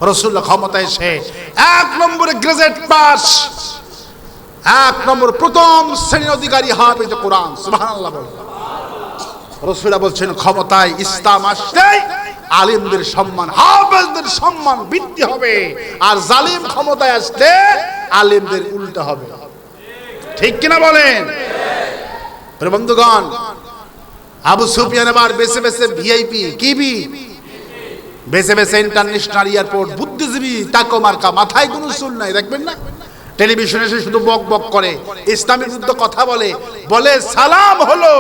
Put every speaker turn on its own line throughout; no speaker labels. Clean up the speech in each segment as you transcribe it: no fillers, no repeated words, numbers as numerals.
রাসূলুল্লাহ ক্ষমতায় এসে 1 নম্বরে গ্রাজুয়েট পাস, 1 নম্বর প্রথম শ্রেণীর অধিকারী হাফেজ কোরআন। সুবহানাল্লাহ বলেন। রাসূলুল্লাহ বলছেন ক্ষমতায় ইসলাম আসলে আলিমদের সম্মান, হাফেজদের সম্মান বৃদ্ধি হবে, আর জালিম ক্ষমতায় আসলে আলিমদের উল্টা হবে। ঠিক কিনা বলেন? প্রিয় বন্ধুগণ, আবু সুফিয়ান আবার বেছে বেছে ভিআইপি কিবি বেছে বেছে ইন্টারন্যাশনাল এয়ারপোর্ট, বুদ্ধিজীবী টাকো মার্কা, মাথায় কোনো চুল নাই, দেখবেন না টেলিভিশনে এসে শুধু বক বক করে, ইসলামের বিরুদ্ধে কথা বলে, বলে সালাম হলো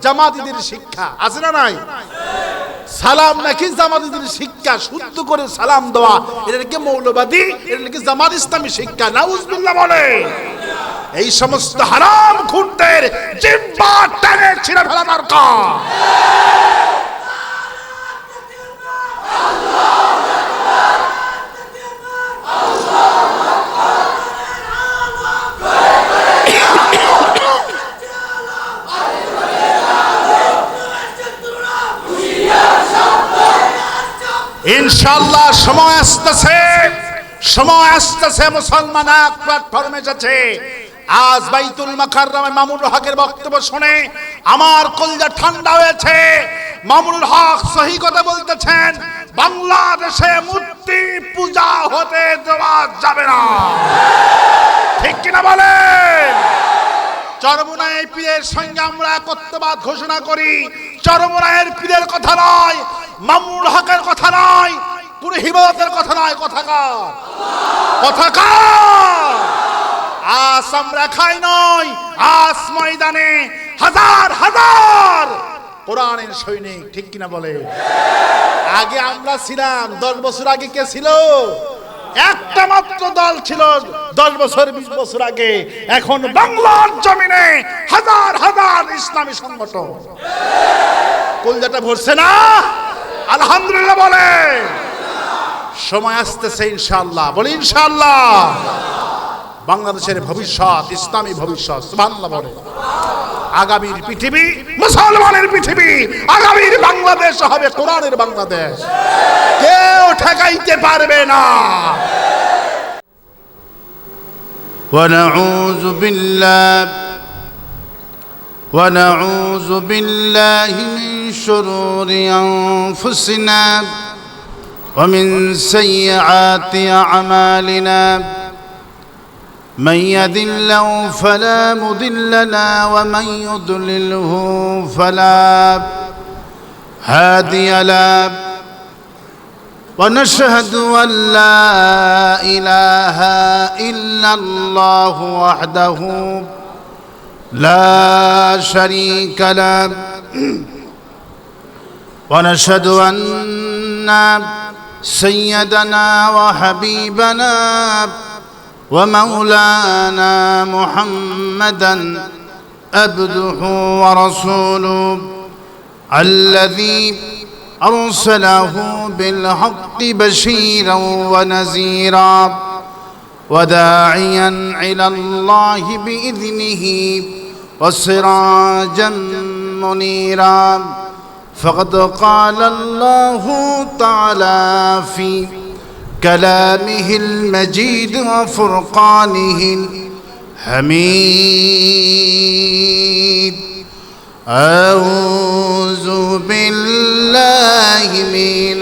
জামাতিদের শিক্ষা। আছে না নাই? সালাম নাকি জামাতিদের শিক্ষা, শুদ্ধ করে সালাম দেওয়া, এটা নাকি মৌলবাদী, এটা নাকি জামাত ইসলামী শিক্ষা। নাউজুবিল্লাহ বলে। এই সমস্ত হারাম খুঁটদের জিহ্বা টেনে ছিঁড়ে ফেলা দরকার। ইনশাআল্লাহ সময় আসতেছে, সময় আসতেছে, মুসলমান এক প্ল্যাটফর্মে যাচ্ছে। আজ বাইতুল মুকাররমে মামুনুল হকের বক্তব্য শুনে আমার কলিজা ঠান্ডা হয়েছে। মামুনুল হক সহি কথা বলতেছেন, বাংলাদেশে মূর্তি পূজা হতে দেওয়া যাবে না। ঠিক কিনা বলেন? চরমোনাই পীরের সঙ্গে আমরা একত্ববাদ ঘোষণা করি। চরমোনাইয়ের পীরের কথা নয়, মামুনুল হকের কথা নয়, কোন হিমায়তের কথা নয়, কথাকার কথাকার। আজ আমরা খাই নয়, আজ ময়দানে হাজার হাজার কোরআনের সৈনিক। ঠিক কিনা বলে? আগে আমরা ছিলাম, 10 বছর আগে কে ছিল? একটা মাত্র দল ছিল 10 বছর 20 বছর আগে। এখন বাংলার জমিনে হাজার হাজার ইসলামী সংগঠন। কলজাটা ভরছে না? আলহামদুলিল্লাহ বলে। সময় আসতেছে ইনশাআল্লাহ, বলি ইনশাআল্লাহ, বাংলাদেশের ভবিষ্যৎ ইসলামী ভবিষ্যৎ। সুবহানাল্লাহ বলে। আগামীর পৃথিবী মুসলমানের পৃথিবী, আগামীর বাংলাদেশ হবে কোরআনের বাংলাদেশ, কেউ ঠেকাইতে পারবে না।
ونعوذ بالله من شرور أنفسنا ومن سيئات أعمالنا، من يهد الله فلا مضل له ومن يضلله فلا هادي له، ونشهد أن لا إله إلا الله وحده لا شريك له، ونشهد أن سيدنا وحبيبنا ومولانا محمدا عبده ورسوله الذي أرسله بالحق بشيرا ونذيرا وداعيا إلى الله بإذنه وسراجا منيرا، فقد قال الله تعالى في كلامه المجيد وفرقانه الحميد: أعوذ بالله من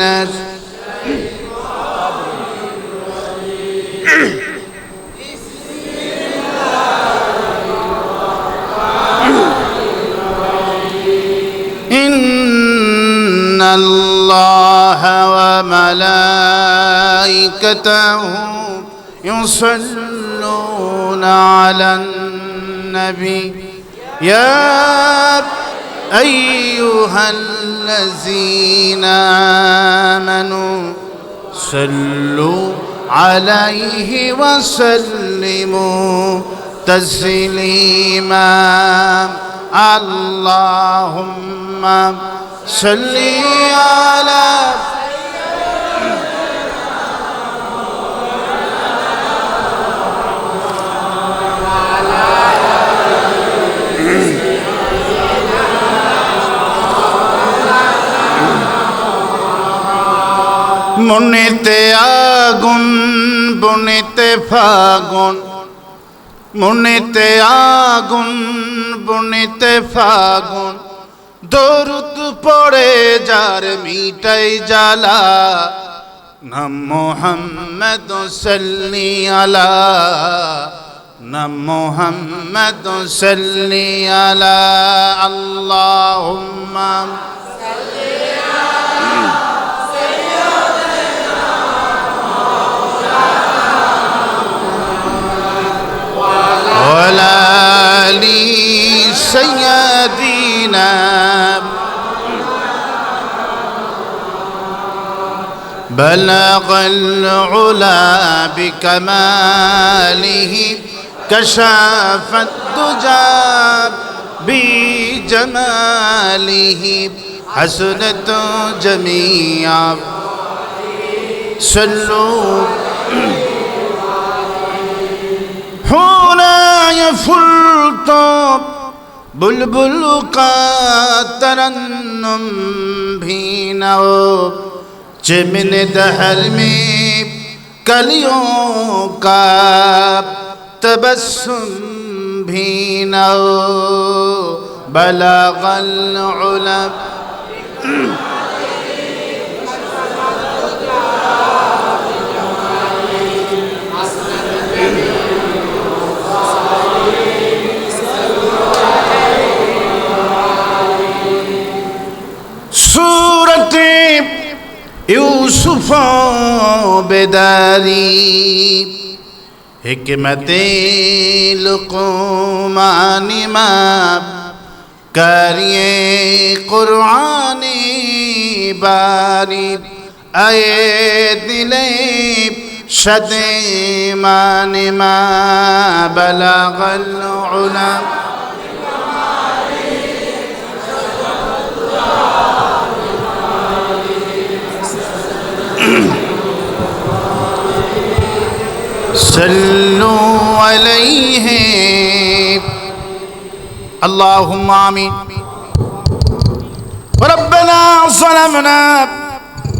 إن الله وملائكته يصلون على النبي يا أيها الذين آمنوا صلوا عليه وسلموا تسليما، اللهم صل على মনেতে ফাগুন মনেতে আগুন বনেতে ফাগুন দরুদ পড়ে যার মিটাই জ্বালা নাম মুহাম্মদ সাল্লি আলা নাম মুহাম্মদ সাল্লি আলা আল্লাহুম্মা وعلى آل سيدنا بلغ العلا بكماله كشف الدجى بجماله حسنت جميعا صلوا هنا يفلت बुलबुल का तरन्नुम भी न हो चमन दहर में कलियों का तबस्सुम भी न हो बलगल उला सूरत यूसुफ बेदारी हिकमत लुक़मान माँ करिए कुरानी बारी आए दिले शदे मान माँ बलगल उला सल्लु अलैहि अल्लाहुम्मा आमीन रब्बना ज़लमना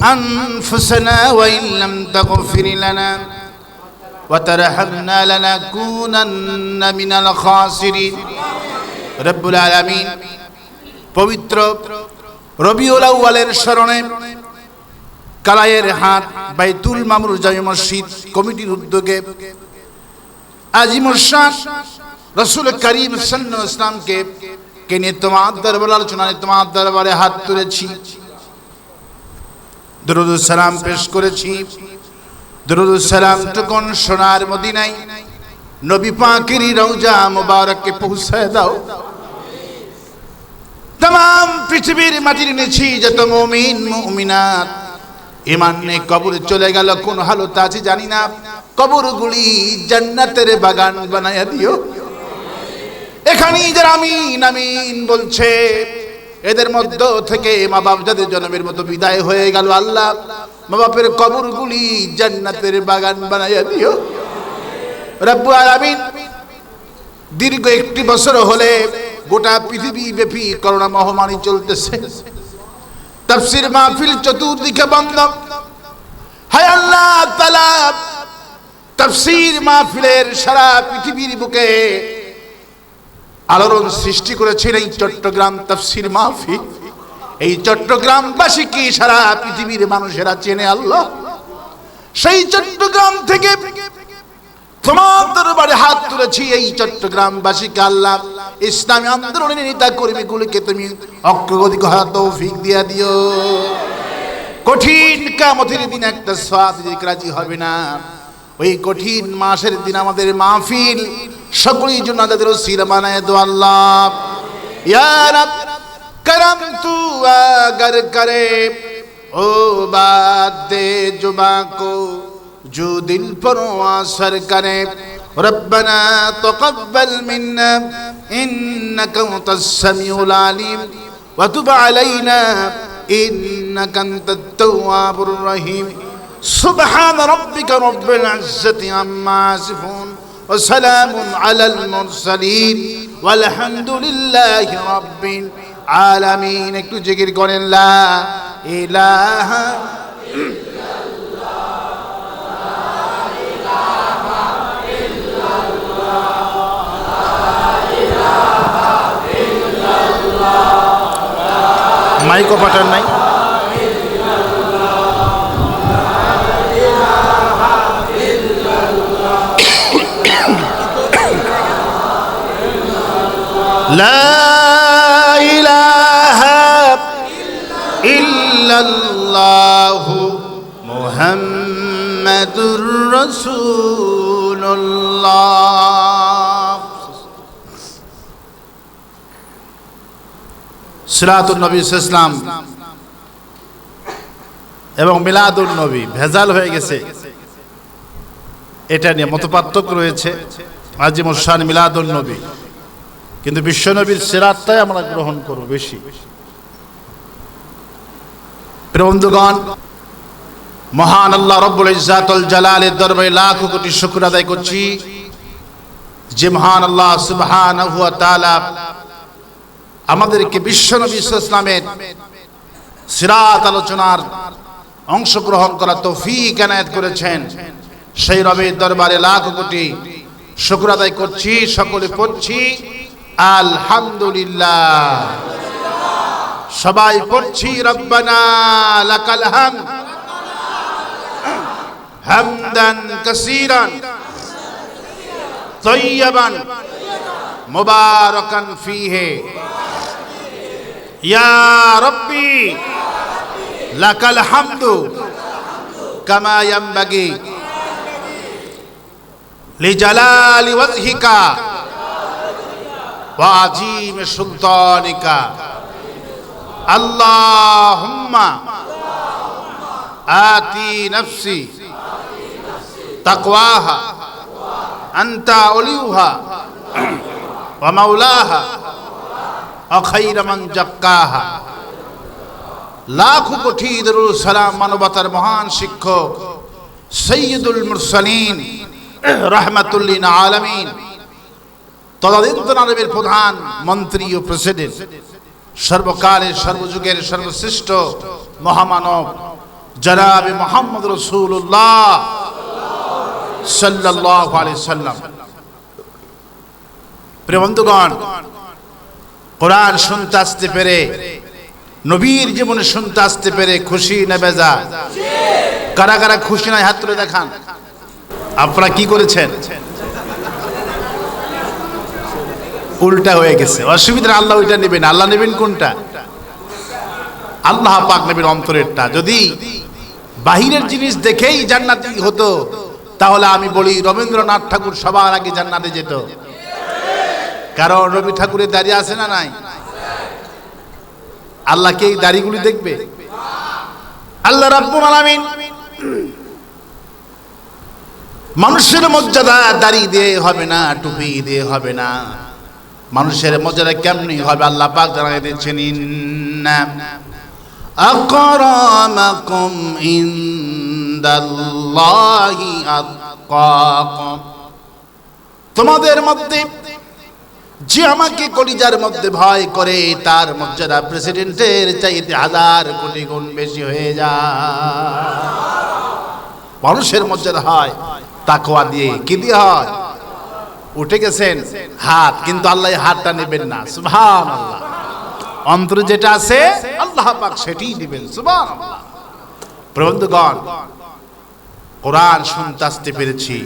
अनफुसना व इन लम तगफिर लना व तरहमना लनकूनन्न मिनल खासिरिन रब्बुल आलामीन पवित्र रबिउल आव्वालेर शरणे কালায়ের হাট বাইতুল মামুর জামে মসজিদ কমিটির উদ্যোগে আজিমুল শান রাসূল করিম সাল্লাল্লাহু আলাইহি ওয়াসাল্লামকে কে নিয়ে তোমার দরবারে আলোচনা তোমার দরবারে হাত তুলেছি দরুদ ও সালাম পেশ করেছি দরুদ ও সালাম টুকুন সোনার মদিনায় নবী পাকের রওজা মুবারককে পৌঁছায় দাও तमाम পৃথিবীর মাটির নিচে যত মুমিন মুমিনাত ইমান নে কবরে চলে গেল কোন হালত আছে জানি না কবরগুলি জান্নাতের বাগান বানায়া দিও এখানেই যারা আমিন আমিন বলছে এদের মধ্য থেকে মা বাপ যাদের জন্মের মতো বিদায় হয়ে গেল আল্লাহ মা বাপের কবরগুলি জান্নাতের বাগান বানায়া দিও রব্বুল আলামিন দীর্ঘ একটি বছর হলে গোটা পৃথিবী ব্যাপী করোনা মহামারী চলতেছে তাফসীর মাহফিল চতুর্দিকে বন্ধ হায় আল্লাহ তাআলা তাফসীর মাহফিলের সারা পৃথিবীর বুকে আলোড়ন সৃষ্টি করেছেন এই চট্টগ্রাম তাফসীর মাহফিল এই চট্টগ্রামবাসীকে সারা পৃথিবীর মানুষেরা চেনে আল্লাহ সেই চট্টগ্রাম থেকে তোমার দরবারে হাত তুলেছি এই চট্টগ্রামবাসীকে আল্লাহ ইসলামী আন্দোলনের নেতা কর্মীগুলোকে তুমি অগ্রগতি করার তৌফিক দিয়ে দিও কঠিন কিয়ামতের দিন একটা সাদ রাজি হবে না ওই কঠিন মাসের দিন আমাদের মাহফিল সকলের জন্য তাদের ওসিলা বানায় দাও আল্লাহ ইয়া রব করম তু আগর করে ও বাত দে जुबा को जो दिल पर असर करे रब्बना तक़ब्बल मिन्ना इन्नका अंतस समीउल अलीम व तुब अलैना इन्नका अंतत तव्वाबुर रहीम सुब्हान रब्बिका रब्बिल इज्जति अम्मा यसिफून व सलामुन अलल मुरसलीन वलहमदुलिल्लाहि रब्बिल आलामीन একটু জিকির করেন লা ইলাহা মাইক অপারেটর নাই? লা ইলাহা ইল্লাল্লাহু মুহাম্মাদুর রাসূলুল্লাহ। সিরাতুন নবী ইসলাম এবং মিলাদুন নবী ভেজাল হয়ে গেছে, এটা নিয়ে মতপার্থক্য রয়েছে। আজিমুস শান মিলাদুন নবী, কিন্তু বিশ্বনবীর সিরাতটাই আমরা গ্রহণ করব বেশি। প্রিয় বন্ধুগণ, মহান আল্লাহ রব্বুল ইজ্জাতুল জালালের দরবারে লাখ কোটি শুকর আদায় করছি যে মহান আল্লাহ সুবহানাহু ওয়া তাআলা আমাদেরকে বিশ্বনবী ইসলামের সিরাত আলোচনার অংশগ্রহণ করার তৌফিক এনায়েত করেছেন। সেই রবের দরবারে লাখ কোটি শুকর আদায় করছি। সকলে পড়ছি আলহামদুলিল্লাহ। সবাই পড়ছি রব্বানা লাকাল হামদ হামদান কাসীরান তাইয়্যিবান মুবারাকান ফীহি ইয়া রাব্বি লাকাল হামদু কামা ইয়ানবাগি লিজালালি ওয়াজহিকা ওয়া আযীম সুলতানিকা। আল্লাহুম্মা আতি নফসি তাকওয়াহা আনতা ওলিউহা ওয়া মাওলাহা ওয়া খায়রা মান যাক্কাহা। লাখ কোটি দরুদ সালাম মানবতার মহান শিক্ষক সাইয়্যিদুল মুরসালিন রাহমাতুল লিল আলামিন, তদানীন্তন আরবের প্রধান মন্ত্রী ও প্রেসিডেন্ট, সর্বকালের সর্বযুগের সর্বশ্রেষ্ঠ মহামানব জনাবে মুহাম্মদ রাসূলুল্লাহ সাল্লাল্লাহু আলাইহি সাল্লাম। প্রিয় বন্ধুগণ, কোরআন শুনতে আসতে পেরে, নবীর জীবনে শুনতে আসতে পেরে খুশি না বেজা? কারা কারা খুশি নয় হাত তুলে দেখান। আপনারা কি করেছেন? উল্টা হয়ে গেছে। অসুবিধা, আল্লাহ ওইটা নেবেন। আল্লাহ নেবেন কোনটা? আল্লাহ পাক নেবেন অন্তরেরটা। যদি বাহিরের জিনিস দেখেই জান্নাতি হতো, তাহলে আমি বলি রবীন্দ্রনাথ ঠাকুর সবার আগে জান্নাতে যেত। কারণ রবি ঠাকুরের দাড়ি আছে না নাই? আল্লাহ কি এই দাড়িগুলি দেখবে? আল্লাহ রাব্বুল আলামিন মানুষের মর্যাদা দাড়ি দিয়ে হবে না, টুপি দিয়ে হবে না। মানুষের মর্যাদা কেমনি হবে? আল্লাহ পাক জানাই দিয়েছেন, ইন্না আকরামাকুম ইনদাল্লাহি আতকাকুম। তোমাদের মধ্যে যে আমাকে কলিজার মধ্যে ভয় করে, তার মর্যাদা প্রেসিডেন্টের চাইতে 1000 কোটি গুণ বেশি হয়ে যায়। মানুষের মর্যাদা হয় তাকওয়া দিয়ে। কি দিয়ে হয়? উঠে গেছেন হাত, কিন্তু আল্লাহ হাতটা নেবেন না। সুবহানাল্লাহ। অন্তরে যেটা আছে আল্লাহ পাক সেটাই দিবেন। সুবহানাল্লাহ। বন্ধুগণ, কোরআন শুনতে আসতে পেরেছি,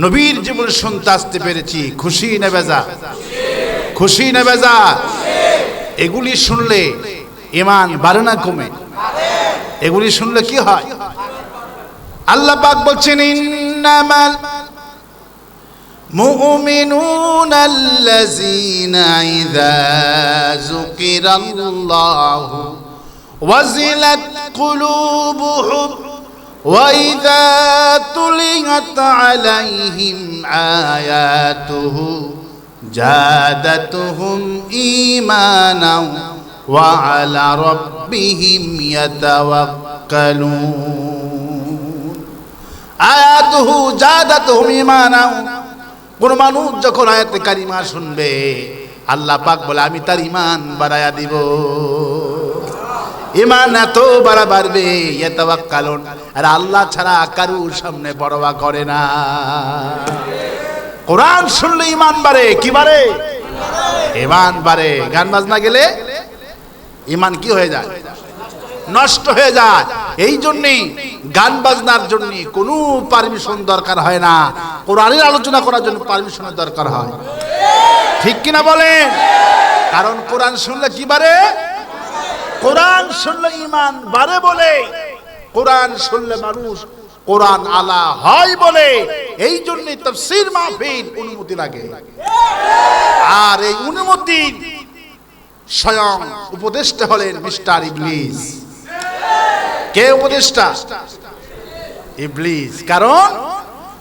নবীর জীবন শুনতে আসতে পেরেছি, খুশি না বেজা? খুশি না বেজা? এগুলি শুনলে ঈমান বাড়ে না কমে? এগুলি শুনলে কি হয়? আল্লাহ পাক বলছেন, ইন্নামাল মুমিনুনা আল্লাযীনা ইযা যুকিরাল্লাহু ওয়াজিলাত কুলুবুহুম وَإِذَا تُلِيَتْ عَلَيْهِمْ آيَاتُهُ زَادَتْهُمْ إِيمَانًا وَعَلَى رَبِّهِمْ يَتَوَكَّلُونَ। آيَاتُهُ زَادَتْهُمْ إِيمَانًا। কোন মানুষ যখন আয়াতে কারিমা শুনবে, আল্লাহ পাক বলে আমি তার ঈমান বাড়ায়া দিব। ঈমান এত বাড়বে, ইয়াতাওয়াক্কালুন। আর আল্লাহ ছাড়া কারুর সামনে পরোয়া করে না। কোরআন শুনলে ঈমান বাড়ে। কি বাড়ে? ঈমান বাড়ে। গান বাজনা গেলে
ইমান কি হয়ে যায়? নষ্ট হয়ে যায়। এই জন্যই গান বাজনার জন্য কোনো পারমিশন দরকার হয় না, কোরআনের আলোচনা করার জন্য পারমিশনের দরকার হয়। ঠিক কিনা বলেন? কারণ কোরআন শুনলে কি বাড়ে? কোরআন শুনলে ঈমান বাড়ে বলে, কোরআন শুনলে মানুষ কোরআন আলা হয় বলে, এই জন্যই তাফসীর মাহফিল অনুমতি লাগে। আর এই অনুমতি স্বয়ং উপদেষ্টা হলেন মিস্টার ইবলিস। কে উপদেষ্টা? ইবলিস। কারণ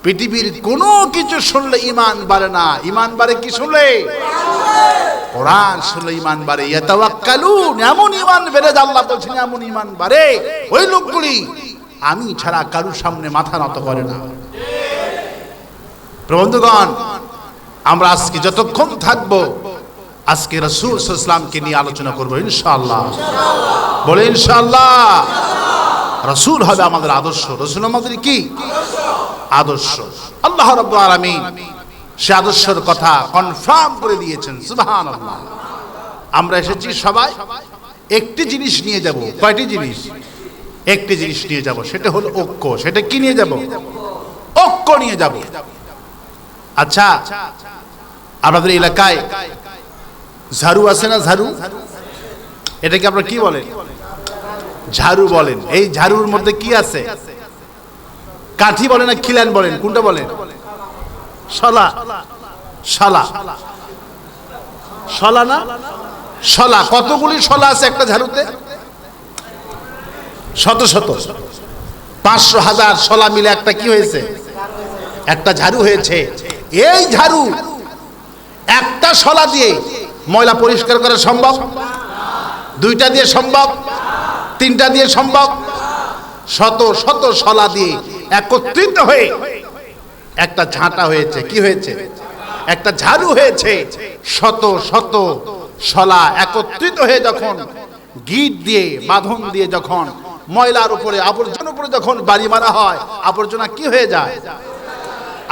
পৃথিবীর কোনো কিছু শুনলে ঈমান বাড়ে না। ঈমান বাড়ে কি শুনলে? কোরআন শুনলে ঈমান বাড়ে। ইয়াতাওয়াক্কালুন, এমন ঈমান বেড়ে যায়, আল্লাহ বলছেন এমন ঈমান বাড়ে ওই লোকগুলি আমি ছাড়া কারুর সামনে মাথা নত করে না। বন্ধুগণ, আমরা আজকে যতক্ষণ থাকবো আজকে রাসূল সাল্লাল্লাহু আলাইহি ওয়াসাল্লামকে নিয়ে আলোচনা করবো ইনশাআল্লাহ। বলে ইনশাআল্লাহ। রাসূল হবে আমাদের আদর্শ। রাসূল আমাদের কি আদর্শ? আল্লাহ রাব্বুল আলামিন সে আদর্শের কথা কনফার্ম করে দিয়েছেন। সুবহানাল্লাহ। আমরা এসেছি সবাই একটি জিনিস নিয়ে যাব। কয়টি জিনিস? একটি জিনিস নিয়ে যাব, সেটা হলো ঐক্য। সেটা কি নিয়ে যাব? ঐক্য নিয়ে যাব। আচ্ছা, আপনাদের এলাকায় ঝাড়ু আছে না? ঝাড়ু, এটাকে আপনারা কি বলেন? ঝাড়ু বলেন। এই ঝাড়ুর মধ্যে কি আছে? কাঠি বলেন না খিলান বলেন? কোনটা বলেন? শলা। শলা। শলা না? শলা। কতগুলি শলা আছে একটা ঝাড়ুতে? শত শত, 500 1000 শলা মিলে একটা কি হয়েছে? একটা ঝাড়ু হয়েছে। এই ঝাড়ু একটা শলা দিয়ে ময়লা পরিষ্কার করা সম্ভব? দুইটা দিয়ে সম্ভব? তিনটা দিয়ে সম্ভব? শত শত শলা দিয়ে একত্রিত হয়ে একটা ঝাঁটা হয়েছে। কি হয়েছে? একটা ঝাড়ু হয়েছে। শত শত শলা একত্রিত হয়ে যখন গিট দিয়ে বাঁধন দিয়ে যখন ময়লার উপরে আবর্জনার উপরে যখন বাড়ি মারা হয়, আবর্জনা কি হয়ে যায়?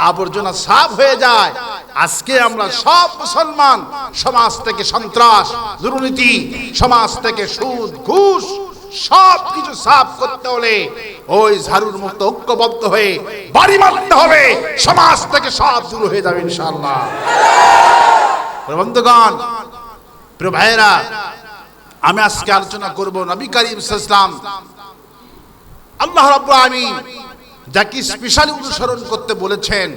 আবর্জনা সাফ হয়ে যায়। আজকে আমরা সব মুসলমান সমাজ থেকে সন্ত্রাস, দুর্নীতি, সমাজ থেকে সুদ, ঘুষ সব কিছু সাফ করতে হলে ওই ঝাড়ুর মতো ঐক্যবদ্ধ হয়ে বাড়ি মারতে হবে। সমাজ থেকে সব দূর হয়ে যাবে ইনশাআল্লাহ। বন্ধুগণ, প্রিয় ভাইয়েরা, আমি আজকে আলোচনা করব নবী করিম সাল্লাল্লাহু আলাইহি ওয়াসাল্লাম আল্লাহ রাব্বুল আলামিন যাকে স্পেশালি অনুসরণ করতে বলেছেন,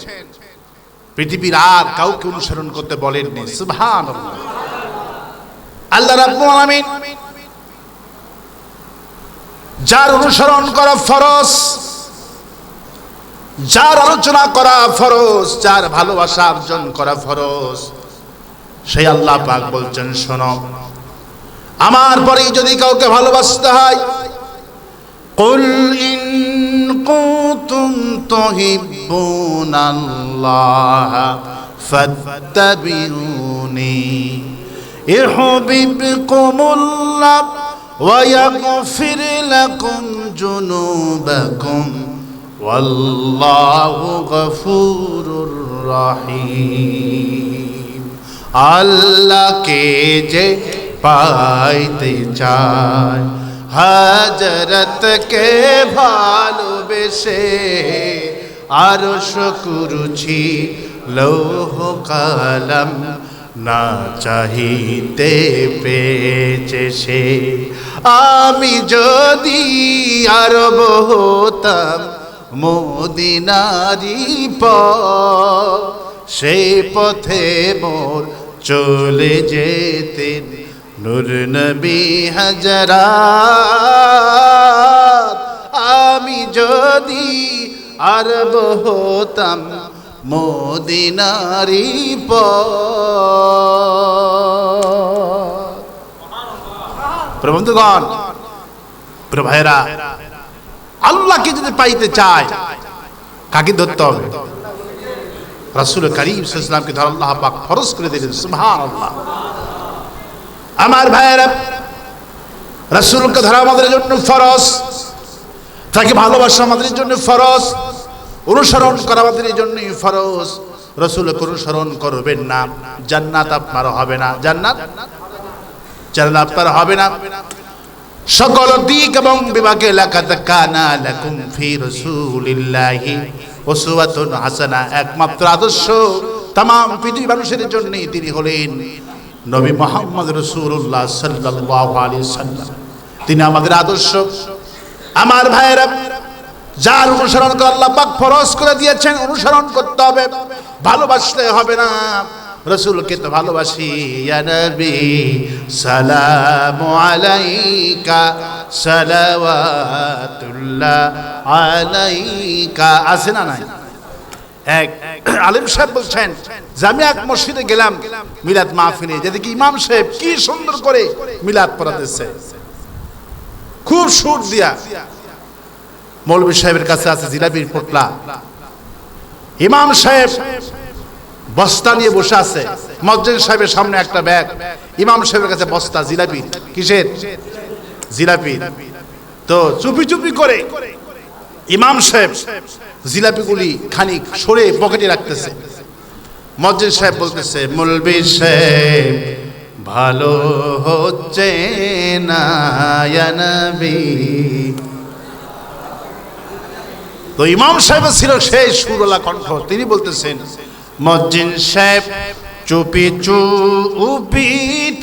পৃথিবীর আর কাউকে অনুসরণ করতে বলেননি। সুবহানাল্লাহ। আল্লাহ রাব্বুল আলামিন যার অনুসরণ করা ফরজ, যার আলোচনা করা ফরজ, যার ভালোবাসা অর্জন করা ফরজ, সেই আল্লাহ পাক বলছেন, শোনো, আমার পরে যদি কাউকে ভালোবাসতে হয়, কুল ইন কুনতুম তুহিব্বুনাল্লাহ ফাত্তাবিউনি ইউহিব্বুকুমুল্লাহ ওয়া ইয়াগফির লাকুম যুনুবাকুম ওয়াল্লাহু গফুরুর রহিম। আল্লাহকে যে পাইতে চায়, হযরতকে ভালোবেসে আরশ কুরসি লৌহ কলম না চাহিতে পেয়েছে সে। আমি যদি আরব হতাম মদিনারি পথ, সেই পথে মোর চলে যেতেন নূর নবী হযরত। আমি যদি আরব হতাম মদিনারি পথ। বন্ধুগণ, প্রিয় ভাইরা, আল্লাহকে যদি পাইতে চায় কাকে ধরতে হবে? রাসূল করিম সাল্লাল্লাহু আলাইহি ওয়াসাল্লামকে ধরা আল্লাহ পাক ফরজ করে দিলেন। সুবহানাল্লাহ। আমার ভাইরা, রাসূলকে ধরা আমাদের জন্য ফরজ, তাকে ভালোবাসা আমাদের জন্য ফরজ, অনুসরণ করা আমাদের জন্যই ফরজ। রাসূলকে অনুসরণ করবেন না, জান্নাত আপনার হবে না। জান্নাত
পরিচালনা আপনার হবে না। সকল দিক এবং বিভাগে লাকাদ কানা লাকুম ফি রাসূলিল্লাহি উসওয়াতুন হাসানা, একমাত্র আদর্শ তাম পৃথিবীর মানুষের জন্য তিনি হলেন নবী মুহাম্মদ রাসূলুল্লাহ সাল্লাল্লাহু আলাইহি সাল্লাম। তিনি আমাদের আদর্শ। আমার ভাইয়েরা, যার অনুসরণ করে আল্লাহ পাক ফরজ করে দিয়েছেন, অনুসরণ করতে হবে, ভালোবাসলে হবে না। রাসূলকে তো ভালোবাসি। ইয়া নবী সালামু আলাইকা সালাওয়াতুল্লাহ আলাইকা, আছে না নাই? এক আলেম সাহেব বলছেন যে আমি এক মসজিদে গেলাম মিলাদ মাহফিলে, যেদিকে ইমাম সাহেব কি সুন্দর করে মিলাদ পড়াতেছে, খুব সুর দিয়া। মৌলভী সাহেবের কাছে আছে জিলাপির পোটলা, ইমাম সাহেব বস্তা নিয়ে বসে আছে, মুয়াজ্জিন সাহেবের সামনে একটা ব্যাগ, ইমাম সাহেবের কাছে বস্তা জিলাপি। কিসের? জিলাপি। তো চুপি চুপি করে ইমাম সাহেব জিলাপিগুলি খানিক সরে পকেটে রাখতেছে। মুয়াজ্জিন সাহেব বলতেছে, মৌলভী সাহেব ভালো হচ্ছে না ইয়া নবী। তো ইমাম সাহেব ছিল সেই সুরলা কণ্ঠ, তিনি বলতেছেন, মুয়াজ্জিন সাহেব চুপি চুপি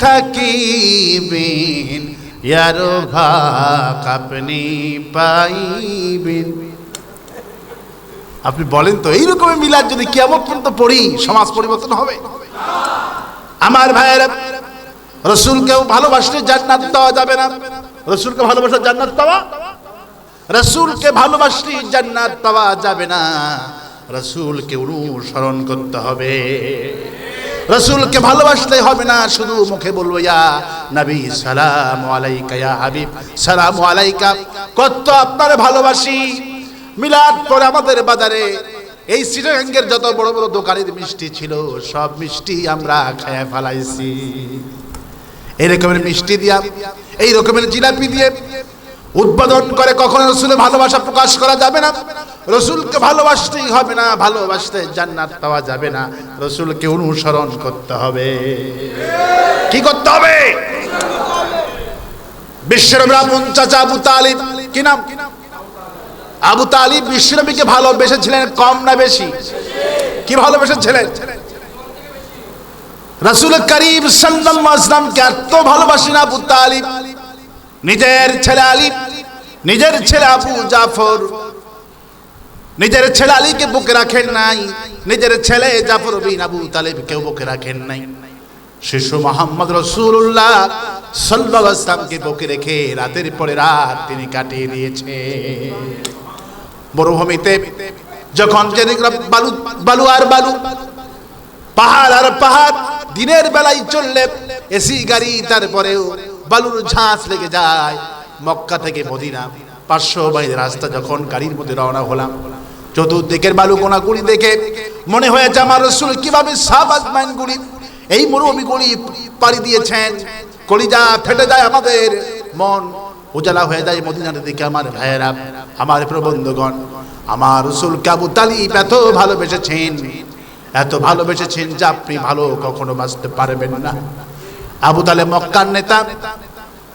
থাকিবেন, ইয়ার ভাগ আপনি পাইবেন। আপনি বলেন তো, এইরকম মিলাদ যদি কিয়ামত পর্যন্ত পড়ি, সমাজ পরিবর্তন হবে? আমার ভাইয়েরা, রাসূলকেও ভালোবাসলে জান্নাত পাওয়া যাবে না। রাসূলকে ভালোবাসলে জান্নাত পাওয়া, রাসূলকে ভালোবাসলে জান্নাত পাওয়া যাবে না। রাসূলকে অনুসরণ করতে হবে। রাসূলকে ভালোবাসলে হবে না, শুধু মুখে বলবো ইয়া নবী সালামু আলাইকা, ইয়া হাবিব সালামু আলাইকা। কত আপনারে ভালোবাসি। মিলাদ পরে আমাদের বাজারে এই চিটাগাঙ্গের যত বড় বড় দোকানের মিষ্টি ছিল, সব মিষ্টি আমরা খেয়ে ফেলাইছি। এই রকমের মিষ্টি দিয়া, এই রকমের জিলাপি দিয়ে উদ্বোধন করে কখনো রাসূলের ভালোবাসা প্রকাশ করা যাবে না। রাসূলকে ভালোবাসতেই হবে না, ভালোবাসতে জান্নাত পাওয়া যাবে না। রাসূলকে অনুসরণ করতে হবে। কি করতে হবে? বিশ্বনবীর আপন চাচা আবু তালিব, কি নাম? আবু তালিব বিশ্বনবীকে ভালোবেসেছিলেন কম না বেশি? কি ভালোবেসেছিলেন? রাসূল করিম সাল্লাল্লাহু আলাইহি ওয়াসাল্লামকে এত ভালোবাসেন আবু তালিব, নিজের ছেলে আলী, নিজের ছেলে আবু জাফর, নিজের ছেলে আলীকে বুকে রাখেন নাই, নিজের ছেলে জাফর বিন আবু তালিবকেও বুকে রাখেন নাই। শিশু মুহাম্মদ রাসূলুল্লাহ সাল্লাল্লাহু আলাইহি ওয়াসাল্লামকে বুকে রেখে রাতের পরে রাত তিনি কাটিয়ে দিয়েছে। মরুভূমিতে যখন বালু বালু আর বালু, পাহাড় আর পাহাড়, দিনের বেলায় চললে এসি গাড়ি, তারপরেও বালুর ঝাঁস লেগে যায়। মক্কা থেকে মদিনা 500 মাইল রাস্তা, যখন গাড়ির মধ্যে রওনা হলাম, চতুর্দিকের বালু কোনাগুলি দেখে মনে হয়েছে আমার রাসূল কিভাবে সাহাবাত মাইনগুলি এই মরুভূমিগুলি পাড়ি দিয়েছেন। কলিজা ফেটে যায়, আমাদের মন উজালা হয়ে যায় মদিনার দিকে। আমার ভাইয়েরা, আমার প্রবন্ধগণ, আমার রাসূলকে আবু তালিব এত ভালোবেসেছেন, এত ভালোবেসেছেন যে আপনি ভালো কখনো বাঁচতে পারবেন না। আবু তালিব মক্কার নেতা,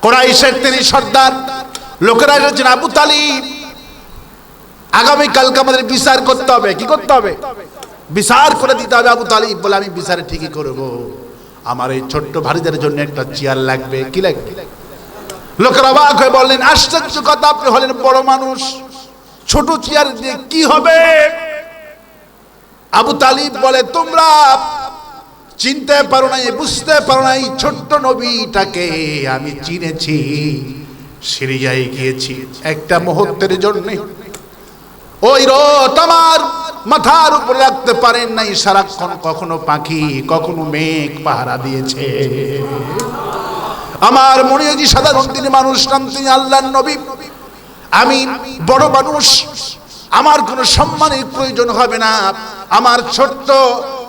কুরাইশের তিনি সর্দার। লোকেরা বলছেন, আবু তালিব আগামীকালকে আমাদের বিচার করতে হবে। কি করতে হবে? বিচার করে দিতে হবে। আবু তালিব বলে, আমি বিচার ঠিকই করব, আমার এই ছোট্ট ভারীদের জন্য একটা চেয়ার লাগবে। কি লাগবে? লোকেরা অবাক হয়ে বললেন, আশ্চর্য কথা, আপনি হলেন বড় মানুষ, ছোট চেয়ার দিয়ে কি হবে? আবু তালিব বলে, তোমরা চিনতে পারো নাই, বুঝতে পারো নাই, ছোট্ট নবীটাকে আমি চিনেছি, সিরিয়ায় গিয়েছি একটা মুহূর্তের জন্য। ওই রোদ আমার মাথার উপরে রাখতে পারেন নাই, সারাক্ষণ কখনো পাখি কখনো মেঘ পাহারা দিয়েছে। আমার মনে হয় সাধারণ তিনি মানুষ নাম, তিনি আল্লাহর নবী। আমি বড় মানুষ, আমার কোনো সম্মানের প্রয়োজন হবে না, আমার ছোট্ট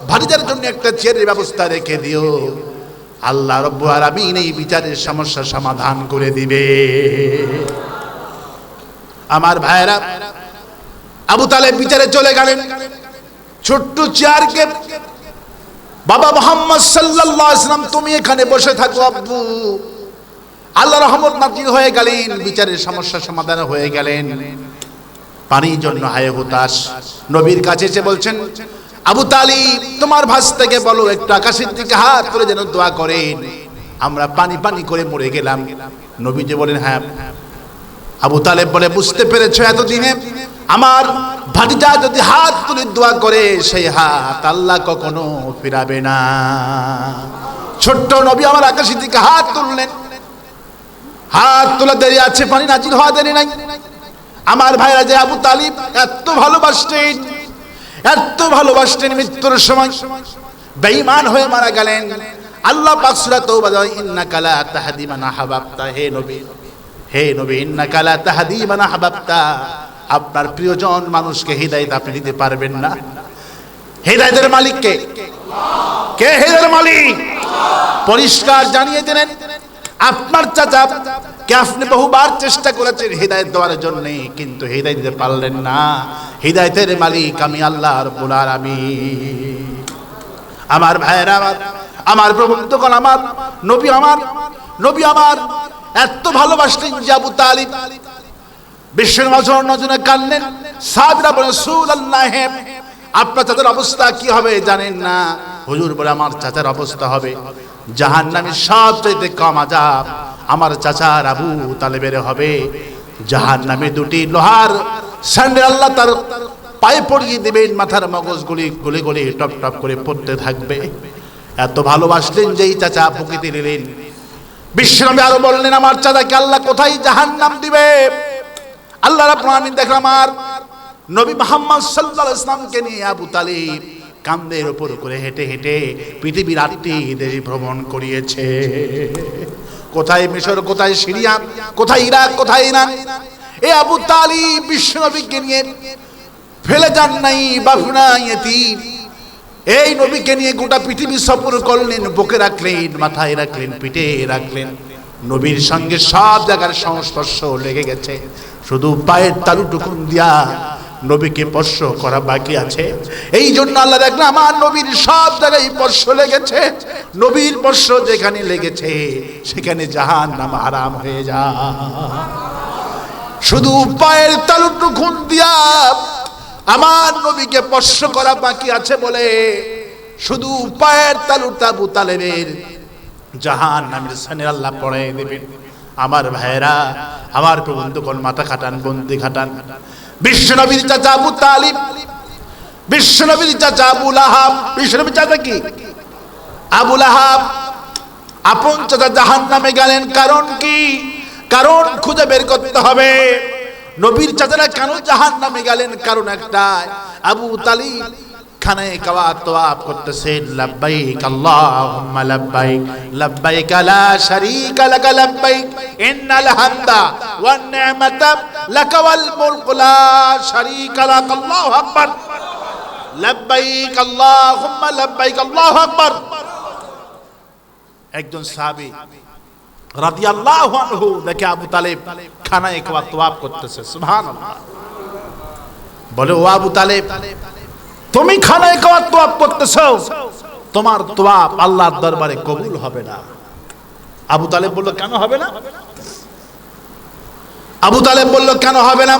ভাতিজার জন্য একটা চেয়ারের ব্যবস্থা রেখে দিও। আল্লাহ রাব্বুল আলামিন এই বিচারের সমস্যা সমাধান করে দিবে। আমার ভাইরা, আবু তালেব বিচারে চলে গেলেন। ছোট্ট চেয়ারকে, বাবা মুহাম্মদ সাল্লাল্লাহু আলাইহি ওয়াসাল্লাম তুমি এখানে বসে থাকো আব্বু, আল্লাহ রহমত নাজিল হয়ে গেলেন, বিচারের সমস্যা সমাধান হয়ে গেলেন। পানির জন্য হায় হুতাশ নবীর কাছে এসে বলছেন, আবু তালিব তোমার ভাস্তাকে বলো একটু আকাশের দিকে হাত তুলে যেন দোয়া করেন, আমরা পানি পানি করে মরে গেলাম। নবীজি বলেন, হ্যাঁ। আবু তালেব বলে, বুঝতে পেরেছো এতদিনে আমার ভাতিজা যদি হাত তুলে দোয়া করে সেই হাত আল্লাহ কখনো ফিরাবে না। ছোট্ট নবী আমার আকাশের দিকে হাত তুললেন, হাত তোলা দেরি আছে, পানি নাজিল হওয়া দেরি নাই। আমার ভাইরা যে আবু তালিব এত ভালোবাসতেন, এত ভালোবাসতেন, মৃত্যুর সময় বেঈমান হয়ে মারা গেলেন। আল্লাহ পাক সূরা তাওবা ইন্নাকা লা তাহদি মান আহবাবতা, হে নবী, হে নবী, ইন্নাকা লা তাহদি মান আহবাবতা, আপনার প্রিয়জন মানুষকে হিদায়াত আপনি দিতে পারবেন না। হিদায়াতের মালিক কে? কে হিদায়াতের মালিক? পরিষ্কার জানিয়ে দিলেন। আপনার চাচা কে আপনি বহুবার চেষ্টা করেছেন হিদায়াত দেওয়ার জন্য, কিন্তু হিদায়াত দিতে পারলেন না। হিদায়াতের মালিক আমি আল্লাহ রাব্বুল আলামিন। আমার ভাইরা, আমার প্রবন্ধগণ, আমার নবী, আমার এত ভালোবাসতেন যে আবু তালিব বিশ্বের নজরে কাঁদলেন। সাহাবীরা বলে, রাসূলুল্লাহ আপনার চাচার অবস্থা কি হবে জানেন না? হুজুর বলে, আমার চাচার অবস্থা হবে জাহান্নামের সবচেয়ে কম আযাব আমার চাচার আবু তালেবের হবে। জাহান্নামে দুটি লোহার স্যান্ডেল আল্লাহ তার পায়ে পড়িয়ে দেবেন, মাথার মগজগুলি গলে গলে টপ টপ করে পড়তে থাকবে। এত ভালোবাসলেন যে এই চাচা প্রকৃতি নিলেন। বিশ্বনবী আরো বললেন, আমার চাচাকে আল্লাহ কোথায় জাহান্নাম দিবে? আল্লাহ রাব্বুল আলামিন দেখলাম আমার নবী মুহাম্মদ সাল্লাল্লাহু আলাইহি ওয়াসাল্লামকে নিয়ে আবু তালিব কান্দের উপর করে হেঁটে হেঁটে পৃথিবীর 8টি দেশ ভ্রমণ করিয়েছে। কোথায় মিশর, কোথায় সিরিয়া, কোথায় ইরাক, কোথায় ইরান। এই আবু তালিব বিশ্বনবীকে নিয়ে ফেলে যান নাই, বাফনা ইতিম। এই নবীকে নিয়ে গোটা পৃথিবী সফর করলেন, বুকে রাখলেন, মাথায় রাখলেন, পিঠে রাখলেন। নবীর সঙ্গে সব জায়গার সংস্পর্শ লেগে গেছে, শুধু পায়ের তালুটুকুন দিয়া নবীকে স্পর্শ করা বাকি আছে। এই জন্য আল্লাহ দেখলাম আমার নবীর সব জায়গায় স্পর্শ লেগেছে। নবীর স্পর্শ যেখানে লেগেছে সেখানে জাহান্নাম হারাম হয়ে যায়। শুধু পায়ের তালুটুকুন দিয়া আমার নবীকে স্পর্শ করা বাকি আছে বলে শুধু পায়ের তালুটা আবু তালেবের জাহান্নামের সানে আল্লাহ পড়ায় দেবেন। আমার ভাইরা, আমার প্রবন্ধগণ, মাথা খাটান, বন্দি খাটান। বিশ্বনবীর চাচা আবু তালিব, বিশ্বনবীর চাচা আবু লাহাব। বিশ্বনবীর চাচা কি? আবু লাহাব। আপন চাচা জাহান্নামে গেলেন, কারণ কি? কারণ খুঁজে বের করতে হবে। নবীর চাচারা কেন জাহান্নামে গেলেন? কারণ একটাই, আবু তালিব খানায়ে কাবা তওয়াফ করতেছেন, লাব্বাইক আল্লাহুম্মা লাব্বাইক, লাব্বাইক লা শারীকা লাক লাব্বাইক, ইন্নাল হামদা ওয়ান নি'মাতা লাক ওয়াল মুলক লা শারীকা লাক, আল্লাহু আকবার, লাব্বাইক আল্লাহুম্মা লাব্বাইক, আল্লাহু আকবার। একজন সাহাবী রাদিয়াল্লাহু আনহু দেখে আবু তালেব খানায়ে কাবা তওয়াফ করতেছে, সুবহানাল্লাহ। বলে, ও আবু তালেব, তুমি খানায়ে কাবা তওয়াফ করতেছো, তোমার তওয়াফ আল্লাহর দরবারে কবুল হবে না। আবু তালেব বলল, কেন হবে না? আবু তালেব বলল, কেন হবে না?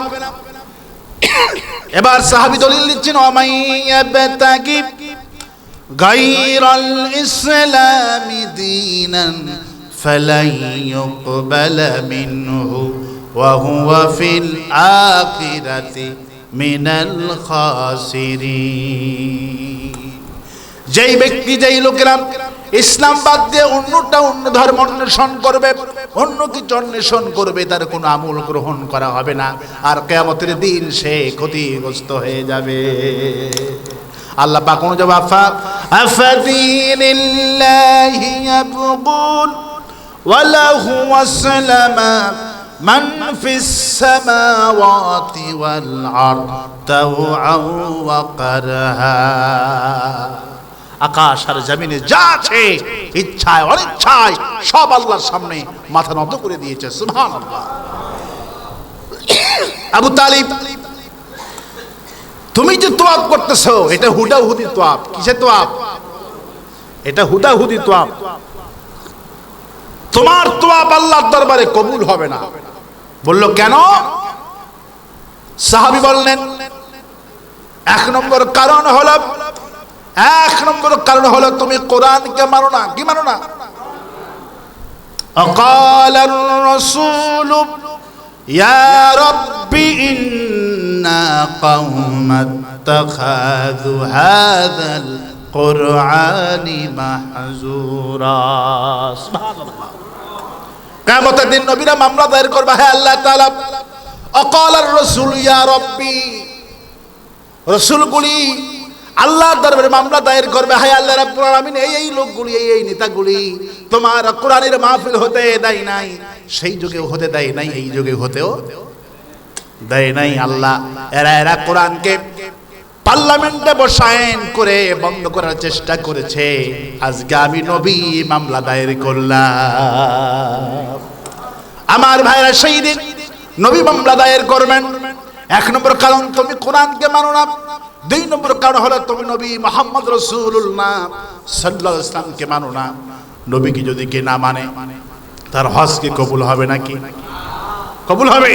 এবার সাহাবী দলিল দিচ্ছেন, ওয়ামাইয়াবতাকি গায়রাল ইসলামি দীনান ফালাই ইউকবালা মিনহু ওয়া হুয়া ফিল আখিরাতি মিনাল খাসিরিন। যেই ব্যক্তি, যেই লোকেরা ইসলাম বাদ দিয়ে অন্য ধর্ম অন্বেষণ করবে, অন্য কিছু অন্বেষণ করবে, তার কোনো আমল গ্রহণ করা হবে না, আর কিয়ামতের দিন সে ক্ষতিগ্রস্ত হয়ে যাবে। আল্লাহ পাক কোন জবাব, আফাদিনিল্লাহি ইয়াবগুন ওয়া লাহু ওয়াসলামা মান ফিস সামাওয়াতি ওয়াল আরদ তাওআন ওয়া কারহা। আকাশ আর জমিনে যা আছে, ইচ্ছায় অনিচ্ছায় সব আল্লাহর সামনে মাথা নত করে দিয়েছে, সুবহানাল্লাহ। আবু তালিব, তুমি যে তোয়াব করতেছো এটা হুদাহুদি তোয়াব। কিসের তোয়াব? এটা হুদাহুদি তোয়াব।
তোমার তওয়াব আল্লাহর দরবারে কবুল হবে না। বলল কেন? সাহাবী বললেন এক নম্বর কারণ হলো তুমি কোরআনকে মানো না। কি মানো না?
وقال الرسول يا رب إنا قوم اتخذوا هذا القرآن محجورا سبحان الله।
কিয়ামতের দিন নবীরা মামলা দায়ের করবে, হে আল্লাহ তাআলা وقال الرسول يا ربي, রাসূলগুলি আল্লাহর দরবারে মামলা দায়ের করবে, হে আল্লাহ রাব্বুল আলামিন এই লোকগুলি এই নেতাগুলি তোমার কোরআনের মাহফিল হতে দেয় নাই, সেই যুগেও হতে দেয় নাই, এই যুগে হতেও দেয় নাই। আল্লাহ এরা কোরআনকে পার্লামেন্টে বসায়ন করে বন্ধ করার চেষ্টা করেছে। আজকে আমি নবী মামলা দায়ের করলাম। আমার ভাইরা সেই দিন নবী মামলা দায়ের করবেন। এক নম্বর কারণ তুমি কোরআনকে মানো না। দুই নম্বর কারণ হলো তুমি নবী মুহাম্মদ রাসূলুল্লাহ সাল্লাল্লাহু আলাইহি ওয়াসাল্লামকে মানো না। নবীকে যদি কে না মানে তার হজ কি কবুল হবে নাকি? কবুল হবে?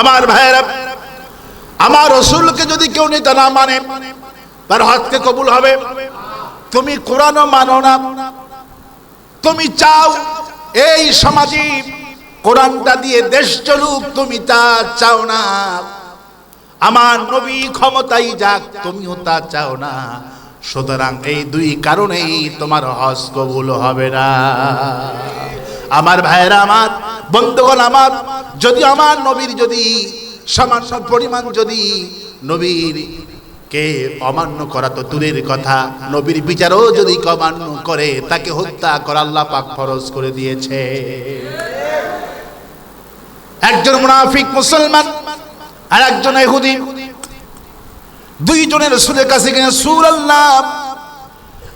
আমার ভাইরা, আমার রাসূলকে যদি কেউ নেতা না মানে তার হজ কি কবুল হবে? তুমি কোরআনও মানো না, তুমি চাও এই সমাজে কোরআনটা দিয়ে দেশ চলুক, তুমি তা চাও না। আমার নবী ক্ষমতায় যাক, তুমিও তা চাও না। সুতরাং এই দুই কারণেই তোমার হজ কবুল হবে না। আমার ভাইয়েরা, আমার বন্ধুগণ, আমার যদি আমার নবীর যদি সামান্য পরিমাণ যদি নবীর কে অমান্য করা তো দূরের কথা, নবীর বিচারও যদি অমান্য করে তাকে হত্যা করা আল্লাহ পাক ফরজ করে দিয়েছে। একজন মুনাফিক মুসলমান আর একজন ইহুদি, দুইজনের রাসূলের কাছে গিয়ে রাসূলুল্লাহ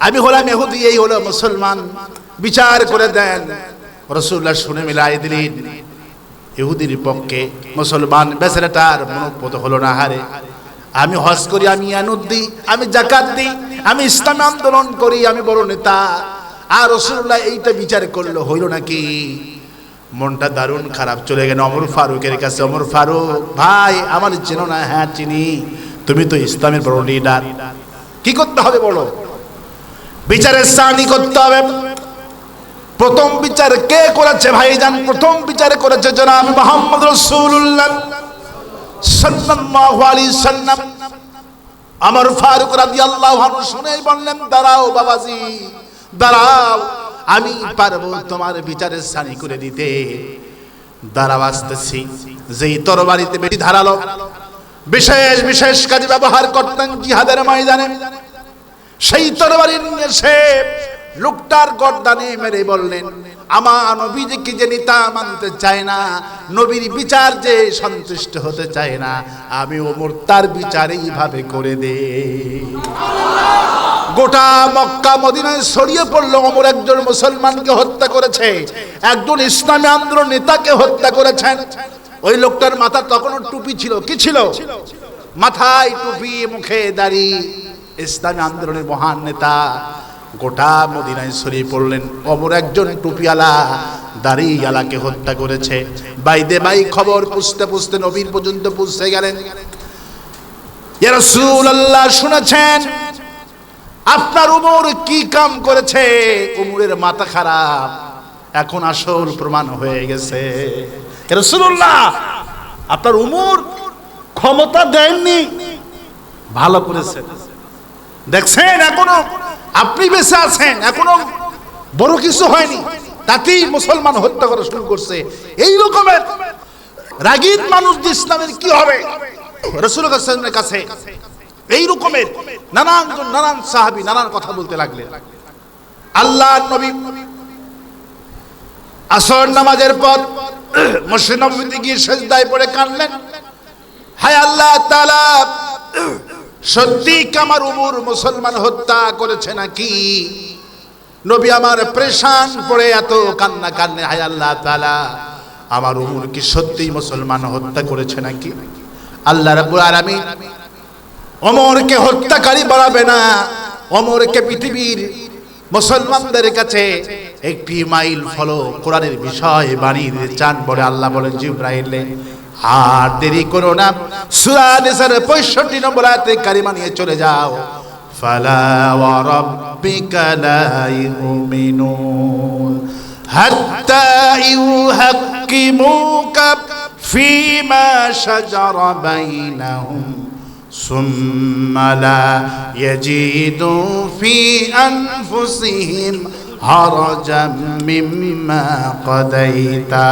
আমি হলাম ইহুদি, এই হলো মুসলমান, বিচার করে দেন। রাসূলুল্লাহ শুনে মিলাই দিলেন ইহুদির পক্ষে। মুসলমান বেচারাটার মনোপত হলো না, হারে আমি হজ করি, আমি ইয়ানুদ দিই, আমি যাকাত দিই, আমি ইসলাম আন্দোলন করি, আমি বড় নেতা, আর রাসূলুল্লাহ এইটা বিচার করলো, হইল নাকি? মনটা দারুণ খারাপ। চলে গেল ওমর ফারুকের কাছে। ওমর ফারুক ভাই, আমার চেনো না? হ্যাঁ চিনি, তুমি তো ইসলামের বড় লিডার, কি করতে হবে বলো? বিচারের সানি করতে হবে। প্রথম বিচার কে করেছে ভাইজান? প্রথম বিচার করেছে জনাব মুহাম্মদ রাসূলুল্লাহ সাল্লাল্লাহু আলাইহি সাল্লাম। ওমর ফারুক রাদিয়াল্লাহু আনহু শুনেই বললেন, দাঁড়াও বাবাজি, দাঁড়াও, আমি পারবো তোমার বিচারের সানি করে দিতে। দাঁড়াও আসতেছি। যেই তরবারিতে বেশি ধারালো বিশেষ বিশেষ কাজে ব্যবহার করতেন জিহাদের ময়দানে, সেই তরবারি নিয়ে সে লোকটার গর্দানে মেরে বললেন, আমার নবীজিকে যে নেতা মানতে চায় না, নবীর বিচার যে সন্তুষ্ট হতে চায় না, আমি ওমর তার বিচার এইভাবে করে দে। গোটা মক্কা মদিনায় ছড়িয়ে পড়লো ওমর একজন মুসলমানকে হত্যা করেছে, একজন ইসলামী আন্দোলন নেতাকে হত্যা করেছেন। ওই লোকটার মাথা তখনও টুপি ছিল। কি ছিল? মাথায় টুপি, মুখে দাড়ি, ইসলামী আন্দোলনের মহান নেতা। গোটা মদিনায় ছড়িয়ে পড়লেন ওমর একজন টুপিওয়ালা দাড়িওয়ালাকে হত্যা করেছে। বাইদে বাই খবর পুষতে পুষতে নবীর পর্যন্ত পৌঁছে গেলেন। ইয়া রাসূলুল্লাহ, শুনেছেন আপনার ওমর কি কাম করেছে? ওমরের মাথা খারাপ, এখন আসল প্রমাণ হয়ে গেছে। ইয়া রাসূলুল্লাহ, আপনার ওমর ক্ষমতা দেননি, ভালো করেছেন। দেখছেন এখনো আপনি বেঁচে আছেন, এখনো বড় কিছু হয়নি, তাতেই মুসলমান হত্যা করা শুরু করছে। এই রকমের রাগীব মানুষ ইসলামের কি হবে? রাসূলুল্লাহ সাল্লাল্লাহু আলাইহি ওয়াসাল্লামের কাছে এই রকমের নানান সাহাবী নানান কথা বলতে লাগলেন। আল্লাহর নবী আসর নামাজের পর মসজিদ নববীতে গিয়ে সিজদায় পড়ে কাঁদলেন, হায় আল্লাহ তাআলা, সত্যি কি আমার ওমর মুসলমান হত্যা করেছে নাকি? নবী আমার পেরেশান পড়ে এত কান্না কান্নে, হায় আল্লাহ তাআলা, আমার ওমর কি সত্যি মুসলমান হত্যা করেছে নাকি? আল্লাহ রাব্বুল আলামিন ওমরকে হত্যাকারী বানাবে না, ওমরকে পৃথিবীর
মুসলমানদের কাছে একটি মাইল ফলো কোরআনের বিষয় বাণী দিতে চান বলে আল্লাহ বলেন জিবরাইলে, আর দেরি করো না, সূরা নিসার 65 নম্বর আয়াতে কারিমা নিয়ে চলে যাও। ফালা ওয়া রাব্বিকা লা ইউমিনুন হাত্তা ইউহাক্কিমুকা ফীমা শাজারা বাইনাহুম সুম্মা লা ইয়াজিদু ফি আনফুসিহিম হারাজাম মিম্মা কাদাইতা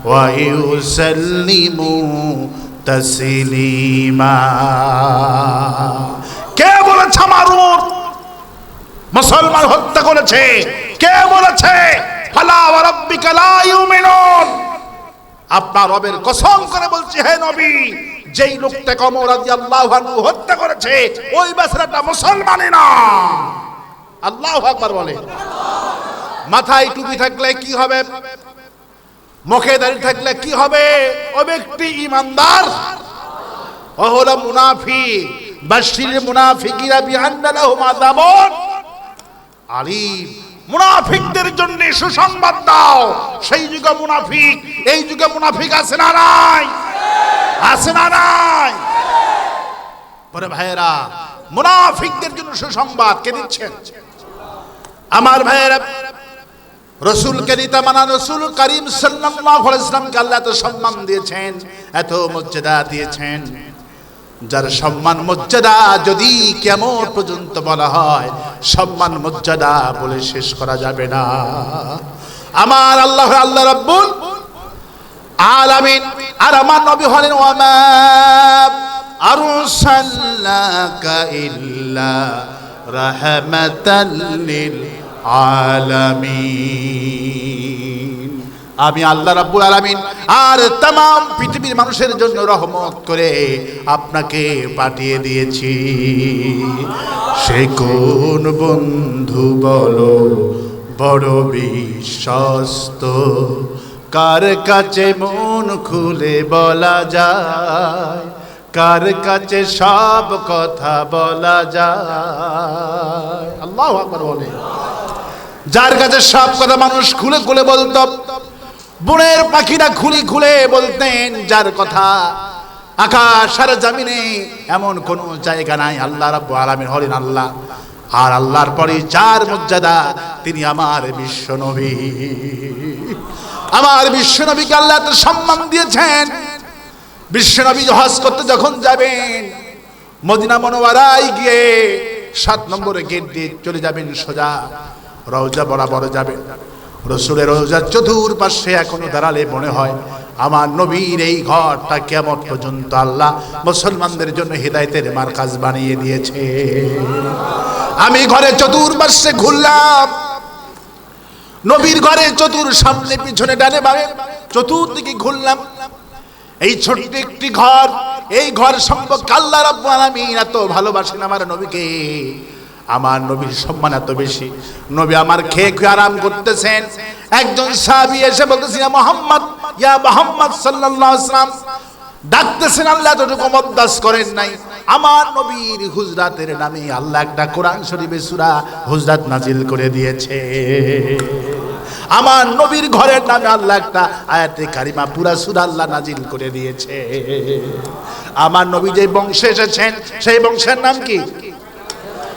ওয়া ইউসাল্লিমু তাসলিমা। কে বলেছে আমার উট মুসলমান হত্যা করেছে? কে বলেছে? ফালা ওয়া রাব্বিকা লা ইউমিনুন। আপনার রবের কসম করে বলছি হে নবী, যেই লোকটা ওমর রাদিয়াল্লাহু আনহু হত্যা করেছে ওই বেচারাটা মুসলমানই না। আল্লাহু আকবার বলে। মাথায় টুপি থাকলে কি হবে? মুখে দাড়ি থাকলে কি হবে? ওই ব্যক্তি ঈমানদার? ও হলো মুনাফিক। বাশশিরিল মুনাফিকিনা বিআন্না লাহুম আযাবুন আলীম। মুনাফিকদের জন্য সুসংবাদ দাও। সেই যুগে মুনাফিক, এই যুগে মুনাফিক আছে না নাই? আছে না নাই? পরে ভাইয়েরা, মুনাফিকদের জন্য সুসংবাদ কে দিচ্ছেন? আমার ভাইয়েরা, রাসূলকে নিতে মানা রাসূল করিম সাল্লাল্লাহু আলাইহি ওয়াসাল্লামকে আল্লাহ এত সম্মান দিয়েছেন, এত মর্যাদা দিয়েছেন, যার সম্মান মর্যাদা যদি কিয়ামত পর্যন্ত বলা হয় সম্মান মর্যাদা বলে শেষ করা যাবে না। আমার আল্লাহ আল্লাহ রাব্বুল আলামিন আর আমার নবী হলেন ওয়া মা আরসালনাকা ইল্লা রাহমাতাল লিল আলামিন। আমি আল্লাহ রাব্বুল আলামিন আর तमाम পৃথিবীর মানুষের জন্য রহমত করে আপনাকে পাঠিয়ে দিয়েছি। সে কোন বন্ধু বলো বড় বিশ্বস্ত, কার কাছে মন খুলে বলা যায়, কার কাছে সব কথা বলা যায়। আল্লাহু আকবার বলে। যার কাছে সব কথা মানুষ খুলে খুলে বলতো, বনের পাখিরা খুলে খুলে বলতেন, যার কথা আকাশ আর জমিনে এমন কোন জায়গা নাই। আল্লাহ রাব্বুল আলামিন হলেন আল্লাহ, আর আল্লাহর পরে যার মর্যাদা তিনি আমার বিশ্ব নবী। আমার বিশ্ব নবীকে আল্লাহ এত সম্মান দিয়েছেন। বিশ্ব নবী হজ করতে যখন যাবেন মদিনা মুনাওয়ারায় গিয়ে 7 নম্বরে গেট দিয়ে চলে যাবেন, সোজা রওজা বরাবর যাবেন। রাসূলের রওজার চতুর্পাশে এখনো দাঁড়ালে মনে হয় আমার নবীর এই ঘরটা কিয়ামত পর্যন্ত আল্লাহ মুসলমানদের জন্য হিদায়াতের মারকাজ বানিয়ে দিয়েছে। আমি ঘরে চতুর্পাশে ঘুরলাম, নবীর ঘরে চতুর সামনে পিছনে ডানে বামে চতুর্দিকে ঘুরলাম। এই ছোট্ট একটি ঘর, এই ঘর সম্পর্কে আল্লাহ রাব্বুল আলামিন এত ভালোবাসেন আমার নবীকে। আমার নবীর সম্মান এত বেশি। নবী আমার খেয়ে খেয়ে আরাম করতেছেন, একজন সাহাবী এসে বলতেছে ইয়া মুহাম্মদ, ইয়া মুহাম্মদ সাল্লাল্লাহু আলাইহি ওয়াসাল্লাম ডাকতেছেন। আল্লাহ এতটুকু মদ্দাস করেন নাই। আমার নবীর হুজরাতের নামে আল্লাহ একটা কোরআন শরীফে সূরা হুজরাত নাজিল করে দিয়েছে। আমার নবীর ঘরের নামে আল্লাহ একটা আয়াতে কারিমা পুরা সূরা আল্লাহ নাজিল করে দিয়েছে। আমার নবী যে বংশে এসেছেন সেই বংশের নাম কি?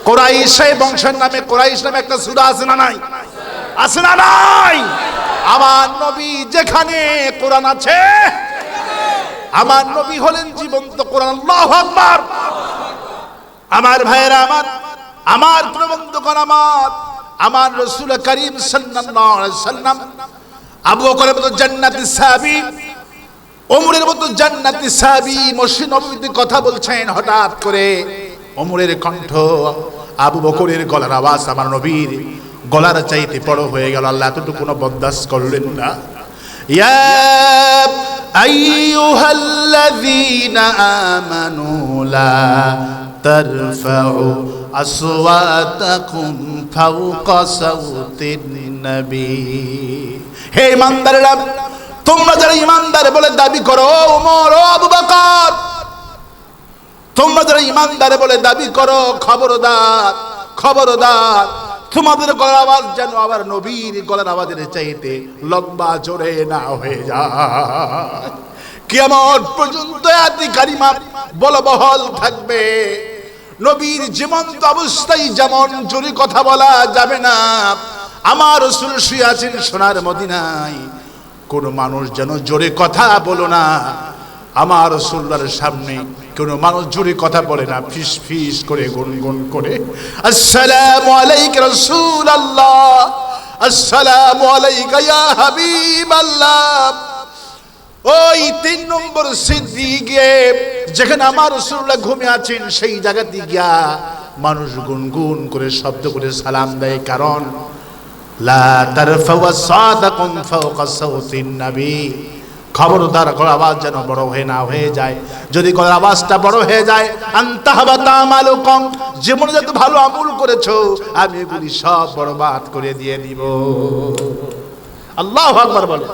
কুরাইশ। সেই বংশের নামে কুরাইশ নামে একটা সূরা আছে না নাই? আছে না নাই? আমার নবী যেখানে কোরআন আছে, আমার নবী হলেন জীবন্ত কোরআন। আল্লাহু আকবার। আমার ভাইয়েরা, আমার প্রবন্ধগণ, আমার রাসূল করিম সাল্লাল্লাহু আলাইহি ওয়াসাল্লাম আবু বকরের মতো জান্নাতি সাহাবী, ওমরের মতো জান্নাতি সাহাবী মসজিদ নববীতে কথা বলছেন। হঠাৎ করে ওমরের কণ্ঠ আবু বকরের গলার আওয়াজ আমার নবীর গলার চাইতে বড় হয়ে গেল। আল্লাহ এতটুকু কোনো বরদাস্ত করলেন না। ইয়া আইয়ুহাল্লাযীনা আমানু লা তারফাউ আসওয়াতাকুম ফাওকা সাওতিন নবী। হে ঈমানদারেরা, তোমরা যারা ঈমানদার বলে দাবি করো, ওমর ও আবু বকর, তোমরা যারা ঈমানদার বলে দাবি করো, খবরদার খবরদার,
তোমাদের গলার আওয়াজ যেন আবার নবীর গলার আওয়াজের চাইতে লম্বা জোরে না হয়ে যায়। কিয়ামত পর্যন্ত আয়াতে কারিমা বলবহল থাকবে। নবীর জীবন্ত অবস্থায় যেমন জোরে কথা বলা যাবে না, আমার রাসূল শুয়ে আছেন সোনার মদিনায়, কোন মানুষ যেন জোরে কথা বলো না। আমার রাসূলুল্লাহর সামনে কোন মানুষ জোরে কথা বলে না, ফিস ফিস করে গুনগুন করে আসসালামু আলাইকা রাসূলুল্লাহ, আসসালামু আলাইকা ইয়া হাবিবাল্লাহ। ওই 3 নম্বর সিদ্ধি গিয়ে যেখানে আমার রাসূলুল্লাহ ঘুমিয়ে আছেন সেই জায়গাতে গিয়া মানুষ গুনগুন করে শব্দ করে সালাম দেয়। কারণ লা তারফাউ আসাদাকুম ফাওকা সাওতিন নবী, খবরদার গলার আওয়াজ যেন বড় হয়ে না হয়ে যায়। যদি গলার আওয়াজটা বড় হয়ে যায় আনতাহবাতা আমালুকুম, যেমন যত ভালো আমল করেছো আমি এগুলি সব বরবাদ করে দিয়ে দিব। আল্লাহু আকবার বলে।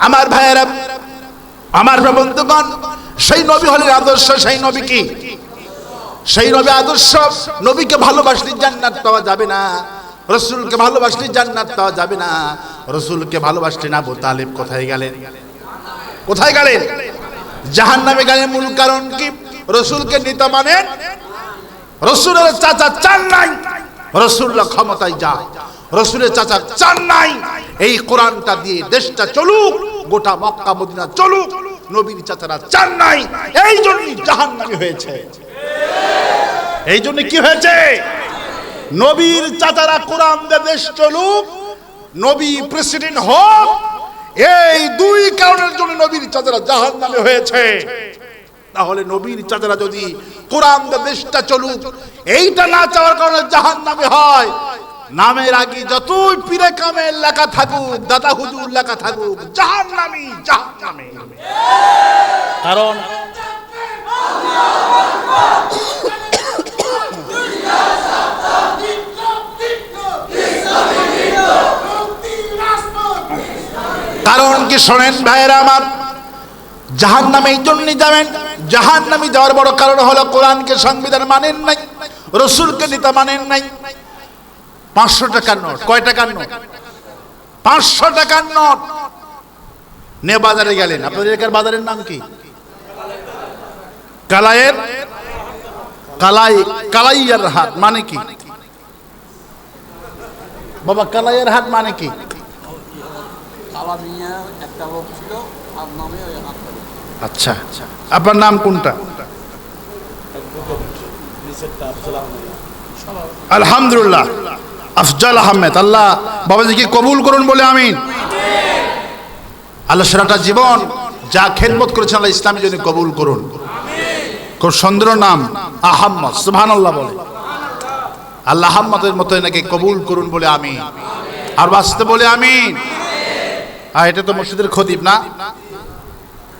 আমার ভাইয়েরা, আমার বন্ধুগণ, সেই নবী হলেন আদর্শ। সেই নবী কি? সেই নবী আদর্শ। নবীকে ভালোবাসলে জান্নাত পাওয়া যাবে না, রাসূলকে ভালোবাসলে জান্নাত পাওয়া যাবে না। রাসূলকে ভালোবাসলেন আবু তালেব কোথায় গেলেন? কোথায় গেলেন? জাহান্নামে গেলেন। মূল কারণ কি? রাসূলকে নিতে মানেন, রাসূলের চাচা চান নাই রাসূলুল্লাহ ক্ষমতায় যায়, রাসূলের চাচা চান নাই এই কোরআনটা দিয়ে দেশটা চলুক, গোটা মক্কা মদিনা চলুক, নবীর চাচারা চান নাই, এই জন্যই জাহান্নামী হয়েছে। এই জন্য কি হয়েছে? নবীর চাচারা কোরআন দিয়ে দেশ চলুক, নবী প্রেসিডেন্ট হোক, এই দুই কারণের জন্য নবীর চাচারা জাহান্নামী হয়েছে। তাহলে নবীর চাচারা যদি কোরআন দিয়ে দেশটা চলুক এইটা না চাওয়ার কারণে জাহান্নামী হয়, নামের আগে যতই পীরে কামেল লেখা থাকুক, দাদা হুজুর লেখা থাকুক, জাহান্নামী জাহান্নামী। কারণ কারণ কি শোনেন ভাইয়েরা আমার, জাহান্নামে এই জন্যই যাবেন। জাহান্নামে যাওয়ার বড় কারণ হলো কোরআনকে সংবিধান মানেন নাই, রাসূলকে নেতা মানেন নাই। 500 টাকার নোট, কয় টাকার নোট? 500 টাকার নোট নিয়ে বাজারে গেলেন। আপনাদের এলাকার বাজারের নাম কি? কালাইয়ার হাট মানে কি বাবা? কালাইয়ার হাট মানে কি? আচ্ছা, আপনার নাম কোনটা? আলহামদুলিল্লাহ, আফজাল আহমেদ। আল্লাহ বাবাজিকে কবুল করুন বলে আমিন। আল্লাহ সারাটা জীবন যা খেদমত করেছেন আল্লাহ ইসলামের জন্য কবুল করুন। খুব সুন্দর নাম, আহম্মদ। সুবহানাল্লাহ বলে। আল্লাহ আহম্মদের মতো নাকি কবুল করুন বলে আমিন। আর বাঁচতে বলে আমিন। আর এটা তো মসজিদের খতিব না?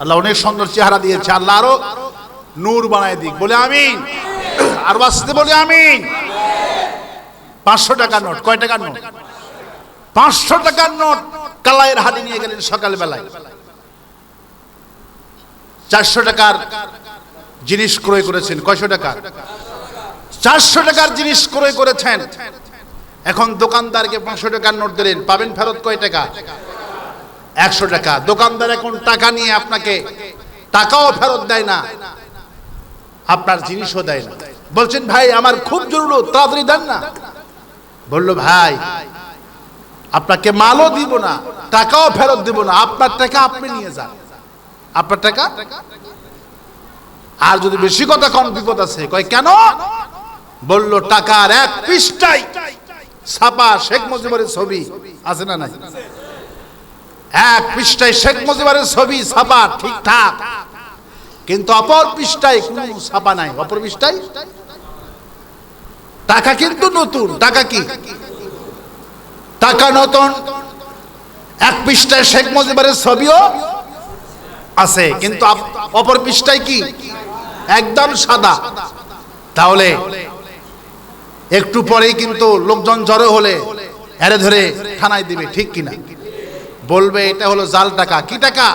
আল্লাহ অনেক সুন্দর চেহারা দিয়েছে, আল্লাহ আরো নূর বানায় দিক বলে আমিন। আর বাঁচতে বলে আমিন। 500 টাকার নোট, কয় টাকার নোট? 500 টাকার নোট কালাইয়ের হাটে নিয়ে গেলেন সকালবেলায়। 400 টাকার জিনিস ক্রয় করেছেন। কয়শো টাকা? 400 টাকার জিনিস ক্রয় করেছেন। এখন দোকানদারকে 500 টাকার নোট দিলেন, পাবেন ফেরত কয় টাকা? 100 টাকা। দোকানদার এখন টাকা নিয়ে আপনাকে টাকাও ফেরত দেয় না, আপনার জিনিসও দেয় না। বলছেন ভাই আমার খুব জরুরি, তাড়াতাড়ি দেন না। বলল ভাই আপনাকে মালও দিব না, টাকাও ফেরত দিব না, আপনার টাকা আপনি নিয়ে যান, আপনার টাকা। আর যদি বেশি কথা কম বিপদ আছে। কয় কেন? বলল টাকার এক পৃষ্ঠায় ছাপা শেখ মুজিবের ছবি আছে না নাই? এক পৃষ্ঠায় শেখ মুজিবের ছবি ছাপা ঠিকঠাক, কিন্তু অপর পৃষ্ঠায় কোনো ছাপা নাই। অপর পৃষ্ঠায় টাকা কিন্তু নতুন। টাকা কি? টাকা নতুন। এক পৃষ্ঠায় শেখ মুজিবের ছবিও আছে, কিন্তু অপর পৃষ্ঠায় কি? একদম সাদা। তাহলে একটু পরেই কিন্তু লোকজন জড়ো হলে এরে ধরে থানায় দিবে, ঠিক কিনা? বলবে এটা হলো জাল টাকা। কি টাকা?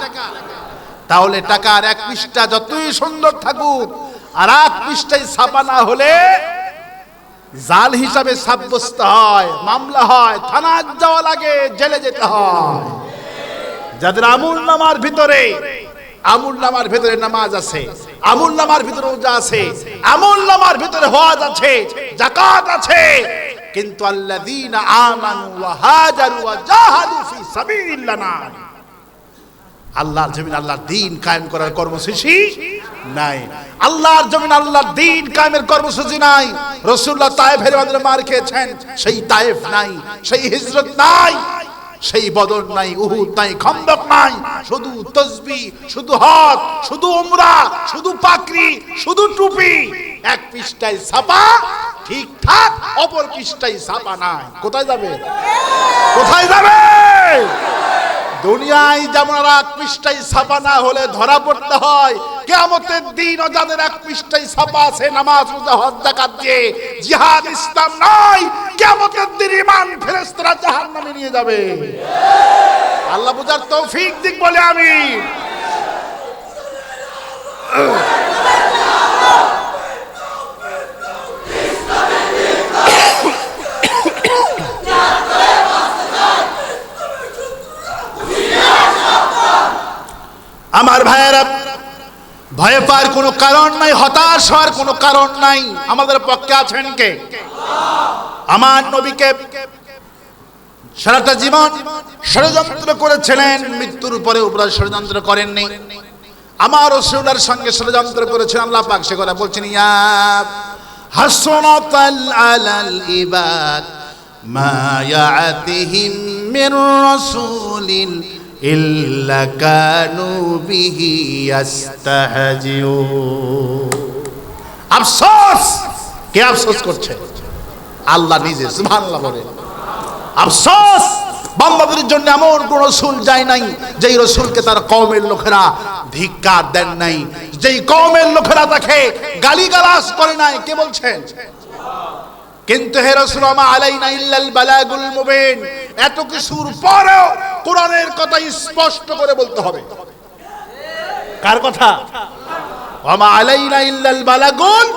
তাহলে টাকার এক পৃষ্ঠা যতই সুন্দর থাকুক আর এক পৃষ্ঠায় ছাপা না হলে জাল হিসাবে সাব্যস্ত হয়, মামলা হয়, থানায় যাওয়া লাগে, জেলে যেতে হয়। যাদের আমুলনামার ভিতরে নামাজ আছে, আমুলনামার ভিতরে রোজা আছে, আমুলনামার ভিতরে হজ আছে, যাকাত আছে, কিন্তু আল্লাযীনা আমানু ওয়া হাজারু ওয়া জাহাদু ফি সাবিলিল্লাহ নাই। আল্লাহর জমিন আল্লাহর দ্বীন কায়েম করার কর্মসূচি নাই। আল্লাহর জমিন আল্লাহর দ্বীন কায়েমের কর্মসূচি নাই। রাসূলুল্লাহ তায়েফের মাঝে মার খেয়েছেন, সেই তায়েফ নাই, সেই হিজরত নাই, সেই বদর নাই, উহুদ নাই, খন্দক নাই। শুধু তাসবিহ, শুধু হজ, শুধু উমরা, শুধু পাকড়ি, শুধু টুপি। এক পৃষ্ঠায় ছাপা ঠিকঠাক, অপর পৃষ্ঠায় ছাপা নাই। কোথায় যাবে? কোথায় যাবে? দুনিয়ায় যেমন এক পৃষ্ঠায় ছাপা না হলে ধরা পড়তে হয়, কিয়ামতের দিনও যাদের এক পৃষ্ঠায় ছাপা আছে নামাজ রোজা হজ যাকাত দিয়ে, জিহাদ ইসলাম নাই, কিয়ামতের দিন ঈমান ফেরেশতারা জাহান্নামে নিয়ে যাবে। আল্লাহ বুঝার তৌফিক দিক বলে আমিন। আমার ভাইয়েরা, ভয় পাওয়ার কোনো কারণ নাই, হতাশ হওয়ার কোনো কারণ নাই। আমাদের পক্ষে আছেন কে? আমার নবীকে সারাটা জীবন ষড়যন্ত্র করেছিলেন, মৃত্যুর পরে উপরে ষড়যন্ত্র করেননি। আমার রাসূলের সঙ্গে ষড়যন্ত্র করেছেন। আল্লাহ পাক সে কথা বলছেন, ইয়া হাসনাতাল আলাল ইবাদ মা ইয়াতিহিম মির রাসূলিন ইল্লা কানু বিহি ইস্তাহজিউন। আফসোস, কে আফসোস করছে? আল্লাহ নিজে। সুবহানাল্লাহ বলেন। আফসোস, বান্দাদের জন্য এমন কোন রাসূল যায় নাই যেই রাসূলকে তার কওমের লোকেরা ধিক্কার দেন নাই, যেই কওমের লোকেরা তাকে গালিগালাজ করে নাই। কে বলছেন? কিন্তু হে রাসূল, মা আলাইনা ইল্লাল বালাগুল মুবিন, এত কিছুর পরেও কোরআনের কথা স্পষ্ট করে বলতে হবে। কার কথা? ওয়া আলাইনা ইল্লাল বালাগুল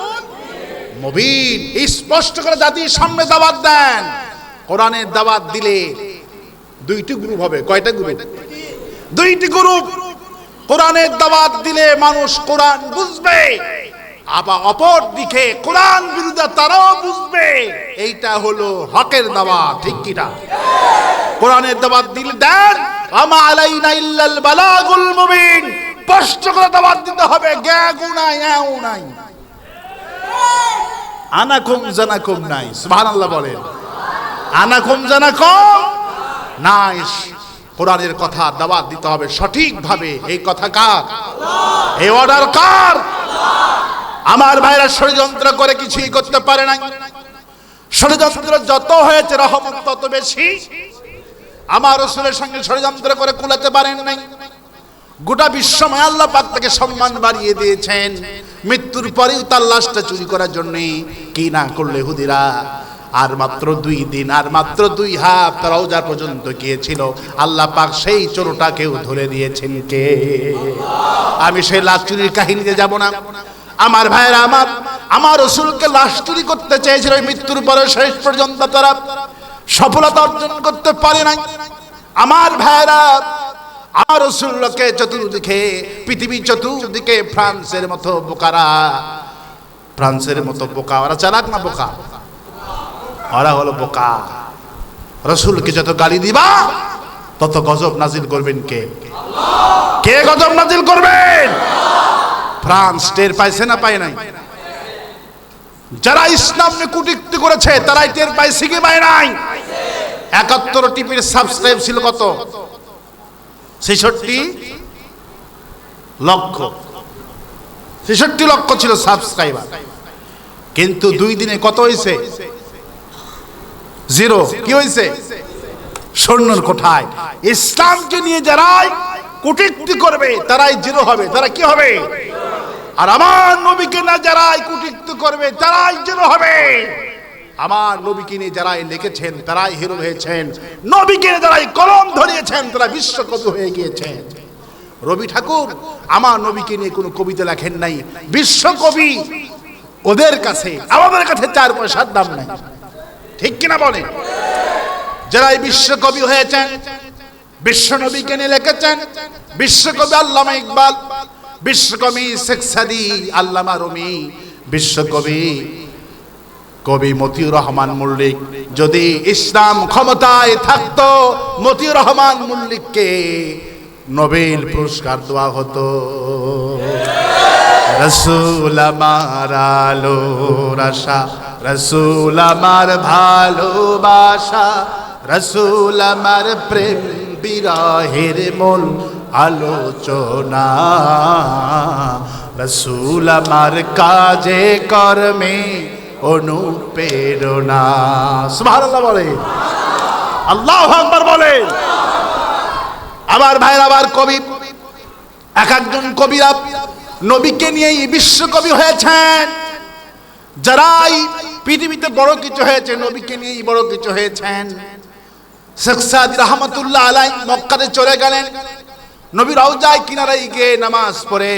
মুবিন, স্পষ্ট করে জাতির সামনে দাওয়াত দেন। কোরআনের দাওয়াত দিলে দুইটি গ্রুপ হবে। কয়টা গ্রুপ? দুইটি গ্রুপ। কোরআনের দাওয়াত দিলে মানুষ কোরআন বুঝবে, আবার অপর দিকে কোরআন বিরোধী তারাও বুঝবে। এইটা হলো হকের দাওয়াত। ঠিক কিনা? কোরআনের দাওয়াত দিলে দেন, আমা আলাইনা ইল্লাল বালাগুল মুবিন, স্পষ্ট করে দাওয়াত দিতে হবে। গ্যাগু নাই, এও নাই, আনাকুম জানাকুম নাই। সুবহানাল্লাহ বলেন। আনাকুম জানাকুম নাই। কোরআনের কথা দাওয়াত দিতে হবে সঠিকভাবে। এই কথা কার? এই অর্ডার কার? আমার ভাইরা ষড়যন্ত্র করে কিছুই করতে পারে না। ষড়যন্ত্র যত হয়েছে রহমত তত বেশি। আমার রাসূলের সঙ্গে ষড়যন্ত্র করে কুলাতে পারেন নাই। গোটা বিশ্বময় আল্লাহ পাক তাকে সম্মান বাড়িয়ে দিয়েছেন। মৃত্যুর পরেও তার লাশটা চুরি করার জন্য কি না করলে হুদিরা। আর মাত্র 2 দিন, আর মাত্র 2 হাত তার রওজা পর্যন্ত গিয়েছিল। আল্লাহ পাক সেই চোরটাকেও ধরে দিয়েছেন। কে? আমি সেই লাশ চুরির কাহিনীতে যাব না। আমার ভাইরা, আমার রাসূলকে লাশ চুরি করতে চেয়েছিল, মৃত্যুর পরে শেষ পর্যন্ত তারা সফলতা অর্জন করতে পারে নাই। আমার ভাইরা, আমার রাসূলকে চতুর্দিকে, পৃথিবী চতুর্দিকে ফ্রান্সের মতো বোকারা, ফ্রান্সের মতো বোকা। ওরা চালাক না বোকা? ওরা হলো বোকা। রাসূলকে যত গালি দিবা তত গজব নাজিল করবেন কে? কে গজব নাজিল করবেন? ফ্রান্স টের পাইছে না পায় নাই? যারা ইসলাম নিয়ে কটূক্তি করেছে তারাই টের পাইছে কি পায় নাই? 71 টিভির সাবস্ক্রাইব ছিল কত? 66 লক্ষ। 66 লক্ষ ছিল সাবস্ক্রাইবার। কিন্তু 2 দিনে কত হয়েছে? 0। কি হয়েছে? স্বর্ণের কোঠায়। ইসলামকে নিয়ে যারাই কটূক্তি করবে তারাই 0 হবে। তারা কি হবে? আর আমার নবীকে না যারাই কটূক্তি করবে তারাই 0 হবে। আমার নবীকে নিয়ে যারাই লিখেছেন তারাই হিরো হয়েছেন। নবীকে নিয়ে যারাই কলম ধরিয়েছেন তারা বিশ্বকবি হয়ে গিয়েছেন। রবি ঠাকুর আমার নবীকে নিয়ে কোনো কবিতা লেখেন নাই, বিশ্বকবি ওদের কাছে আমাদের কাছে 4 পয়সার দাম নাই, ঠিক কিনা বলে? যারা এই বিশ্বকবি হয়েছেন, বিশ্বনবীকে নিয়ে লিখেছেন, বিশ্বকবি আল্লামা ইকবাল, বিশ্বকবি শেখ সাদী, আল্লামা রুমি, বিশ্বকবি কবি মতিউর রহমান মল্লিক। যদি ইসলাম ক্ষমতায় থাকতো, মতিউর রহমান মল্লিককে নোবেল পুরস্কার দেওয়া হতো। রসুল আমার আলোর আশা, রসুল আমার ভালোবাসা, রসুল আমার প্রেম বিরহের মূল আলোচনা, রসুল আমার কাজে কর্মে অনুপ্রেরণা। সুবহানাল্লাহ বলে, আল্লাহু আকবার বলে। আবার ভাইরা, আবার কবি, এক একজন কবিরা নবীকে নিয়েই বিশ্বকবি হয়েছেন। যারাই পৃথিবীতে বড় কিছু হয়েছে, নবীকে নিয়েই বড় কিছু হয়েছেন। শেখ সাদী রহমাতুল্লাহ আলাইহি মক্কাতে চলে গেলেন, নবীর রওজায় কিনারায় গিয়ে নামাজ পড়ে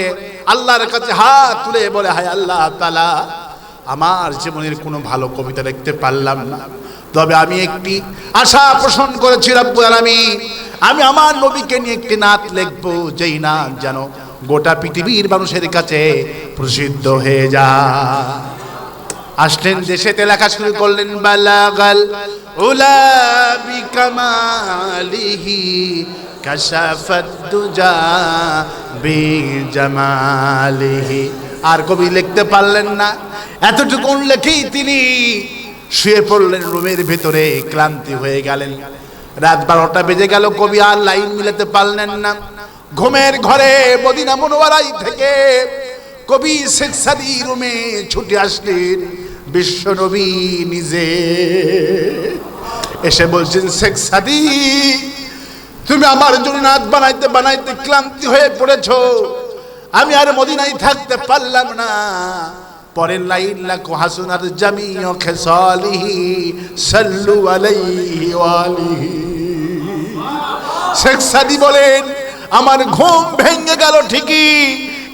আল্লাহর কাছে হাত তুলে বলে, হায় আল্লাহ তাআলা, আমার জীবনের কোনো ভালো কবিতা লিখতে পারলাম না, তবে আমি একটি আশা পোষণ করেছি রব্বুল আলামিন, আমি আমার নবীকে নিয়ে একটি নাত লিখবো, যেই নাত যেন গোটা পৃথিবীর মানুষের কাছে প্রসিদ্ধ হয়ে যায়। আসলেন দেশেতে, লেখা শুরু করলেন, বালাগাল উলা বিকামালিহি কাশাফাত দুজা বিজামালিহি। আর কবি লিখতে পারলেন না, এতটুকু লেখেই তিনি শুয়ে পড়লেন রুমের ভিতরে, ক্লান্তি হয়ে গেলেন। রাত 12টা বেজে গেল, কবি আর লাইন মিলাতে পারলেন না। ঘুমের ঘরে মদিনা মুনওয়ারায় থেকে কবি শেখ সাদী রুমে ছুটে আসলেন। বিশ্বনবী নিজে এসে বলছেন, শেখ সাদী, তুমি আমার জন্য নাত বানাইতে বানাইতে ক্লান্তি হয়ে পড়েছো, আমি আর মদিনায় থাকতে পারলাম না। পরের লাইন লাকু হাসুনার জামিউ খিসালিহি সাল্লু আলাইহি ওয়া আলিহি। শেখ সাদী বলেন, আমার ঘুম ভেঙে গেল ঠিকই,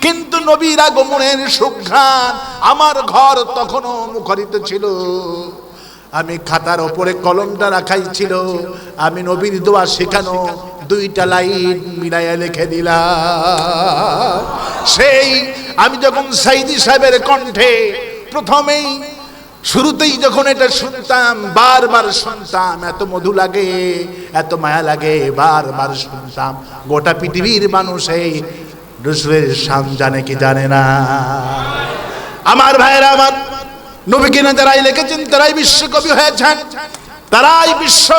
কিন্তু নবীর আগমনের সুঘ্রাণ আমার ঘর তখনও মুখরিত ছিল। আমি খাতার ওপরে কলমটা রাখাই ছিল, আমি নবীর দোয়া শেখানো 2টা লাইন মিলাইয়া লিখে দিলাম। সেই আমি যখন সাইদি সাহেবের কণ্ঠে প্রথমেই শুরুতেই যখন এটা শুনতাম, বারবার শুনতাম, এত মধু লাগে, এত মায়া লাগে, বারবার শুনতাম। গোটা পৃথিবীর মানুষ এই রসুলের শান জানে কি জানে না? আমার ভাইয়েরা, আমার নবীকে না যারাই লিখেছেন তারাই বিশ্বকবি হয়েছেন, তারাই বিশ্ব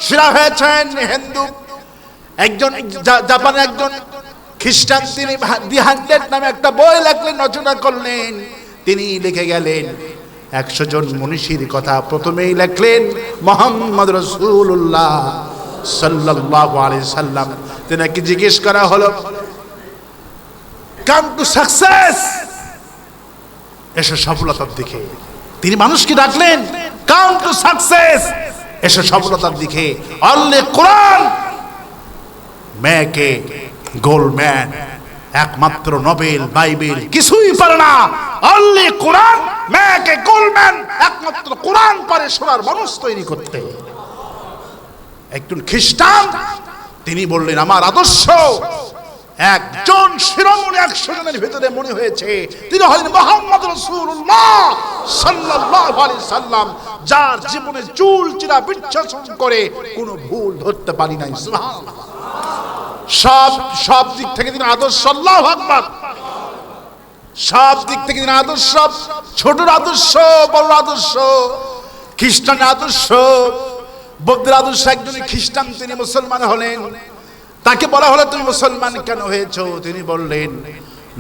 সেরা হয়েছেন। হিন্দু একজন, জাপানের একজন খ্রিস্টান, তিনি দি 100 নামে একটা বই লিখলেন, রচনা করলেন। তিনি লিখে গেলেন 100 জন মনীষীর কথা। প্রথমেই লিখলেন মুহাম্মদ রাসূলুল্লাহ সাল্লাল্লাহু আলাইহি সাল্লাম। তেনাকে জিজ্ঞেস করা হলো, কাম টু সাকসেস, এসো সফলতার দিকে। তিনি মানুষকে ডাকলেন, কাম টু সাকসেস, এসো সফলতার দিকে। অনলি কোরআন মেকে গোল্ডম্যান, একমাত্র নোবেল বাইবেল কিছুই পারে না। অনলি কোরআন মেকে গোল্ডম্যান, একমাত্র কোরআন পারে সোনার মানুষ তৈরি করতে। একজন খ্রিস্টান, তিনি বললেন, আমার আদর্শ একজন শিরোমণি 100 জনের ভিতরে মনে হয়েছে, তিনি হলেন মুহাম্মদ রাসূলুল্লাহ সাল্লাল্লাহু আলাইহি সাল্লাম, যার জীবনে চুল চিরা বিচ্ছাসন করে কোনো ভুল ধরতে পারি নাই। সুবহানাল্লাহ। সব দিক থেকে তিনি আদর্শ। আল্লাহু আকবার। সব দিক থেকে তিনি আদর্শ, ছোটর আদর্শ, বড় আদর্শ, খ্রিস্টানের আদর্শ, বৌদ্ধের আদর্শ। একজন খ্রিস্টান, তিনি মুসলমান হলেন। তাকে বলা হলো, তুমি মুসলমান কেন হয়েছো? তিনি বললেন,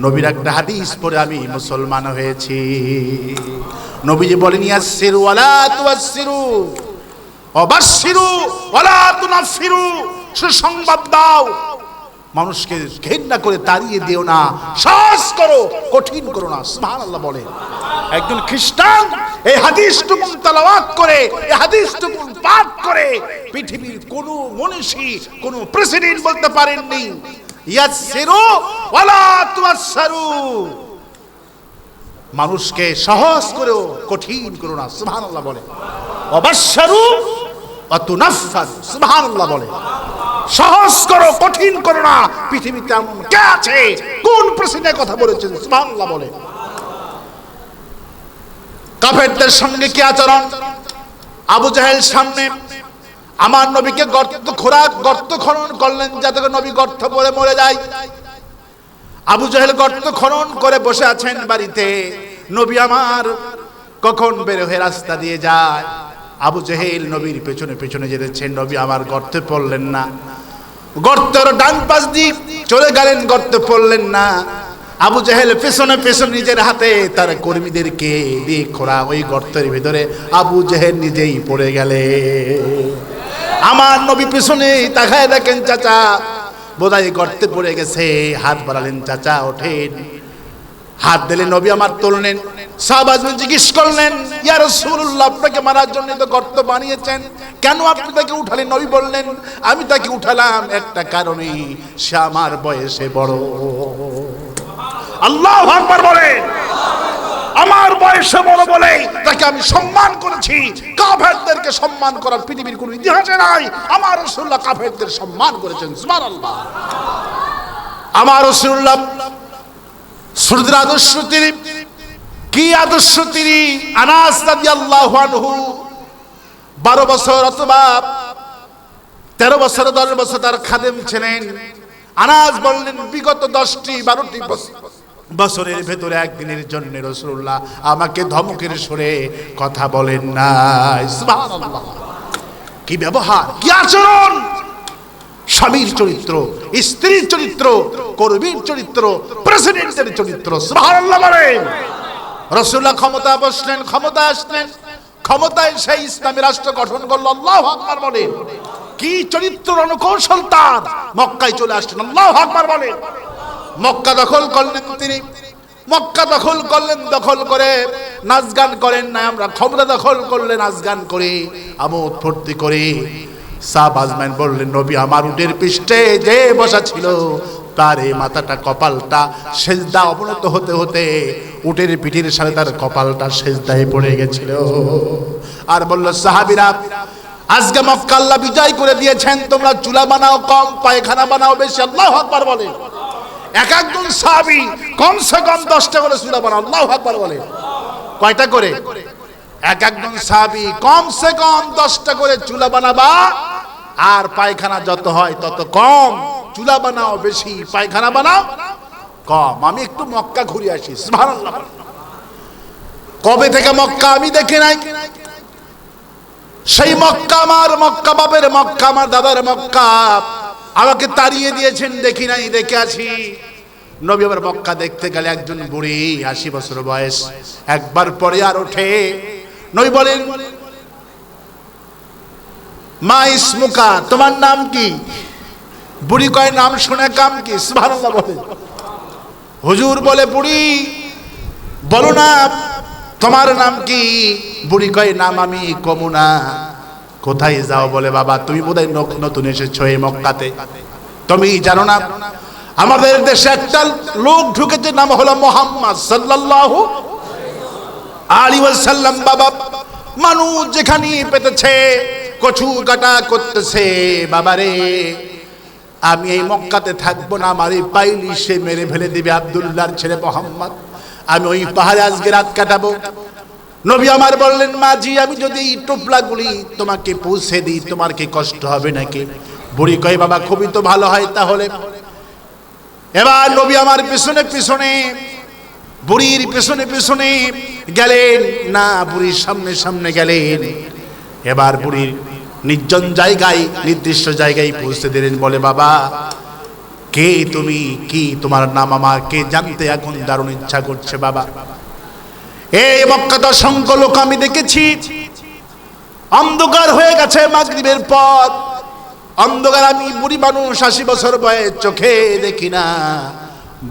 নবীর একটা হাদিস পড়ে আমি মুসলমান হয়েছি। নবীজি বলেন, ইয়াসসিরু ওয়ালা তুয়াসসিরু ওয়াবাশশিরু ওয়ালা তুনাফিরু, সুসংবাদ দাও, মানুষকে ঘৃণা করে তাড়িয়ে দিও না, সহজ করো, কঠিন করো না। সুবহানাল্লাহ বলে। একজন খ্রিস্টান এই হাদিসটুকু তেলাওয়াত করে, এই হাদিসটুকু পাঠ করে পৃথিবীর কোন মনীষী, কোন প্রেসিডেন্ট বলতে পারেননি ইয়াসসিরু ওয়ালা তুয়াসসিরু, মানুষকে সহজ করেও কঠিন করো না, সুবহানাল্লাহ বলে। ওয়াবাশশারু ওয়া তুনাফফারু, সুবহানাল্লাহ বলে। সহজ করো, কঠিন করো না। পৃথিবীতে এমন কে আছে, কোন প্রশ্নে কথা বলেছেন, সুবহানাল্লাহ বলে। কাফেরদের সঙ্গে কি আচরণ! আবু জাহেল সামনে আমার নবীকে গর্ত খনন করলেন যাতে করে নবী গর্ত পড়ে মরে যায়। আবু জাহেল গর্ত খনন করে বসে আছেন বাড়িতে, নবী আমার কখন বের হয়ে রাস্তা দিয়ে যায়। আবু জাহেল নবীর পেছনে পেছনে যেতেছেন, নবী আমার গর্তে পড়লেন না। গর্তের ডান পাশ দিয়ে চলে গেলেন, গর্তে পড়লেন না। আবু জাহেল পেছনে পেছনে নিজের হাতে তার কর্মীদেরকে দিয়ে খোঁড়া ওই গর্তের ভিতরে আবু জাহেল নিজেই পড়ে গেলে। আমার নবী পেছনে তাকায় দেখেন চাচা বোধহয় গর্তে পড়ে গেছে। হাত বাড়ালেন, চাচা ওঠেন। হাত দিলে নবী আমার তুললেন। সাহাবাজরা জিজ্ঞেস করলেন, ইয়া রাসূলুল্লাহ, আপনাকে মারার জন্য তো গর্ত বানিয়েছেন, কেন আপনি তাকে উঠালেন? নবী বললেন, আমি তাকে উঠালাম একটা কারণে, সে আমার বয়সে বড়। আল্লাহু আকবার বলে। আমার বয়সে বড় বলে তাকে আমি সম্মান করেছি। কাফেরদেরকে সম্মান করার পৃথিবীর কোনো ইতিহাসে নাই। আমার রাসূলুল্লাহ কাফেরদের সম্মান করেছেন, সুবহানাল্লাহ। আমার রাসূলুল্লাহ সুরদের আদর্শ তিনি কি আদর্শ! তিনি আনাস রাদিয়াল্লাহু আনহু 12 বছর অথবা 13 বছর 10 বছর তার খাদেম ছিলেন। আনাস বললেন, বিগত 10টি 12টি বছরের ভেতরে একদিনের জন্য রাসূলুল্লাহ আমাকে ধমকের সুরে কথা বলেন নাই। সুবহানাল্লাহ! কি ব্যবহার, কি আচরণ! স্বামীর চরিত্র, স্ত্রীর চরিত্র, কর্মীর চরিত্র, প্রেসিডেন্টের চরিত্র, সুবহানাল্লাহ বলেন। রাসূলুল্লাহ ক্ষমতা বসলেন, ক্ষমতা আসলেন, ক্ষমতায় সেই ইসলামী রাষ্ট্র গঠন করল। আল্লাহু আকবার বলেন। কি চরিত্র, রণকৌশল তার! মক্কায় চলে আসলেন, আল্লাহু আকবার বলেন। মক্কা দখল করলেন তিনি। মক্কা দখল করলেন, দখল করে নাচ গান করেন না। আমরা ক্ষমতা দখল করলেন নাচ গান করে, আমোদ ফুর্তি করে। সাহাবাজমান বললেন, নবী আমার উটের পৃষ্ঠে যে বসা ছিল তার এই মাথাটা, কপালটা সেজদা অবনত হতে হতে উটের পিঠের সাথে তার কপালটা সেজদায় পড়ে গেছিল। আর বলল, সাহাবীরা, আজকে মক্কা আল্লাহ বিজয় করে দিয়েছেন, তোমরা চুলা বানাও কম, পায়খানা বানাও বেশি। আল্লাহু আকবার বলে। এক একজন সাহাবী কমসে কম 10টা করে চুলা বানাও। আল্লাহু আকবার বলে। কয়টা করে? এক একজন সাহাবী কমসে কম 10টা করে চুলা বানাবা, আর পায়খানা যত হয় তত কম। চুলা বানাও বেশি, পায়খানা বানাও কম। আমি একটু মক্কা ঘুরে আসি, সুবহানাল্লাহ। কবে থেকে মক্কা আমি দেখি নাই। সেই মক্কা আমার, মক্কা বাপের মক্কা, আমার দাদার মক্কা, আমাকে তাড়িয়ে দিয়েছেন, দেখি নাই, দেখে আছি। নবী আবার মক্কা দেখতে গেলে একজন বুড়ি 80 বছর বয়স, একবার পরে আর ওঠে। নবী বলেন, মা ইসমুকা, তোমার নাম কি? বুড়ি কয়, নাম শুনে কাম কি? সুবহানাল্লাহ বলে। হুজুর বলে, বুড়ি বলো না তোমার নাম কি? বুড়ি কয়, নাম আমি কমু না। কোথায় যাও? বলে, বাবা তুমি বোধহয় নতুন এসেছো এই মক্কাতে, তুমি জানো না আমাদের দেশে একটা লোক ঢুকেছে, নাম হলো মুহাম্মদ সাল্লাল্লাহু আলাইহি ওয়াসাল্লাম। বাবা, মানুষ যেখানে পেতেছে কচু কাটা করতেছে। বাবারে, আমি এই মক্কাতে থাকবো না, আমার এই পাইলি সে মেরে ফেলে দিবে, আব্দুল্লাহর ছেলে মুহাম্মদ। আমি ওই পাহাড়ে আজকে রাত কাটাবো। নবী আমার বললেন, মাঝি, আমি যদি এই টোপলাগুলি তোমাকে পৌঁছে দিই, তোমার কি কষ্ট হবে নাকি? বুড়ি কয়, বাবা খুবই তো ভালো হয় তাহলে। এবার নবী আমার পিছনে পিছনে, বুড়ির পিছনে পিছনে গেলেন না, বুড়ির সামনে সামনে গেলেন। এবার বুড়ির নির্জন জায়গায়, নির্দিষ্ট জায়গায় পৌঁছে দিলেন। বলে, বাবা কে তুমি, কি তোমার নাম? আমাকে জানতে এখন দারুণ ইচ্ছা করছে বাবা। এই মক্কাতে অসংখ্য লোক আমি দেখেছি, অন্ধকার হয়ে গেছে মাগরিবের পর, অন্ধকার। আমি বুড়ি মানুষ, 80 বছর বয়স, চোখে দেখি না।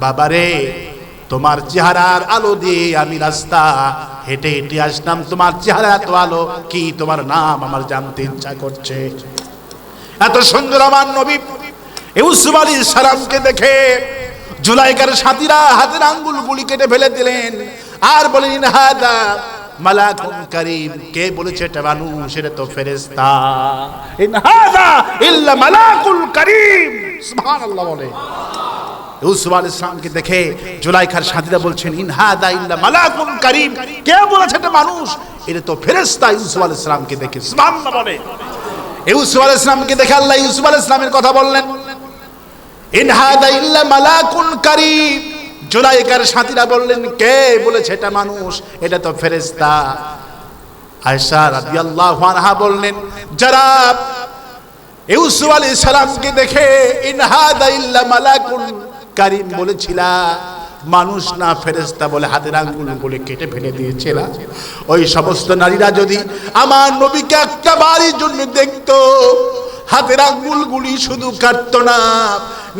বাবারে, তোমার চেহারার আলো দিয়ে আমি রাস্তা হেঁটে হেঁটে আসলাম, তোমার চেহারা এত আলো, কি তোমার নাম আমার জানতে ইচ্ছা করছে। এত সুন্দর আমার নবী ইউসুফ আলাইহিস সালামকে দেখে জুলাইখার সাথীরা হাতের আঙ্গুল গুলি কেটে ফেলে দিলেন।
আর বলেন ইন হাদা মালাকুন কারীম, কে বলেছে এটা মানুষ? এটা তো ফেরেশতা। ইন হাদা ইল্লা মালাকুল কারীম, সুবহানাল্লাহ বলে। ইউসুফ আলাইহিস সালামকে দেখে জুলাইখার সাথীরা বলছেন ইন হাদা ইল্লা মালাকুন কারীম, কে বলেছে এটা মানুষ? এটা তো ফেরেশতা। ইউসুফ আলাইহিস সালামকে দেখে সুবহানাল্লাহ বলে। ইউসুফ আলাইহিস সালামকে দেখে আল্লাহ ইউসুফ আলাইহিস সালামের কথা বললেন, ইন হাদা ইল্লা মালাকুন কারীম। জুলাইখার সাথীরা বললেন কে বলেছে এটা মানুষ? এটা তো ফেরেশতা। আয়েশা রাদিয়াল্লাহু আনহা বললেন, যারা ইউসুফ আলাইহিস সালামকে দেখে ইন হাদা ইল্লা মালাকুন কারীম বলেছিলা, মানুষ না ফেরেশতা বলে হাতের আঙ্গুলগুলো কেটে ফেলে দিয়েছিল, ওই সমস্ত নারীরা যদি আমার নবীকে একটা বারের জন্য দেখতো, হাতের আঙ্গুলগুলি শুধু কাটতো না,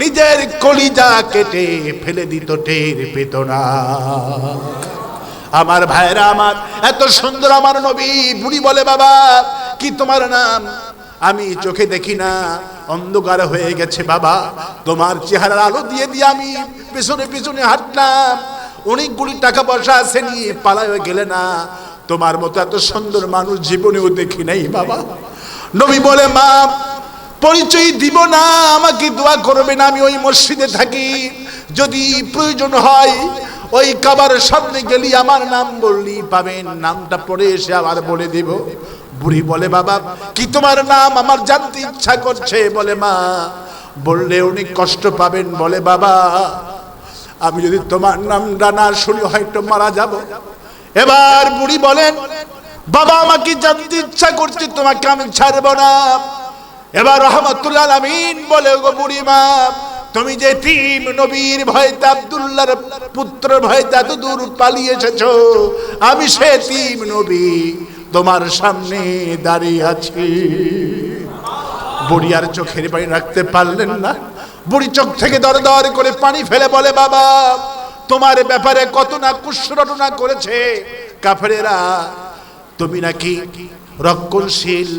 নিজের কলিজা কেটে ফেলে দিত, টের পেত না। আমার ভাইরা আমার, এত সুন্দর আমার নবী। বুড়ি বলে বাবা কি তোমার নাম? আমি চোখে দেখি না, অন্ধকার হয়ে গেছে বাবা, তোমার চেহারার আলো দিয়ে দিয়ে আমি পেছনে পেছনে হাঁটলাম, অনেকগুলি টাকা পয়সা আছে নিয়ে পালায় গেলে না, তোমার মতো এত সুন্দর মানুষ জীবনেও দেখি নাই বাবা। নবী বলে মা পরিচয় দিব না, আমাকে দোয়া করবে না, আমি ওই মসজিদে থাকি, যদি প্রয়োজন হয় ওই কাবার সামনে গেলি আমার নাম বললি পাবেন, নামটা পড়ে এসে আবার বলে দিব। বুড়ি বলে বাবা কি তোমার নাম? আমার জানতে ইচ্ছা করছে। বলে মা বললে অনেক কষ্ট পাবেন। বলে বাবা আমি যদি তোমার নামটা না শুনি হয়তো মারা যাব। এবার বুড়ি বলেন বাবা আমাকে জানতে ইচ্ছা করছে, তোমাকে আমি ছাড়বো না। এবার রহমাতুল আলামিন বলে গো বুড়ি মা, তুমি যে তিন নবীর ভয়তে আব্দুল্লাহর পুত্র ভয়তে এত দূর পালিয়ে এসেছো, আমি সে তিন নবী তোমার সামনে দাঁড়িয়ে আছি। বুড়ি আর চোখের পানি রাখতে পারলেন না। বুড়ি চোখ থেকে দর দর করে পানি ফেলে বলে বাবা তোমার ব্যাপারে কত না কুশরটনা করেছে কাফেরেরা, তুমি নাকি রক্ষণশীল,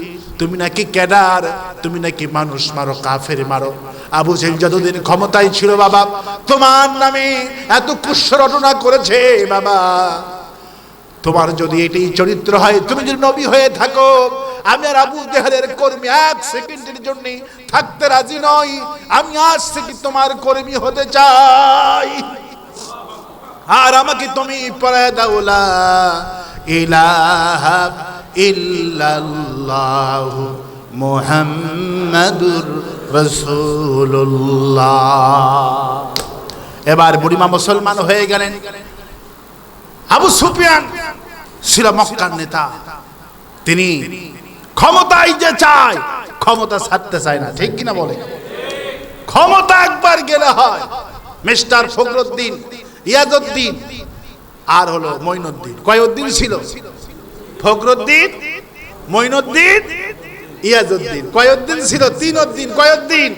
তুমি নাকি ক্যাডার, তুমি নাকি মানুষ মারো, কাফের মারো। আবু জেহেল যতদিন ক্ষমতায় ছিল বাবা তোমার নামে এত কুশরটনা করেছে বাবা। তোমার যদি এটাই চরিত্র হয়, তুমি যদি নবী হয়ে থাকো, আমি আর আবু জেহেলের কর্মী এক সেকেন্ডের জন্য থাকতে রাজি নই। আমি আজ থেকে তোমার কর্মী হতে চাই, আর আমাকে তুমি পড়ায় দাও লা ইলাহা ইল্লাল্লাহু মুহাম্মাদুর রাসূলুল্লাহ। এবার বুড়িমা মুসলমান হয়ে গেলেন। আবু সুফিয়ান ছিল মক্কার নেতা, তিনি ক্ষমতায় যে চায় ক্ষমতা ছাড়তে চায় না, ঠিক কিনা বলে? ক্ষমতা একবার গেলে হয়। মিস্টার ফখরুদ্দিন, ইয়াজউদ্দিন আর হলো মঈনুদ্দিন, কয়উদ্দিন ছিল? ফখরুদ্দিন, মঈনুদ্দিন, ইয়াজউদ্দিন। কয়উদ্দিন ছিল? তিনউদ্দিন। কয়উদ্দিন?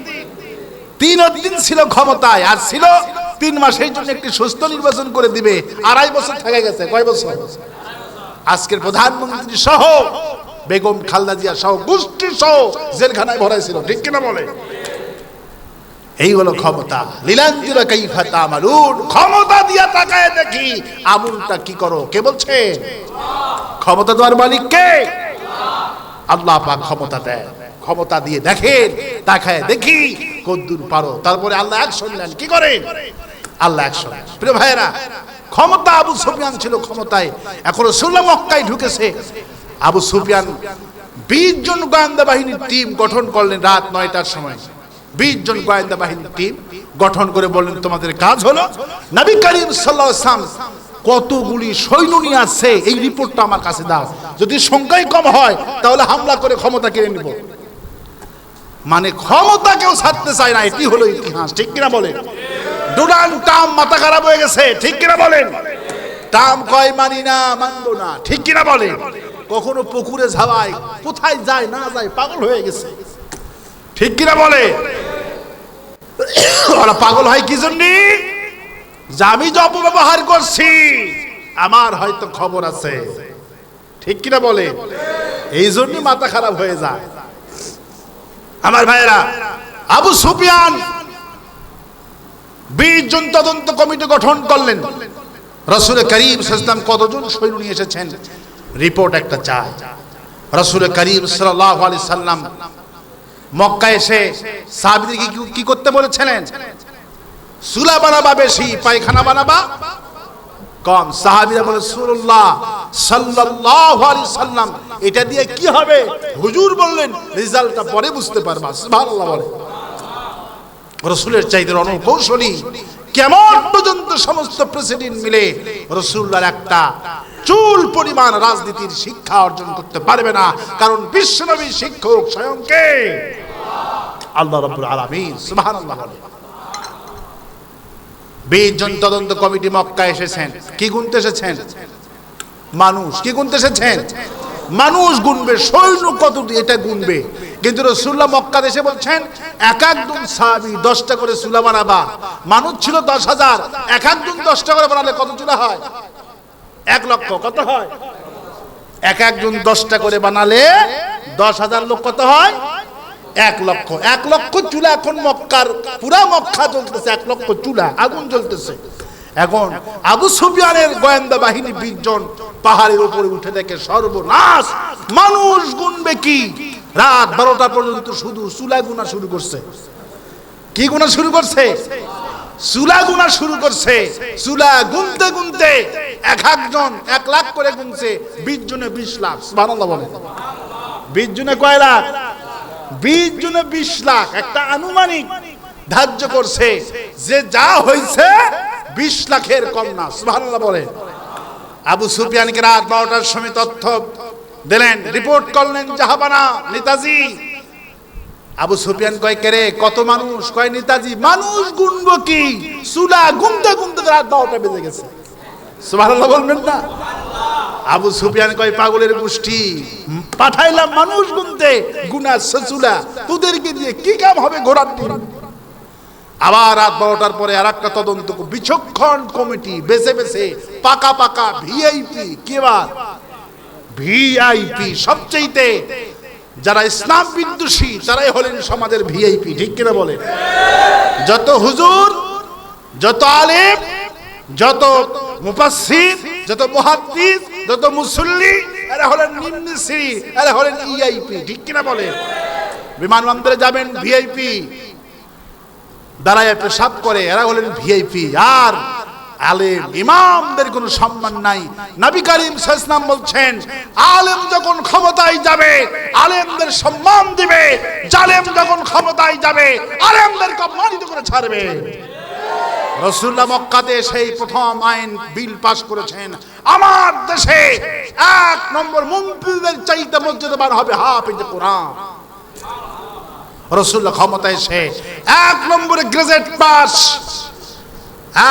তিনউদ্দিন ছিল ক্ষমতায়, আর ছিল 3 মাসের জন্য একটি সুস্থ নির্বাচন করে দিবে। 2.5 বছর থেকে গেছে। কয় বছর? আজকের প্রধানমন্ত্রী সহ বেগম খালেদা জিয়া সহ গোষ্ঠী সহ জেলখানায় ভরাইছিল, ঠিক কিনা বলে? এই হলো ক্ষমতা। লিলানজুরা কাইফা তামালুন, ক্ষমতা দিয়া তাকায় দেখি আমলটা কি করো। কে বলছে? ক্ষমতা দেওয়ার মালিক কে? আল্লাহ পাক ক্ষমতা দেয়। ক্ষমতা দিয়ে দেখেন, তাকায় দেখি কদ্দুর পারো। তারপরে আল্লাহ অ্যাকশন নেন। কি করেন? আল্লাহ অ্যাকশন। প্রিয় ভাইরা, ক্ষমতা আবু সুফিয়ান ছিল ক্ষমতায়। এখন রাসূলুল্লাহ মক্কায় ঢুকেছে। আবু সুফিয়ান 20 জন গোয়েন্দা বাহিনীর টিম গঠন করলেন রাত 9টার সময়। 20 জন গোয়েন্দা বাহিনীর টিম গঠন করে বললেন তোমাদের কাজ হলো নবী করিম সাল্লাল্লাহু আলাইহি ওয়াসাল্লাম কতগুলি সৈন্য নিয়ে আসছে এই রিপোর্টটা আমার কাছে দাও। যদি সংখ্যাই কম হয় তাহলে হামলা করে ক্ষমতা কেড়ে নিব। মানে ক্ষমতা কেউ ছাড়তে চায় না, এটি হলো ইতিহাস, ঠিক কিনা বলেন? ডোনাল্ড ট্রাম্প মাথা খারাপ হয়ে গেছে, ঠিক কিনা বলেন? ট্রাম্প কয় মানি না, মানবো না, ঠিক কিনা বলেন? কখনো পুকুরে ঝাবায়, কোথায় যায় না যায়, পাগল হয়ে গেছে, ঠিক কিনা বলে? ওরা পাগল হয় কি জন্য? যে আমি যে অপব্যবহার করছি আমার হয়তো খবর আছে, ঠিক কিনা বলে? এই জন্য মাথা খারাপ হয়ে যায়। আমার ভাইয়েরা, আবু সুফিয়ান 20 জন তদন্ত কমিটি গঠন করলেন।
রাসূল করিম সাল্লাল্লাহু আলাইহি ওয়াসাল্লাম কতজন সৈন্য নিয়ে এসেছেন রিপোর্ট একটা চাই। রাসূল করিম সাল্লাল্লাহু আলাইহি সাল্লাম মক্কায় এসে সাহাবীদেরকে কি করতে বলেছিলেন? চুলা বানাবা বেশি, পায়খানা বানাবা কম। সাহাবীরা বলে রাসূলুল্লাহ সাল্লাল্লাহু আলাইহি সাল্লাম এটা দিয়ে কি হবে? হুজুর বললেন রেজাল্টটা পরে বুঝতে পারবা। সুবহানাল্লাহ বলে। রাসূলের চাইতে রণকৌশলী কেমন পর্যন্ত সমস্ত প্রেসিডেন্ট মিলে রাসূলুল্লাহর একটা চুল পরিমাণ রাজনীতির শিক্ষা অর্জন করতে পারবে না, কারণ বিশ্বনবী শিক্ষক স্বয়ং কে? আল্লাহ রাব্বুল আলামিন। সুবহানাল্লাহ বলে। 20 জন তদন্ত কমিটি মক্কা এসেছেন। কি গুনতে এসেছেন? মানুষ। কি গুনতে এসেছেন? মানুষ গুনবে, সৈন্য কত এটা গুনবে। কিন্তু রাসূলুল্লাহ মক্কা দেশে বলছেন এক একজন সাহাবী 10টা করে চুলা বানাবা। মানুষ ছিল 10,000, এক একজন 10টা করে বানালে কত চুলা হয়? 1 লক্ষ। কত হয়? এক একজন 10টা করে বানালে 10,000 লোক কত হয়? 1 লক্ষ। 1 লক্ষ চুলা এখন মক্কার পুরা মক্কা জ্বলতেছে, 1 লক্ষ চুলা আগুন জ্বলতেছে। এখন আবু সুফিয়ানের গোয়েন্দা বাহিনী 20 জন পাহাড়ের উপরে উঠে দেখে সর্বনাশ, মানুষ গুনবে কি? রাত 12টা পর্যন্ত শুধু চুলা গুনা শুরু করছে। কি গুনা শুরু করছে? চুলা গুনা শুরু করছে। চুলা গুনতে গুনতে এক একজন 1 লাখ করে গুনছে। 20 জনে 20 লাখ। সুবহানাল্লাহ বলে। 20 জনে কয় লাখ? 20 জনে 20 লাখ। একটা আনুমানিক ধার্য করছে যে যা হয়েছে 20 লাখের কম না। সুবহানাল্লাহ বলে। আবু সুফিয়ানকে রাত 12টার সময় তথ্য দিলেন, রিপোর্ট করলেন জাহাবানা নেতাজি। আবু সুফিয়ান কয় কে রে কত মানুষ? কয় নেতাজি মানুষ গুনবো কি? চুলা গুনতে গুনতে রাত 12টা বেজে গেছে। সুবহানাল্লাহ বলবেন না? আবু সুফিয়ান কয় পাগলের গোষ্ঠী, পাঠাইলাম মানুষ গুনতে, গুনাচ্ছে চুলা, তোদেরকে দিয়ে কি কাম হবে ঘোড়ার ডিম। আবার রাত 12টার পরে আরেকটা তদন্ত বিচক্ষণ কমিটি বেছে বেছে পাকা পাকা ভিআইপি। কিবার ভিআইপি সবচেয়ে যারা ইসলাম বিদ্বেষী তারাই হলেন সমাজের ভিআইপি। ঠিক কিনা বলেন? যত হুজুর, যত আলেম, যত মুফাসসির, যত মুহাদ্দিস, যত মুসল্লি, এরা হলেন নিম্ন শ্রেণী, এরা হলেন ইআইপি। ঠিক কিনা বলেন? বিমানবন্দরে যাবেন ভিআইপি, দাঁড়ায় পেশাব করে, এরা হলেন ভিআইপি। আর আলেম ইমামদের কোনো সম্মান নাই। নবী করিম সাল্লাল্লাহু আলাইহি ওয়াসাল্লাম বলছেন আলেম যখন ক্ষমতায় যাবে আলেমদের সম্মান দিবে, জালেম যখন ক্ষমতায় যাবে আলেমদেরকে অপমানিত করে ছাড়বে। রাসূলুল্লাহ মক্কাতে সেই প্রথম আইন বিল পাস করেছেন, আমার দেশে 1 নম্বর মন্ত্রীদের চাইতে মর্যাদা বার হবে হাফেজে কোরআন। রাসূলুল্লাহ ক্ষমতায় এসে 1 নম্বরে গ্রাজুয়েট পাস,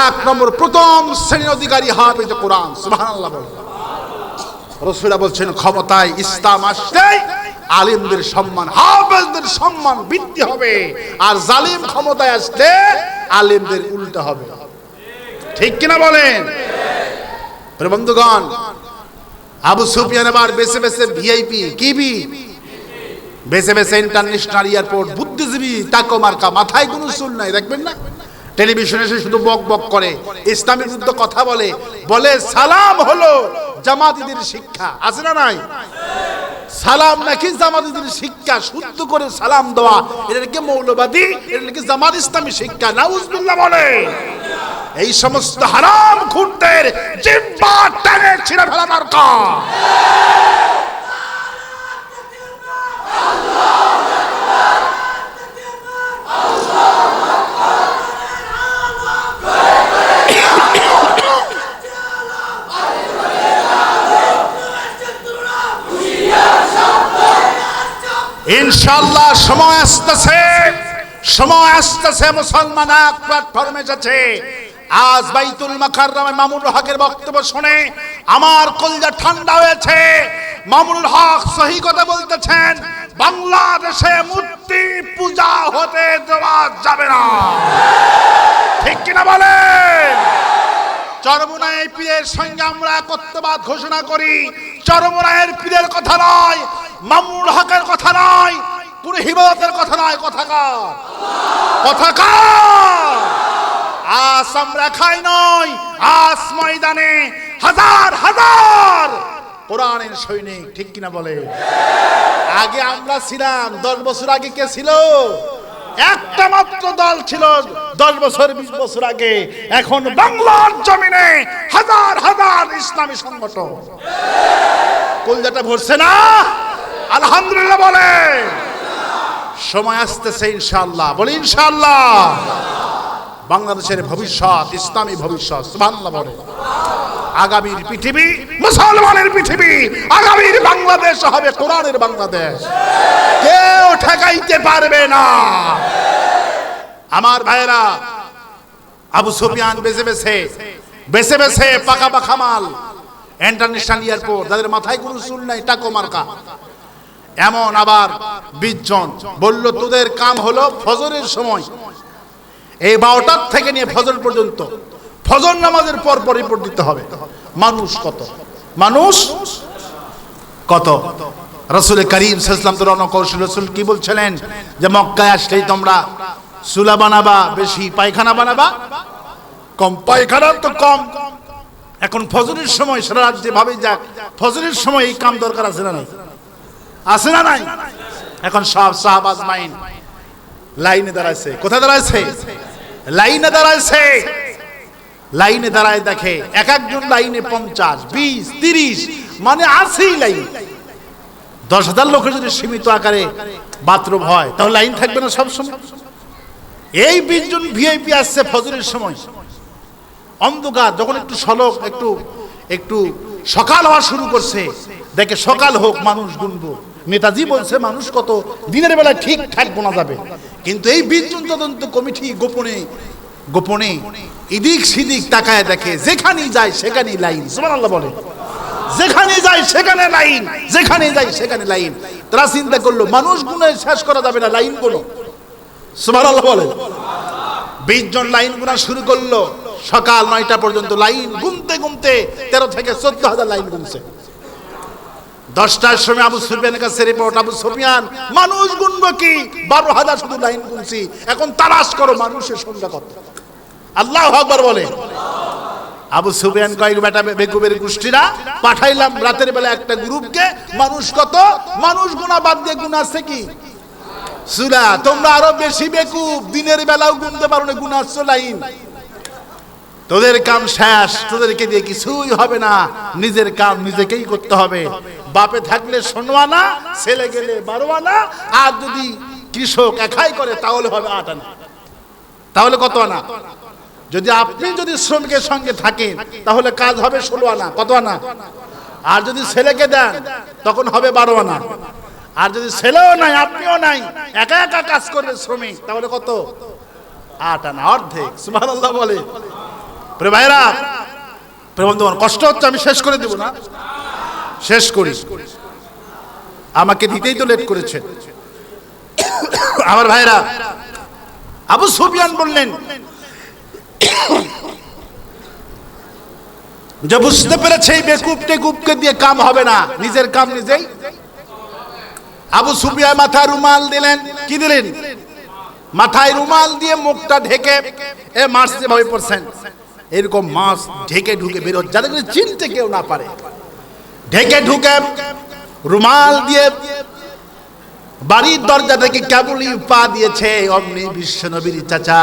1 নম্বর প্রথম শ্রেণীর অধিকারী হাফেজে কোরআন। সুবহানাল্লাহ বলে। রাসূলুল্লাহ বলছেন ক্ষমতায় ইসলাম আসলে আলেমদের সম্মান, হাফেজদের সম্মান বৃদ্ধি হবে, আর জালিম ক্ষমতায় আসলে আলেমদের উল্টা হবে। ঠিক কিনা বলেন? বন্ধুগণ, আবু সুফিয়ান আবার বেছে বেছে ভিআইপি কি বেছে বেছে ইন্টারন্যাশনাল এয়ারপোর্ট, বুদ্ধিজীবী তাকো মার্কা, মাথায় কোনো চুল নাই, দেখবেন না? টেলিভিশনে এসে শুধু বক বক করে, ইসলামের বিরুদ্ধে কথা বলে, বলে সালাম হলো জামাতিদের শিক্ষা। আছে না নাই? সালাম নাকি জামাতিদের শিক্ষা, শুদ্ধ করে সালাম দেওয়া, এটা নাকি মৌলবাদী, এটা নাকি জামাত ইসলামী শিক্ষা। নাউজুবিল্লাহ বলে। এই সমস্ত হারাম খুঁটদের জিহ্বা টেনে ছিঁড়ে ফেলা দরকার। ইনশাআল্লাহ সময় আসতেছে, মুসলমান এক প্ল্যাটফর্মে যাচ্ছে। আজ বাইতুল মুকাররমে মামুনুল হকের বক্তব্য শুনে আমার কলিজা ঠান্ডা হয়েছে। মামুনুল হক সহি কথা বলতেছেন, বাংলাদেশে মূর্তি পূজা হতে দেওয়া যাবে না। ঠিক কিনা বলেন? চরমোনাই পীরের সঙ্গে আমরা একত্ববাদ ঘোষণা করি। চরমোনাইয়ের পীরের কথা নয়, মামুনুল হকের কথা নয়, পুরো হিমায়তের কথা নয়। কথাকার আজ আমরা খাই নয়, আজ ময়দানে হাজার হাজার কোরআনের সৈনিক, ঠিক কিনা বলে? আগে আমরা ছিলাম, 10 বছর আগে কে ছিল? একটা মাত্র দল ছিল 10 বছর 20 বছর আগে। এখন বাংলার জমিনে হাজার হাজার ইসলামী সংগঠন। কলজাটা ভরছে না? আলহামদুলিল্লাহ বলে। সময় আসতেছে ইনশাআল্লাহ, বলি ইনশাআল্লাহ। বাংলাদেশের ভবিষ্যৎ ইসলামী ভবিষ্যৎ, সুবহানাল্লাহ বলে। আগামীর পৃথিবী মুসলমানের পৃথিবী, আগামীর বাংলাদেশ হবে কোরআনের বাংলাদেশ, কেউ ঠেকাইতে পারবে না। আমার ভাইরা, আবু সুফিয়ান বেছে বেছে পাকা পাকা মাল ইন্টারন্যাশনাল এয়ারপোর্ট, যাদের মাথায় কোনো চুল নাই, টাকো মার্কা, এমন আবার 20 জন বলল তোদের কাম হলো ফজরের সময় এই 12টার থেকে নিয়ে ফজর পর্যন্ত, ফজর নামাজের পর পর রিপোর্ট দিতে হবে। মানুষ কত? মানুষ কত? রাসূল করিম সাল্লাল্লাহু আলাইহি ওয়াসাল্লাম তো রণকৌশল, রাসূল কি বলছিলেন যে মক্কায় আসলেই তোমরা চুলা বানাবা বেশি, পায়খানা বানাবা কম। পায়খানা তো কম। এখন ফজরের সময় সারা রাত যেভাবে যাক, ফজরের সময় এই কাম দরকার আছে না নাই? আছে না নাই? এখন সব সাহাবা আজমাইন লাইনে দাঁড়াইছে। কোথায় দাঁড়াইছে? লাইনে দাঁড়াইছে। লাইনে দাঁড়ায় দেখে এক একজন লাইনে 50, 20, 30 মানে আছেই লাইন। 10,000 লোকের যদি সীমিত আকারে বাথরুম হয় তাহলে লাইন থাকবে না সব সময়? এই 20 জন ভিআইপি আসছে ফজরের সময়, অন্ধকার, যখন একটু সলক একটু সকাল হওয়া শুরু করছে, দেখে সকাল হোক মানুষ গুনবো। নেতাজি বলছে মানুষ কত, দিনের বেলা ঠিকঠাক গোনা যাবে। কিন্তু এই 20 জন তদন্ত কমিটি গোপনে গোপনে এদিক সেদিক তাকায় দেখে, যেখানেই যায় সেখানেই লাইন। সুবহানাল্লাহ বলে। যেখানে যায় সেখানে লাইন, যেখানে যায় সেখানে লাইন। তারা চিন্তা করলো মানুষ গুনে শেষ করা যাবে না, লাইন গুলো। সুবহানাল্লাহ বলে। 20 জন লাইন গুনা শুরু করলো। সকাল 9টা পর্যন্ত লাইন গুনতে গুনতে 13 থেকে 14,000 লাইন গুনছে। 10টার সময় আবু সুফিয়ানের কাছে রিপোর্ট, আবু সুফিয়ান মানুষ গুনবো কি, 12,000 শুধু লাইন গুনছি, এখন তালাশ করো মানুষের সংখ্যা কত। আল্লাহু আকবার বলে। আবু সুফিয়ান কয় বেটা বেকুবের গোষ্ঠীরা, পাঠাইলাম রাতের বেলা একটা গ্রুপকে, মানুষ কত, মানুষ গুনা বাদ দিয়ে গুনাচ্ছে কি সুরা। তোমরা আরো বেশি বেকুব, দিনের বেলাও গুনতে পারো না, গুনাচ্ছ লাইন। তোদের কাম শেষ, তোদেরকে দিয়ে কিছুই হবে না, নিজের কাম নিজেকেই করতে হবে। বাপে থাকলে 16 আনা, ছেলে গেলে 12 আনা, আর যদি কৃষক একাই করে তাহলে হবে 8 আনা। তাহলে কত আনা? যদি আপনি যদি শ্রমিকের সঙ্গে থাকেন তাহলে কাজ হবে 16 আনা। কত আনা? আর যদি ছেলেকে দেন তখন হবে 12 আনা। আর যদি ছেলেও নাই আপনিও নাই, একা একা কাজ করবে শ্রমিক, তাহলে কত? 8 আনা, অর্ধেক। সুবহানাল্লাহ বলে। প্রিয় ভাইরা, প্রিয় বন্ধুগণ, কষ্ট হচ্ছে, আমি শেষ করে দেব না? শেষ করি। আমাকে দিতেই তো লেট করেছে। আমার ভাইরা, আবু সুফিয়ান বললেন যে বুঝতে পেরেছে এই বেকুব টেকুবকে দিয়ে কাম হবে না, নিজের কাম নিজেই। আবু সুফিয়ান মাথায় রুমাল দিলেন। কি দিলেন? মাথায় রুমাল দিয়ে মুখটা ঢেকে এ মাছ যেভাবে পড়ছেন এরকম মাছ ঢেকে ঢুকে বের হচ্ছে, যাতে করে চিনতে কেউ না পারে। ঢেকে ঢুকে রুমাল দিয়ে বাড়ির দরজা থেকে কেবলই পা দিয়েছে, অমনি বিশ্বনবীর চাচা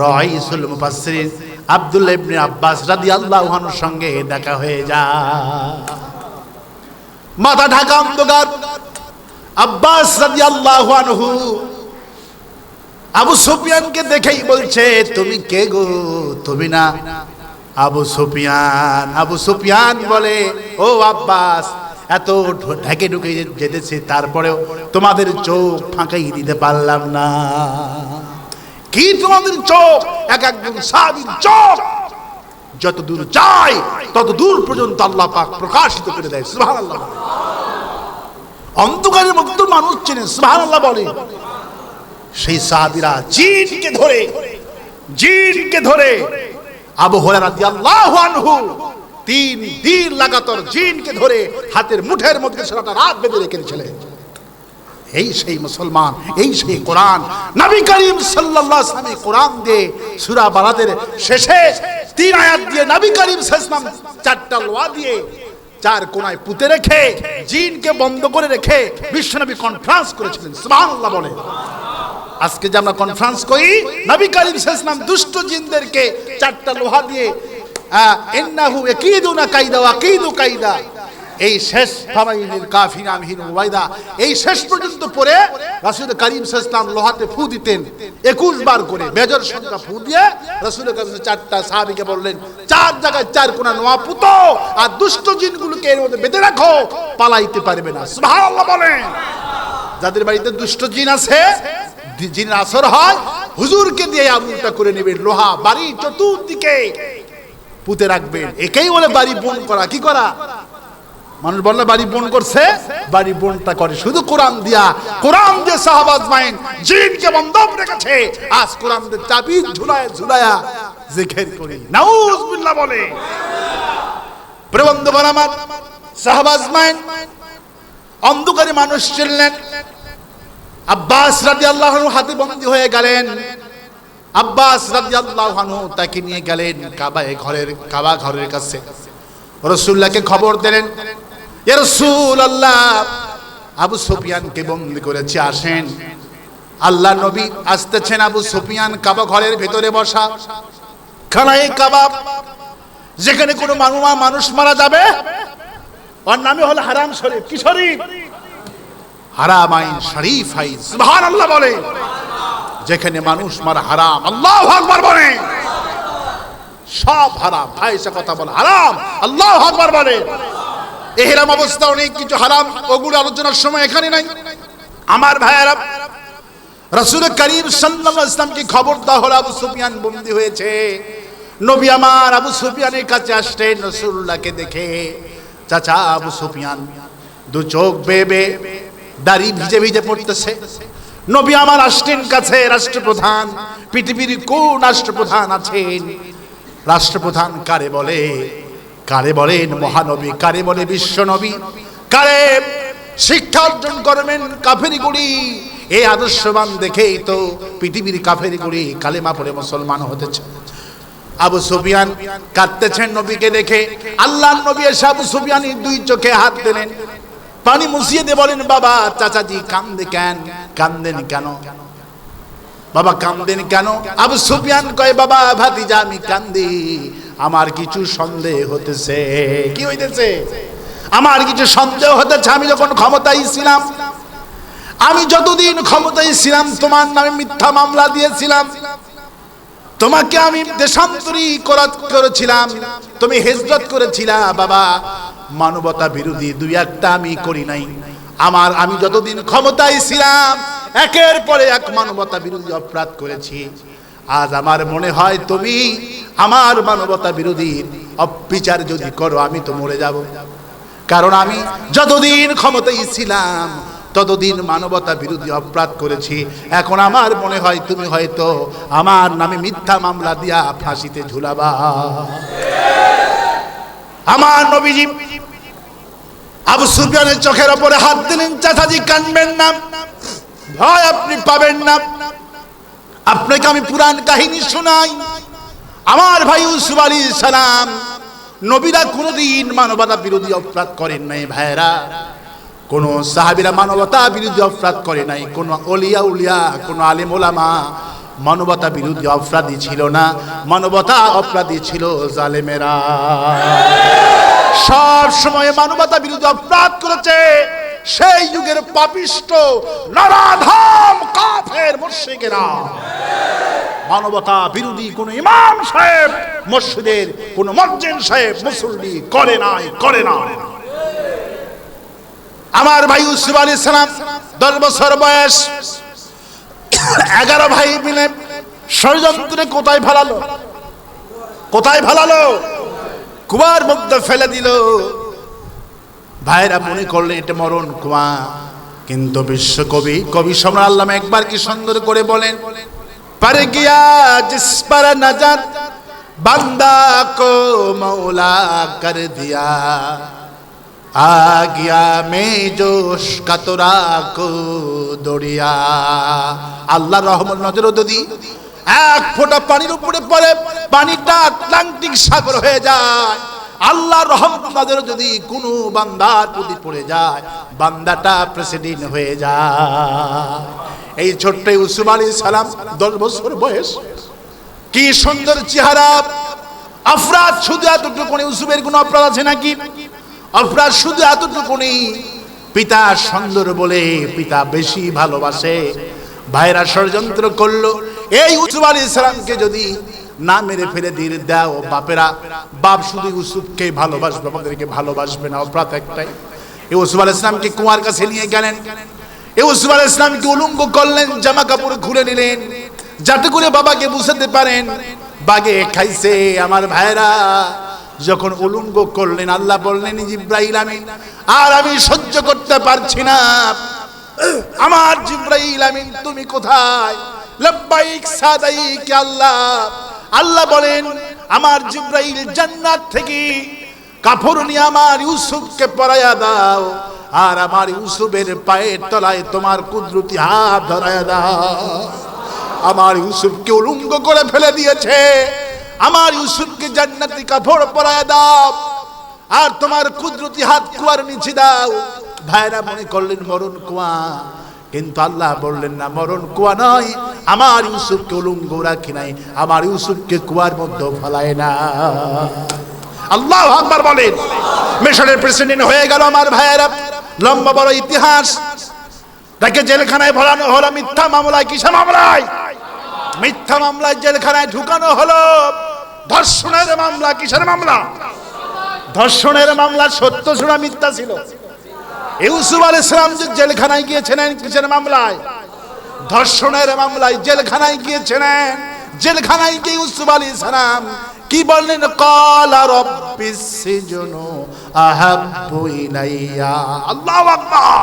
রাইসুল মুফাসসিরিন আব্দুল্লাহ ইবনে আব্বাস রাদিয়াল্লাহু আনহুর সঙ্গে দেখা হয়ে যায়। মাথা ঢাকা অন্ধকার। আব্বাস রাদিয়াল্লাহু আনহু আবু সুফিয়ানকে দেখেই বলছে, তুমি কে গো? তুমি না আবু সুফিয়ান? আবু সুফিয়ান বলে, ও আব্বাস, এত ঢেকে ঢুকে যেতেছি, তারপরেও তোমাদের চোখ ফাঁকাই দিতে পারলাম না। কি তোমাদের চোখ? এক একজন সাহাবীর চোখ যত দূর যায় তত দূর পর্যন্ত আল্লাহ পাক প্রকাশিত করে দেয়। সুবহানাল্লাহ। অন্ধকারের মধ্যে মানুষ চেনে। সুবহানাল্লাহ বলে। সেই সাহাবীরা জিনকে ধরে আবু হুরায়রা রাদিয়াল্লাহু আনহু 3 দিন লাগাতার জিনকে ধরে হাতের মুঠের মধ্যে সারাটা রাত বেঁধে রেখেছিলেন। এই সেই মুসলমান, এই সেই কোরআন। নবী করিম সাল্লাল্লাহু আলাইহি ওয়াসাল্লাম কোরআন দিয়ে সূরা বালাদের শেষে 3 আয়াত দিয়ে নবী করিম সাল্লাল্লাহু আলাইহি ওয়াসাল্লাম 4টা লোয়া দিয়ে 4 কোণায় পুঁতে রেখে জিনকে বন্ধ করে রেখে বিশ্বনবী কনফারেন্স করেছিলেন। সুবহানাল্লাহ বলে। আজকে যে আমরা কনফারেন্স করি, নবী করিম সাল্লাল্লাহু আলাইহি ওয়াসাল্লাম দুষ্ট জিনদেরকে 4টা লোহা দিয়ে ইন্নাহু ইয়াকিদুনা কাইদা ওয়া আকিদু কাইদা, এই শেষ ফামাইনিল কাফিরা আমহিন ওয়াইদা, এই শেষ পর্যন্ত পড়ে রাসূল করিম সাল্লাল্লাহু আলাইহি ওয়াসাল্লাম লোহাতে ফু দিতেন 21 বার করে, বেজর সংখ্যা ফু দিয়ে রাসূল করিম 4টা সাহাবীকে বললেন 4 জায়গায় 4 কোণা নোয়া পুতো আর দুষ্ট জিনগুলোকে এর মধ্যে বেঁধে রাখো, পালাইতে পারবে না। সুবহানাল্লাহ বলেন। যাদের বাড়িতে দুষ্ট জিন আছে, জিনের আসর হয়, হুজুরকে দিয়ে আমলটা করে নেবেন, লোহা বাড়ি চতুর্দিকে পুঁতে রাখবেন। একেই বলে বাড়ি বন করা। কি করা? মানুষ বললে বাড়ি বন করছে, বাড়ি বনটা করে শুধু কোরআন দিয়া। কোরআন দিয়ে সাহাবা আজমাইন জিনকে বন্ধ রেখেছে, আজ কোরআন দিয়ে তাবিজ ঝুলায়া ঝুলায়া জিকির করি। নাউজুবিল্লাহ বলে। প্রবন্ধগণ আমার, সাহাবা আজমাইন অন্ধকারে মানুষ ছিলেন। আব্বাস রাদিয়াল্লাহু আনহু হাতে বন্দী হয়ে গেলেন। আব্বাস রাদিয়াল্লাহু আনহু তাকে নিয়ে গেলেন কাবা ঘরের কাছে। রাসূলুল্লাহকে খবর দিলেন, ইয়া রাসূলুল্লাহ, আবু সুফিয়ানকে বন্দী করেছে, আসেন। আল্লাহ নবী আসতেছেন। আবু সুফিয়ান কাবা ঘরের ভিতরে বসা। খানায়ে কাবা, যেখানে কোনো মানুষ মারা যাবে ওর নামে হলো হারাম শরীফ। কি শরীফ? হারাম আইন শরীফ আইন। সুবহানাল্লাহ বলে। যেখানে মানুষ মারা হারাম। আল্লাহু আকবার বলে। সব হারাম। ভাইসা কথা বলে হারাম। আল্লাহু আকবার বলে। ইহরাম অবস্থা অনেক কিছু হারাম, ওগুলো আলোচনার সময় এখানে নাই। আমার ভাইয়েরা, রাসূল করিম সাল্লাল্লাহু আলাইহি ওয়াসাল্লামকে খবর দেওয়া হলো আবু সুফিয়ান বন্দী হয়েছে। নবী আমার আবু সুফিয়ানের কাছে আসলেন রাসূলুল্লাহকে দেখে। চাচা আবু সুফিয়ান দু চোখ বেবে, দাড়ি ভিজে ভিজে পড়তেছে। নবী আমার আসলেন কাছে। রাষ্ট্রপ্রধান, পৃথিবীর কোন রাষ্ট্রপ্রধান আছেন? রাষ্ট্রপ্রধান কারে বলে? কারে বলেন মহানবী? কারে বলে বিশ্বনবী? কারে শিক্ষা অর্জন করবেন কাফেরগুলি? এই আদর্শবান দেখেই তো পৃথিবীর কাফেরগুলি কালেমা পড়ে মুসলমান হতেছে। আবু সুফিয়ান কাঁদতেছেন নবীকে দেখে। আল্লাহর নবী এসে আবু সুফিয়ানের 2 চোখে হাত দিলেন, পানি মুছিয়ে দিয়ে বলেন, বাবা চাচাজি কান্দে কেন? কান্দেন কেন বাবা, কান্দেন কেন? আবু সুফিয়ান কয়, বাবা ভাতিজা আমি কান্দি, আমার কিছু সন্দেহ হতেছে। কি হইতেছে? আমার কিছু সন্দেহ হতেছে। আমি যখন ক্ষমতায় ছিলাম, আমি যতদিন ক্ষমতায় ছিলাম তোমার নামে মিথ্যা মামলা দিয়েছিলাম, তোমাকে আমি দেশান্তরী করেছিলাম, তুমি হিজরত করেছিলা। বাবা মানবতা বিরোধী 2-1টা আমি করি নাই। আমি যতদিন ক্ষমতায় ছিলাম একের পরে এক মানবতা বিরোধী অপরাধ করেছি। আজ আমার মনে হয় তুমি আমার মানবতা বিরোধী অবিচার যদি করো আমি তো মরে যাব। কারণ আমি যতদিন ক্ষমতায় ছিলাম ততদিন মানবতা বিরোধী অপরাধ করেছি। এখন আমার মনে হয় তুমি হয়তো আমার নামে মিথ্যা মামলা দিয়া ফাঁসিতে ঝুলাবা। আমার নবীজি আবু সুফিয়ানের চোখের উপরে হাত দিলেন, চাচাজি কানবেন না, ভয় আপনি পাবেন না। আপনাকে আমি পুরাণ কাহিনী শোনাই। আমার ভাই ইউসুফ আলাইহিস সালাম, নবীরা কোনদিন মানবতা বিরোধী অপরাধ করেন নাই। ভাইরা, কোন সাহাবীরা মানবতা বিরোধী অপরাধ করে নাই। কোন উলিয়া কোন আলেম ওলামা মানবতা বিরোধী অপরাধী ছিল না। মানবতা অপরাধী ছিল জালেমেরা। সব সময় মানবতা বিরোধী অপরাধ করেছে সেই যুগের পাপিষ্ট নরাধম কাফের মুশরিকেরা। মানবতা বিরোধী কোন ইমাম সাহেব, মসজিদের কোন মুয়াজ্জিন সাহেব মুসল্লি করে নাই। আমার ভাই ইউসুফ আলাইহিস সালাম 10 বছর বয়স, 11 ভাই মিলে ষড়যন্ত্রে কোথায় ফেলালো? কুয়ার মধ্যে ফেলে দিল। ভাইরা মনে করলে এটা মরণ কুয়া, কিন্তু কবি সম্রাট আল্লামা একবার কি সুন্দর করে বলেন, পারে গিয়া জিস पर नजर बंदा को मौला कर दिया,
आ गया मैं जोश का তোরা को দরিয়া। আল্লাহর রহমত নজর যদি এক ফোঁটা পানির উপরে পড়ে পানিটা আটলান্টিক সাগর হয়ে যায়, আল্লাহর রহমত নজর যদি কোনো বান্দার প্রতি পড়ে যায়, বান্দাটা প্রেসিডেন্ট হয়ে যায়। এই ছোট্ট ইউসুফ আলাইহিস সালাম 10 বছর বয়স, কি সুন্দর চেহারা। আফরাদ শুধু এতটুকু, ইউসুফের কোনো অপরাধ আছে নাকি? অপরাধ শুধু এতটুকুনি, পিতা সুন্দর বলে পিতা বেশি ভালোবাসে। ভাইরা ষড়যন্ত্র করলো এই ইউসুফ আলাইহিস সালামকে যদি না মেরে ফেলে দিয়ে দাও, বাপেরা বাপ শুধু ইউসুফকে ভালোবাসবে, আমাদেরকে ভালোবাসবে না। অপরাধ একটাই, ইউসুফ আলাইহিস সালামকে কুয়ার কাছে নিয়ে গেলেন, ইউসুফ আলাইহিস সালামকে উলঙ্গ করলেন, জামা কাপড় খুলে নিলেন যাতে করে বাবাকে বুঝাতে পারেন। বাগে খাইছে আমার ভাইরা। যখন উলঙ্গ করলেন, আল্লাহ বললেন জিব্রাইল আমিন, আর আমি সহ্য করতে পারছি না, আমার জিব্রাইল আমিন তুমি কোথায়? লব্বাইক সাদাইক আল্লাহ। আল্লাহ বলেন আমার জিব্রাইল জান্নাত থেকে কাপড় নিয়ে আমার ইউসুফকে পরাইয়া দাও, আর আমার ইউসুফের পায়ের তলায় তোমার কুদরতি হাত ধরাইয়া দাও। আমার ইউসুফকে উলঙ্গ করে ফেলে দিয়েছে, আমার ইউসুফকে জান্নাতি কাপড় পরাইয়া দাও, আর তোমার কুদরতি হাত কুয়ার নিচে দাও। ভাইরা মনে করলেন মরণ কুয়া, কিন্তু আল্লাহ বললেন না, মরণ কুয়া নয়, আমার ইউসুফকে উলঙ্গ রাখি নাই, আমার ইউসুফকে কুয়ার মধ্যে ফেলায় না। আল্লাহু আকবার বলেন। মিশরের প্রেসিডেন্ট হয়ে গেল আমার ভাইয়েরা, লম্বা বড় ইতিহাস। তাকে জেলখানায় ভরানো হলো মিথ্যা মামলায়। কিসের মামলায়? মিথ্যা মামলায় জেলখানায় ঢুকানো হলো। ধর্ষণের মামলা। কিসের মামলা? ধর্ষণের মামলা। সত্য ছিল মিথ্যা ছিল? ইউসুফ আলাইহিস সালাম যে জেলখানায় গিয়েছিলেন কিসের মামলায়? ধর্ষণের মামলায় জেলখানায় গিয়েছিলেন। জেলখানায় গিয়ে ইউসুফ আলাইহিস সালাম কি বললেন? ক্বালা রাব্বিস সিজনু আহাব্বু ইলাইয়া। আল্লাহু আকবার।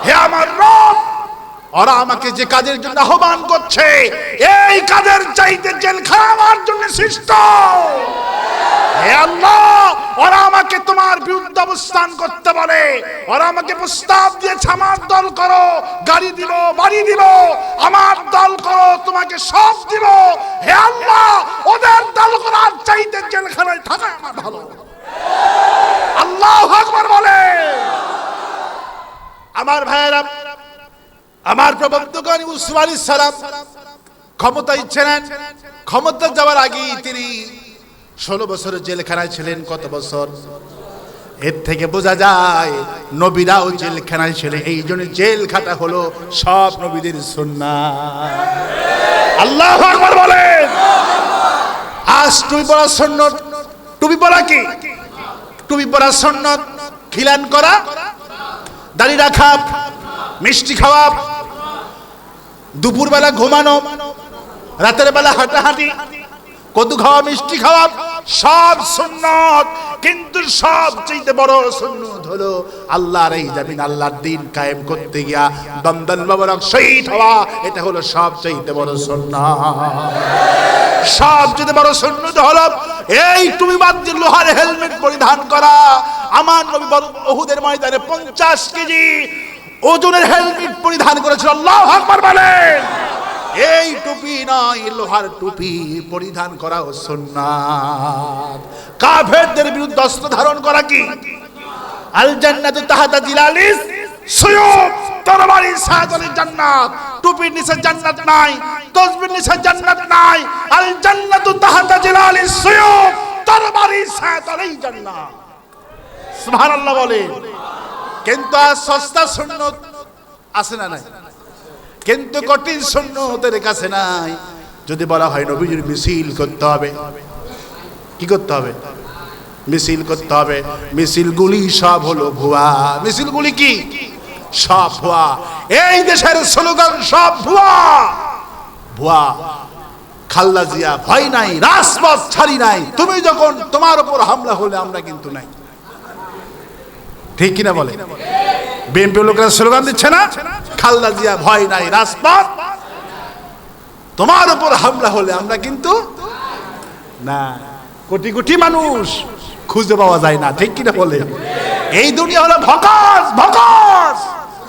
হে আমার রব, ওরা আমাকে যে কাজের জন্য আহ্বান করছে, এই কাজের চাইতে জেলখানা আমার জন্য শ্রেষ্ঠ। হে আল্লাহ, ওরা আমাকে তোমার বিরুদ্ধে অবস্থান করতে বলে, ওরা আমাকে প্রস্তাব দিয়েছে আমার দল করো, গাড়ি দিব, বাড়ি দিব, আমার দল করো, তোমাকে সব দিব। হে আল্লাহ, ওদের দল করার চাইতে জেলখানায় থাকা আমার ভালো। আল্লাহু আকবার বলে। আমার ভাইয়েরা, আমার প্রবর্তক ইউসুফ আলাইহিস সালাম ক্ষমতায় ছিলেন। ক্ষমতা যাওয়ার আগে তিনি 16 বছর জেলখানায় ছিলেন। কত বছর? এর থেকে বোঝা যায় নবীরাও জেলখানায় ছিলেন। এই জন্য জেল খাটা হলো সব নবীদের সুন্নাত। আল্লাহু আকবার বলেন। আজ টুপি পরা সুন্নাত। টুপি পরা কি? টুপি পরা সুন্নাত। খিলান করা, দাড়ি রাখা, মিষ্টি খাওয়া, দুপুরবেলা ঘুমানো, রাতের বেলা হাঁটাহাঁটি, কদু খাওয়া, মিষ্টি খাওয়া, সব সুন্নাত। কিন্তু সবচেয়ে বড় সুন্নাত হলো আল্লাহর এই জমিন, আল্লাহর দ্বীন কায়েম করতে গিয়া দমদম মোবারক শহীদ হওয়া। এটা হলো সবচেয়ে বড় সুন্নাত। সবচেয়ে বড় সুন্নাত হলো এই টুপি বাদ দিয়ে লোহার হেলমেট পরিধান করা। আমার নবী উহুদের ময়দানে 50 কেজি ওজনের হেলমেট পরিধান করেছিল। আল্লাহু আকবার বলেন। এই টুপি নয়, লোহার টুপি পরিধান করা সুন্নাত। কাফেরদের বিরুদ্ধে অস্ত্র ধারণ করা কি? আল জান্নাতু তাহতা জিলালিস সুয়ুফ। তরবারির ছায়াতলে জান্নাত। টুপির নিচে জান্নাত নাই, তসবির নিচে জান্নাত নাই। আল জান্নাতু তাহতা জিলালিস সুয়ুফ। তরবারির ছায়াতলেই জান্নাত। সুবহানাল্লাহ বলেন। কিন্তু আজ সস্তা সুন্নাত আছে না নাই? কিন্তু কঠিন সুন্নতের কাছে নাই। যদি বলা হয় নবীজির মিছিল করতে হবে, কি করতে হবে? মিছিল করতে হবে। মিছিলগুলি সব হলো ভুয়া। মিছিলগুলি কি? সব ভুয়া। এই দেশের স্লোগান সব ভুয়া। ভুয়া। খালেদা জিয়া ভয় নাই, রাজপথ ছাড়ি নাই। তুমি যখন তোমার উপর হামলা হলে আমরা কিন্তু নাই। ঠিক কিনা বলে? বিএনপি লোকেরা স্লোগান দিচ্ছে না, খালেদা জিয়া ভয় নাই, রাজপথ। তোমার উপর হামলা হলে আমরা কিন্তু না। কোটি কোটি মানুষ খুঁজে পাওয়া যায় না। ঠিক কিনা বলে?
এই দুনিয়া হলো ভকাস ভকাস,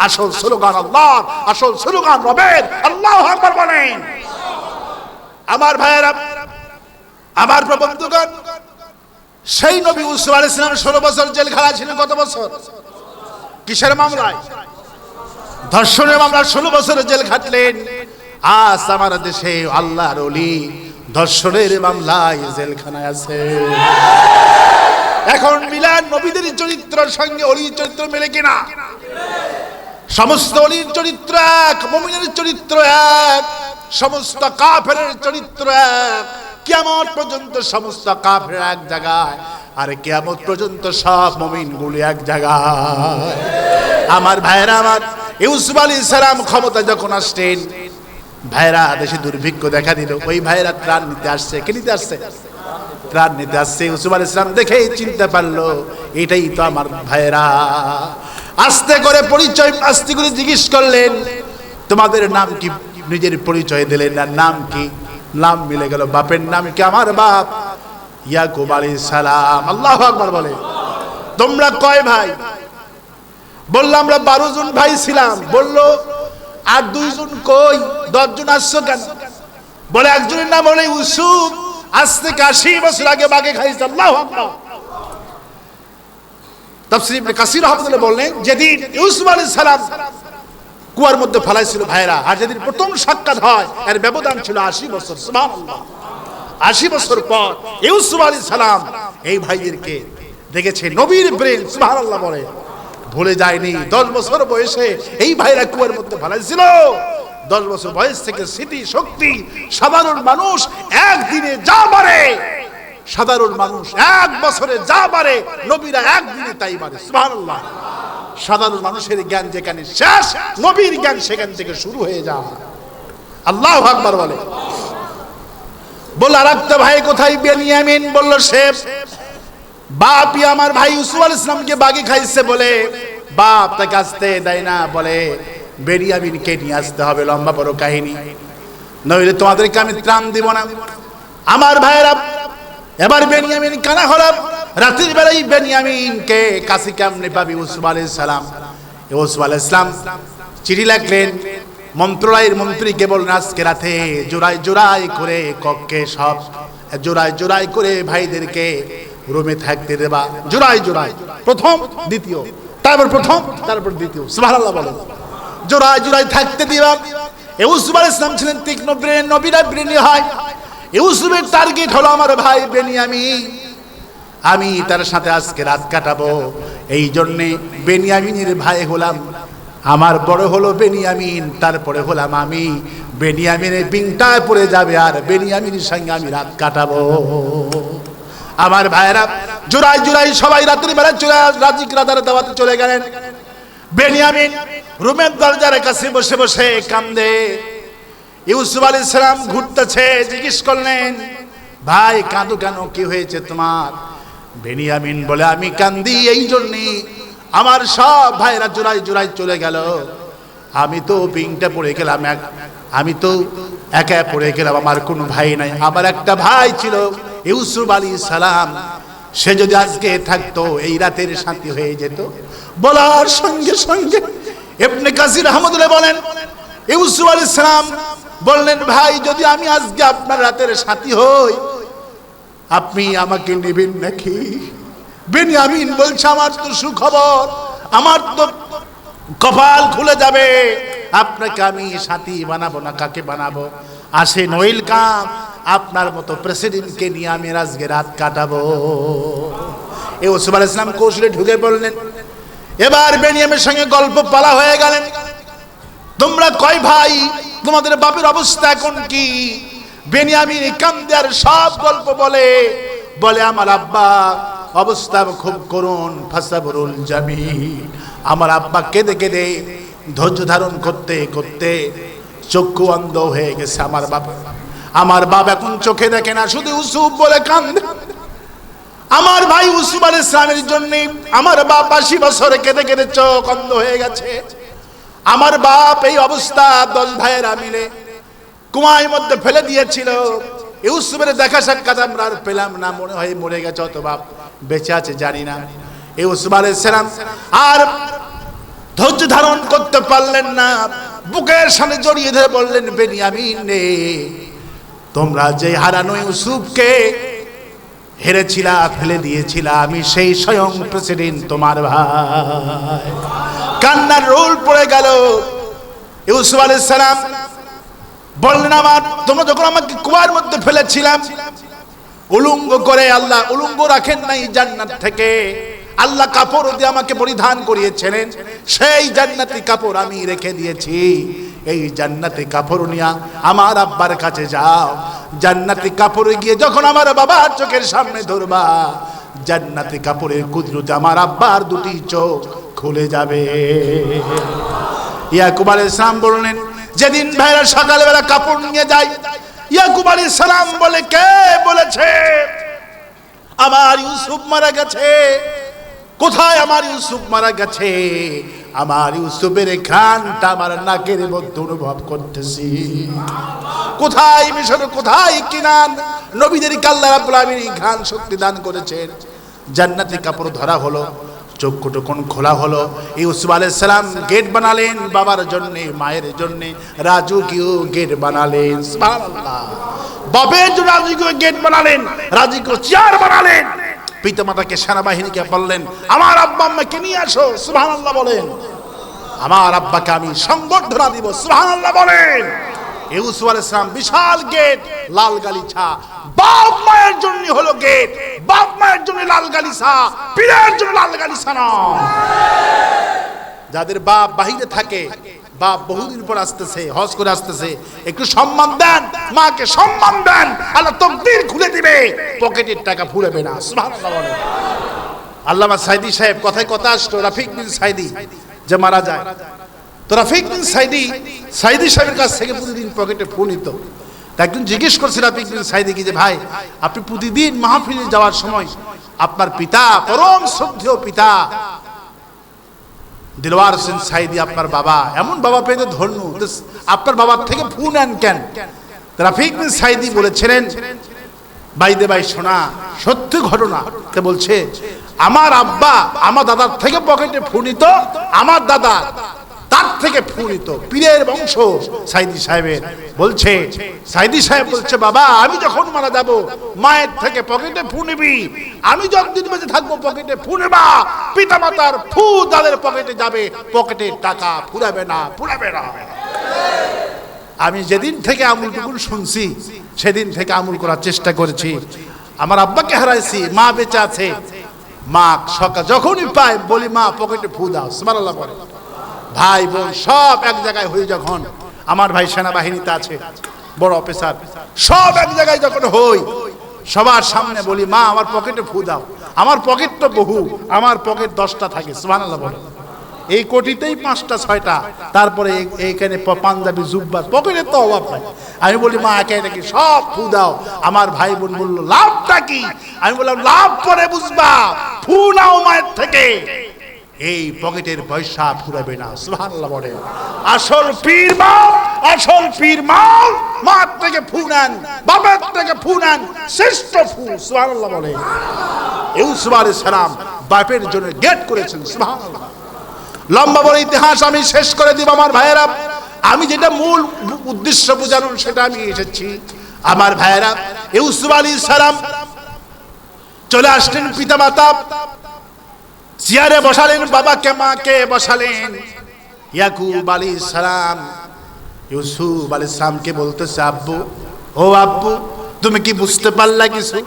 আসল স্লোগান আল্লাহ, আসল স্লোগান রবের। আল্লাহু আকবার বলেন। আমার ভাইয়েরা, আমার প্রবন্ধগণ, সেই নবী ইউসুফ আলাইহিস সালাম 16 বছর জেলখানা ছিলেন। কত বছর? কিসের মামলায়? ধর্ষণের মামলা। 16 বছর জেল খাটলেন। আজ আমার দেশে আল্লাহর ওলি ধর্ষণের মামলায় জেলখানায় আছে। এখন মিলান নবীদের চরিত্রের সঙ্গে ওলির চরিত্র মেলে কিনা? সমস্ত ওলির চরিত্র এক, মুমিনের চরিত্র এক, সমস্ত কাফেরের চরিত্র এক। কিয়ামত পর্যন্ত সমস্ত কাফের এক জায়গায়, আর কিয়ামত পর্যন্ত সব মুমিনগুলো এক জায়গায়। আমার ভাইরা, আমার ইউসুফ আলাইহিস সালাম ক্ষমতা যখন আসলেন, ভাইরা দেশে দুর্ভিক্ষ দেখা দিল। ওই ভাইরা ত্রাণ নিতে আসছে। কে নিতে আসছে? ত্রাণ নিতে আসছে। ইউসুফ আলাইহিস সালাম দেখেই চিনতে পারলো এটাই তো আমার ভাইরা। আস্তে করে পরিচয় আস্তে করে জিজ্ঞেস করলেন, তোমাদের নাম কি? নিজের পরিচয় দিলেন না। নাম কি? নাম মিলে গেল। বাপের নাম কি? আমার বাপ ইয়াকুব আলাইহিস সালাম। আল্লাহু আকবার বলে। তোমরা কয় ভাই? বললাম আমরা 12 জন ভাই ছিলাম। বললো আর 2 জন কই? 10 জন আসছো কেন? বলে একজনের নাম হলো ইউসুফ, আজ থেকে 80 বছর আগে বাগে খাইছে। আল্লাহু আকবার। তাফসীর ইবনে কাসির রাহমাতুল্লাহ বললেন, যেদিন ইউসুফ আলাইহিস সালাম কুয়ার মধ্যে ফেলাইছিল ভাইরা, আর যেদিন প্রথম সাক্ষাৎ হয় এর ব্যবধান ছিল 80 বছর। সুবহানাল্লাহ। 80 বছর পর ইউসুফ আলাইহিস সালাম এই ভাইদেরকে দেখেছে। নবীর ব্রেন, সুবহানাল্লাহ বলে, ভুলে যায়নি। 10 বছর বয়সে এই ভাইরা কুয়ার মধ্যে ফেলাইছিল। 10 বছর বয়স থেকে স্মৃতি শক্তি। সাধারণ মানুষ একদিনে যা পারে, সাধারণ মানুষ 1 বছরে যা পারে, নবীরা একদিনে তাই পারে। সুবহানাল্লাহ। সাধারণ মানুষের জ্ঞান যেখানে শেষ, নবীর জ্ঞান সেখান থেকে শুরু হয়ে যায়। আল্লাহু আকবার বলে। বল আর একটা ভাই কোথায়? বেনিয়ামিন। বলল সে বাপই আমার ভাই ইউসুফ আলাইহিস সালামকে বাগে খাইছে। বলে বাপ তাকে আসতে দেয় না, বলে বেনিয়ামিনকে নিয়ে আসতে হবে। লম্বা বড় কাহিনী, নইলে তোমাদেরকে আমি ত্রাণ দিব না। আমার ভাইরা, এবার বেনিয়ামিন কানা হলো। রাতের বেলায় বেনিয়ামিনকে কাছে কেমনে পাবি? ইউসুফ আলাইহিস সালাম। ইউসুফ আলাইহিস সালাম চিঠি লিখলেন, মন্ত্রণালয়ের মন্ত্রীকে বললেন আজকে রাতে জোড়ায় জোড়ায় করে কক্ষে সব জোড়ায় জোড়ায় করে ভাইদেরকে রুমে থাকতে দেবা। জোড়ায় জোড়ায়, প্রথম দ্বিতীয়, তারপর প্রথম তারপর দ্বিতীয়। সুবহানাল্লাহ বলেন। জোড়ায় জোড়ায় থাকতে দিবা। ইউসুফ আলাইহিস সালাম ছিলেন তীক্ষ্ণ ব্রেন, নবীরা ব্রেনি হয়। ইউসুফের টার্গেট হলো আমার ভাই বেনিয়ামিন। আমি তার সাথে আজকে রাত কাটাবো। এই জন্যে বেনিয়ামিনের ভাই হলাম। আমার বড় হলো বেনিয়ামিন, তারপরে হলাম আমি। বেনিয়ামিনের বিংটায় পড়ে যাবে, আর বেনিয়ামিনের সঙ্গে আমি রাত কাটাবো। আমার ভাইরা, জোড়ায় জোড়ায় সবাই রাত্রি বেলা চলে রাজিক রাজার দাওয়াতে চলে গেলেন। বেনিয়ামিন রুমের দরজার কাছে বসে বসে কান্দে। ইউসুফ আলাইহিস সালাম ঘুরতেছে। জিজ্ঞেস করলেন, ভাই কাঁদো কেন? কি হয়েছে তোমার? বেনিয়ামিন বলে, আমি কান্দি এই জন্যে, আমার সব ভাইরা জোড়ায় জোড়ায় চলে গেল। আমি তো বিংটা পড়ে গেলাম, আমি তো একা পড়ে গেলাম। আমার কোনো ভাই নাই। আমার একটা ভাই ছিল ইউসুফ আলাইহিস সালাম। সে যদি আজকে থাকতো এই রাতের সাথী হয়ে যেত। বলার সঙ্গে সঙ্গে ইবনে কাসির রাহমাতুল্লাহ বলেন, ইউসুফ আলাইহিস সালাম বললেন, ভাই যদি আমি আজকে আপনার রাতের সাথী হই, আপনি আমাকে নেবেন নাকি? বেনিয়ামিন বলছে, আমার তো সুখবর, আমার তো কপাল খুলে যাবে। আপনাকে আমি সাথী বানাবো না। কাকে বানাবো? আসেন ওয়েলকাম, আপনার মতো প্রেসিডেন্টকে নিয়ে আমি আজকে রাত কাটাবো। ইউসুফ আলাইহিস সালাম কৌশলে ঢুকে পড়লেন। এবার বেনিয়ামিনের সঙ্গে গল্প পালা হয়ে গেলেন। তোমরা কয় ভাই? তোমাদের বাপের অবস্থা এখন কি? বেনিয়ামিন কান্দে আর সব গল্প বলে। বলে আমার আব্বা অবস্থা খুব করুণ, ফাসাবরুল জামিল। আমার আব্বা কেঁদে কেঁদে ধৈর্য ধারণ করতে করতে চক্ষু অন্ধ হয়ে গেছে। আমার বাপ এখন চোখে দেখে না, শুধু ইউসুফ বলে কান্দে। আমার ভাই ইউসুফ আলাইহিস সালামের জন্য আমার বাপ 80 বছরে কেঁদে কেঁদে চোখ অন্ধ হয়ে গেছে। আমার বাপ এই অবস্থা 10 ভাইয়েরা মিলে কুয়ার মধ্যে ফেলে দিয়েছিল। ইউসুফের দেখা সাক্ষাৎ আমরা আর পেলাম না। মনে হয় মরে গেছে, অথবা বেঁচে আছে জানি না। ইউসুফ আলাইহিস সালাম আর ধৈর্য ধারণ করতে পারলেন না, বুকের সামনে জড়িয়ে ধরে বললেন, বেনিয়ামিন রে, তোমরা যে হারানো ইউসুফকে হেরেছিলা, ফেলে দিয়েছিলা, আমি সেই স্বয়ং প্রেসিডেন্ট তোমার ভাই। কান্নার রোল পড়ে গেল। ইউসুফ আলাইহিস সালাম বললেন, আমার তোমরা যখন আমাকে কুয়ার মধ্যে ফেলেছিলাম, উলঙ্গ করে, আল্লাহ উলঙ্গ রাখেন নাই জান্নাত থেকে, আল্লাহ কাপড় দিয়ে আমাকে পরিধান করিয়েছিলেন, সেই জান্নাতি কাপড় আমি রেখে দিয়েছি। এই জান্নাতি কাপড় নিয়ে আমার আব্বার কাছে যাও, জান্নাতি কাপড়ে গিয়ে যখন আমার বাবার চোখের সামনে ধরবা, জান্নাতি কাপড়ের কুদরতে আমার আব্বার দুটি চোখ খুলে যাবে। ইয়াকুব আলাইহিস সালাম বললেন, যেদিন ভাইরা সকালবেলা কাপড় নিয়ে যায়, ইয়াকুব আলাইহিস সালাম বলে, কে বলেছে আমার ইউসুফ মারা গেছে? কোথায় আমার ইউসুফ মারা গেছে? আমার ইউসুফের ঘ্রাণটা আমার নাকের মধ্যে অনুভব করতেছি। কোথায় মিশর, কোথায় কিনান, নবীদেরকে আল্লাহ রাব্বুল আলামিন এই ঘ্রাণ শক্তি দান করেছেন। জান্নাতি কাপড় ধরা হলো, চক্ষু টুকুন খোলা হলো। ইউসুফ আলাইহিস সালাম গেট বানালেন বাবার জন্য, মায়ের জন্য রাজকীয় গেট বানালেন। সুবহানাল্লাহ, বাবার জন্য রাজকীয় গেট বানালেন, রাজকীয় চেয়ার বানালেন। পিতামাতাকে, সেনাবাহিনীকে বললেন, আমার আব্বা আম্মাকে নিয়ে আসো। সুবহানাল্লাহ বলেন। আমার আব্বাকে আমি সংবর্ধনা দিব। সুবহানাল্লাহ বলেন। ইউসুফ আলাইহিস সালাম বিশাল গেট, লাল গালিচা। বাপ মায়ের জন্য হলো গেট, বাপ মায়ের জন্য লাল গালিচা, পীরের জন্য লাল গালিচা না। যাদের বাপ বাহিরে থাকে, বাপ বহুদিন পর আসতেছে, হজ করে আসতেছে, একটু সম্মান দেন, মাকে সম্মান দেন, আল্লাহ তকদির খুলে দিবে, পকেটের টাকা ফুরাবে না। সুবহানাল্লাহ বলেন। আল্লামা সাইদি সাহেব, কথায় কথা আসতো, রাফিক বিন সাইদি যে মারা যায়, তো রাফিক বিন সাইদি সাহেবের কাছ থেকে প্রতিদিন পকেটে ফোন নিত। একজন জিজ্ঞেস করছে রাফিক বিন সাইদিকে যে, ভাই আপনি প্রতিদিন মাহফিলে যাওয়ার সময় আপনার পিতা, পরম শ্রদ্ধেয় পিতা দিলওয়ার হোসেন সাইদি, আপনার বাবা, এমন বাবা পেয়ে ধন্য, আপনার বাবার থেকে ফোন নেন কেন? রাফিক বিন সাইদি বলেছিলেন, বাইদে ভাই শোনা, সত্যি ঘটনা। তে বলছে, আমার আব্বা আমার দাদার থেকে পকেটে ফোন নিত, আমার দাদা তার থেকে ফোন নিত, পীরের বংশ সাইদি সাহেবের। বলছে সাইদি সাহেব বলছে, বাবা আমি যখন মারা যাব, মায়ের থেকে পকেটে ফোন নিবি, আমি যতদিন বেঁচে থাকবো পকেটে ফোন নেবা, পিতা মাতার ফু তাদের পকেটে যাবে, পকেটে টাকা ফুরাবে না, ফুরাবে না। আমি যেদিন থেকে আমুলটুকু শুনছি, সেদিন থেকে আমুল করার চেষ্টা করেছি। আমার আব্বাকে হারাইছি, মা বেঁচে আছে, মা সকাল যখনই পাই বলি, মা পকেটে ফু দাও। সুবহানাল্লাহ বলে। ভাই বোন সব এক জায়গায় হয়ে, যখন আমার ভাই সেনাবাহিনীতে আছে, বড় অফিসার, সব এক জায়গায় যখন হই, সবার সামনে বলি, মা আমার পকেটে ফু দাও। আমার পকেট তো বহু, আমার পকেট 10টা থাকে। সুবহানাল্লাহ বলে। এই কোটিতেই 5টা 6টা, তারপরে এইখানে পাঞ্জাবি জুব্বা, পকেটের তো অভাব নাই। আমি বলি, মা একে নাকি সব ফু দাও। আমার ভাই বোন বললো, লাভটা কি? আমি বললাম, লাভ পরে বুঝবা, ফু নাও মায়ের থেকে, এই পকেটের পয়সা ফুরাবে না। সুবহানাল্লাহ বলে। আসল পীর বাপ, আসল পীর মা, মার থেকে ফু নেন, বাবার থেকে ফু নেন, শ্রেষ্ঠ ফু। সুবহানাল্লাহ বলে। ইউসুফ আলাইহিস সালাম বাপের জন্য গেট করেছেন। সুবহানাল্লাহ। লম্বা বড় ইতিহাস আমি শেষ করে দিব আমার ভাইয়েরা। আমি যেটা মূল উদ্দেশ্য বোঝানোর সেটা আমি এসেছি। আমার ভাইয়েরা, ইউসুফ আলাইহিস সালাম চলে আসলেন, পিতা মাতা চেয়ারে বসালেন, বাবাকে মাকে বসালেন। ইয়াকুব আলাইহিস সালাম ইউসুফ আলাইহিস সালামকে বলতেছে, আব্বু, ও আব্বু, তুমি কি বুঝতে পারলা কিছু?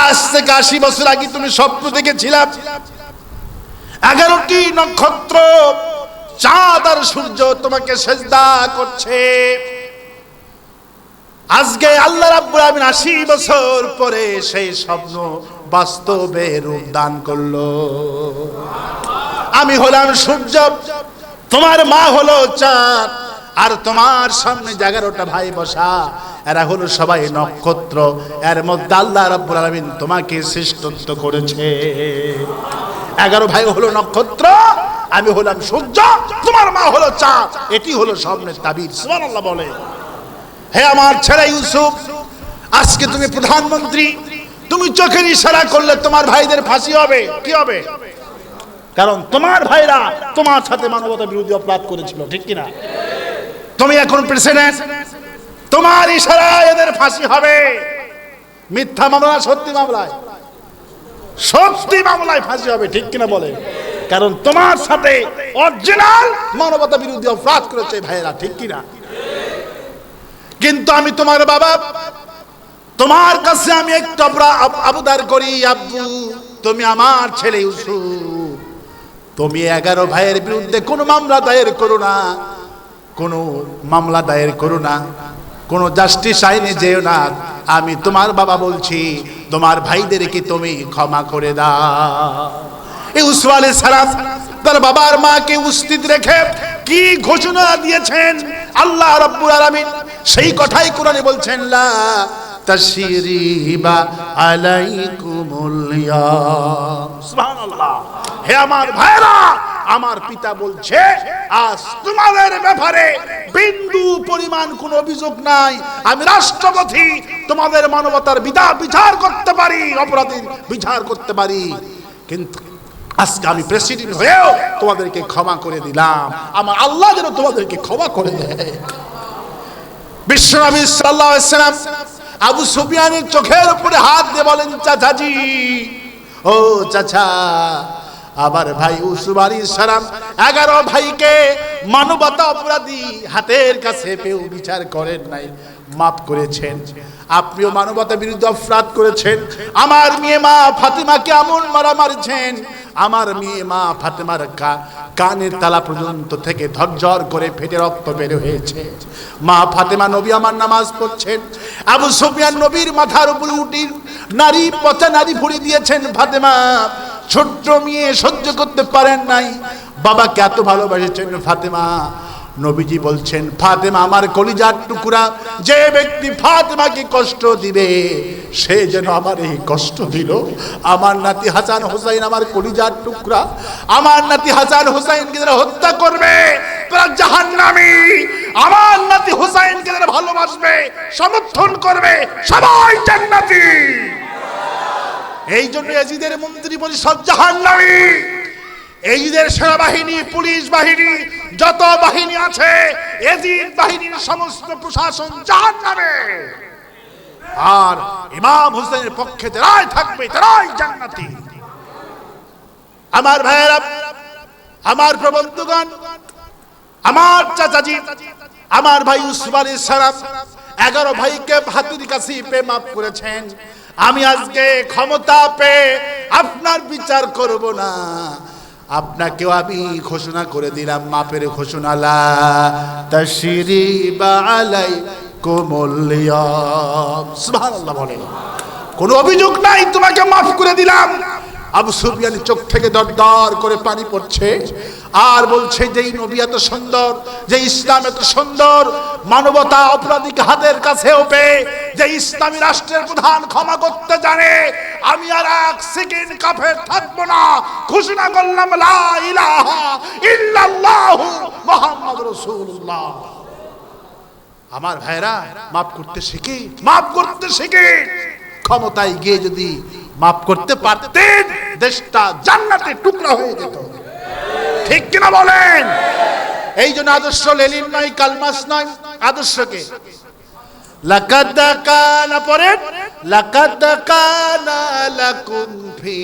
আজ থেকে 80 বছর আগে তুমি স্বপ্ন দেখেছিলাম 11টি নক্ষত্র, চাঁদ আর সূর্য তোমাকে সেজদা করছে। আজকে আল্লাহ রাব্বুল আলামিন 80 বছর পরে সেই স্বপ্ন বাস্তবে রূপ দান করলো। আমি হলাম সূর্য, তোমার মা হলো চাঁদ, আর তোমার সামনে 11টা ভাই বসা, এরা হলো সবাই নক্ষত্র। এর মধ্যে আল্লাহ রাব্বুল আলামিন তোমাকে শ্রেষ্ঠত্ব করেছে। 11 ভাই হলো নক্ষত্র, আমি হলাম সূর্য, তোমার মা হলো চাঁদ। এটি হলো স্বপ্নের তাবির। সুবহানাল্লাহ বলে। হে আমার ছেলে ইউসুফ, আজকে তুমি প্রধানমন্ত্রী, তুমি চোখের ইশারা করলে তোমার ভাইদের ফাঁসি হবে। কি হবে? কারণ তোমার ভাইরা তোমার সাথে মানবতা বিরোধী অপরাধ করেছিল, ঠিক কিনা? তুমি এখন প্রেসিডেন্ট, তোমার ইশারায় এদের ফাঁসি হবে। মিথ্যা মামলা সত্যি মামলায়, সত্যি মামলায় ফাঁসি হবে, ঠিক কিনা বলে? কারণ তোমার সাথে অরিজিনাল মানবতা বিরোধী অপরাধ করেছে ভাইরা, ঠিক কিনা? কিন্তু আমি তোমার বাবা, তোমার কাছে আমি একটা আবদার করি, আব্দু, তুমি আমার ছেলে ইউসুফ, তুমি 11 ভাইয়ের বিরুদ্ধে কোনো মামলা দায়ের করো না, কোনো মামলা দায়ের করো না, কোনো জাস্টিস আইনে যেও না। আমি তোমার বাবা বলছি, তোমার ভাইদেরকে তুমি ক্ষমা করে দাও। ইউসুফ আলাইহিস সালাম তার বাবার মাকে উপস্থিত রেখে কি ঘোষণা দিয়েছেন আল্লাহ রাব্বুল আলামিন, সেই কথাই কোরআনে বলছেন, লা তাশরিবা আলাইকুমুল ইয়াম। সুবহানাল্লাহ। হে আমার ভাইরা, আমার পিতা বলছে আজ তোমাদের ব্যাপারে বিন্দু পরিমাণ কোনো অভিযোগ নাই। আমি রাষ্ট্রপতি, তোমাদের মানবতার বিচার করতে পারি, অপরাধীর বিচার করতে পারি, কিন্তু আজকে আমি প্রেসিডেন্ট হয়েও তোমাদেরকে ক্ষমা করে দিলাম। আমার আল্লাহ যেন তোমাদেরকে ক্ষমা করে দেয়। বিশ্বনবী সাল্লাল্লাহু আলাইহি ওয়াসাল্লাম আবু সুফিয়ানের চোখের উপরে হাত দিয়ে বলেন, চাচাজি, ও চাচা, আবার ভাই ইউসুফ আলাইহিস সালাম 11 ভাইকে মানবতা অপরাধী হাতের কাছে পেও বিচার করেন নাই, মাফ করেছেন। আপনিও মানবতা বিরুদ্ধে অপরাধ করেছেন। আমার মেয়ে মা ফাতিমাকে এমন মারা মারছেন, আমার মেয়ে মা ফাতিমার কানের তালা পর্যন্ত থেকে ঝরঝর করে ফেটে রক্ত বের হয়েছে। মা ফাতিমা নবী আমার নামাজ পড়ছেন, আবু সুফিয়ান নবীর মাথার উপরে উঠি নারী পচা নারী ভরে দিয়েছেন। ফাতিমা ছোট্ট মেয়ে সহ্য করতে পারেন নাই, বাবাকে এত ভালোবাসেছেন ফাতিমা। নবীজি বলছেন, ফাতিমা আমার কলিজার টুকরা, যে ব্যক্তি ফাতিমাকে কষ্ট দিবে সে যেন আমার এই কষ্ট দিল। আমার নাতি হাসান হোসেন আমার কলিজার টুকরা, আমার নাতি হাসান হোসেনকে যারা হত্যা করবে তারা জাহান্নামী। আমার নাতি হোসেনকে যারা ভালোবাসবে, সমর্থন করবে, সবাই জান্নাতি। এই জন্য ইয়াজিদের মন্ত্রী পরিষদ জাহান্নামী, ইয়াজিদের সেনাবাহিনী, পুলিশ বাহিনী, যত বাহিনী আছে, ইয়াজিদ বাহিনীর সমস্ত প্রশাসন জাহান্নামে। আর ইমাম হোসেনের পক্ষে যারাই থাকবে তারাই জান্নাতি। আমার ভাইয়েরা, আমার প্রবন্ধগণ, আমার চাচাজি, আমার ভাই ইউসুফ আলাইহিস সালাম 11 ভাইকে হাতির কাছে পেয়ে মাফ করেছেন। আমি আজকে ক্ষমতা পেয়ে আপনার বিচার করব না, আপনাকেও আমি ঘোষণা করে দিলাম মাপের ঘোষণা, লা তাশরিবা আলাইকুমুল ইয়াম। সুবহানাল্লাহ বলে, কোনো অভিযোগ নাই, তোমাকে মাফ করে দিলাম। আবু সুফিয়ানের চোখ থেকে দরদর করে পানি পড়ছে আর বলছে, যেই নবী এত সুন্দর, যে ইসলাম এত সুন্দর, মানবতা অপরাধীকে হাতের কাছেও পেয়ে যে ইসলামী রাষ্ট্রের প্রধান ক্ষমা করতে জানে, আমি আর এক সেকেন্ড কাফের থাকবো না। ঘোষণা করলাম, লা ইলাহা ইল্লাল্লাহু মুহাম্মাদুর রাসূলুল্লাহ। আমার ভাইরা, মাফ করতে শিখে, মাফ করতে শিখে ক্ষমতায় গিয়ে যদি মাফ করতে পারতেন, দেশটা জান্নাতের টুকরা হয়ে যেত, ঠিক কিনা বলেন? এই জন্য আদর্শ লেনিন নয়, কালমাস নয়, আদর্শকে লাকাদ কানা পড়েন, লাকাদ কানা লাকুম ফি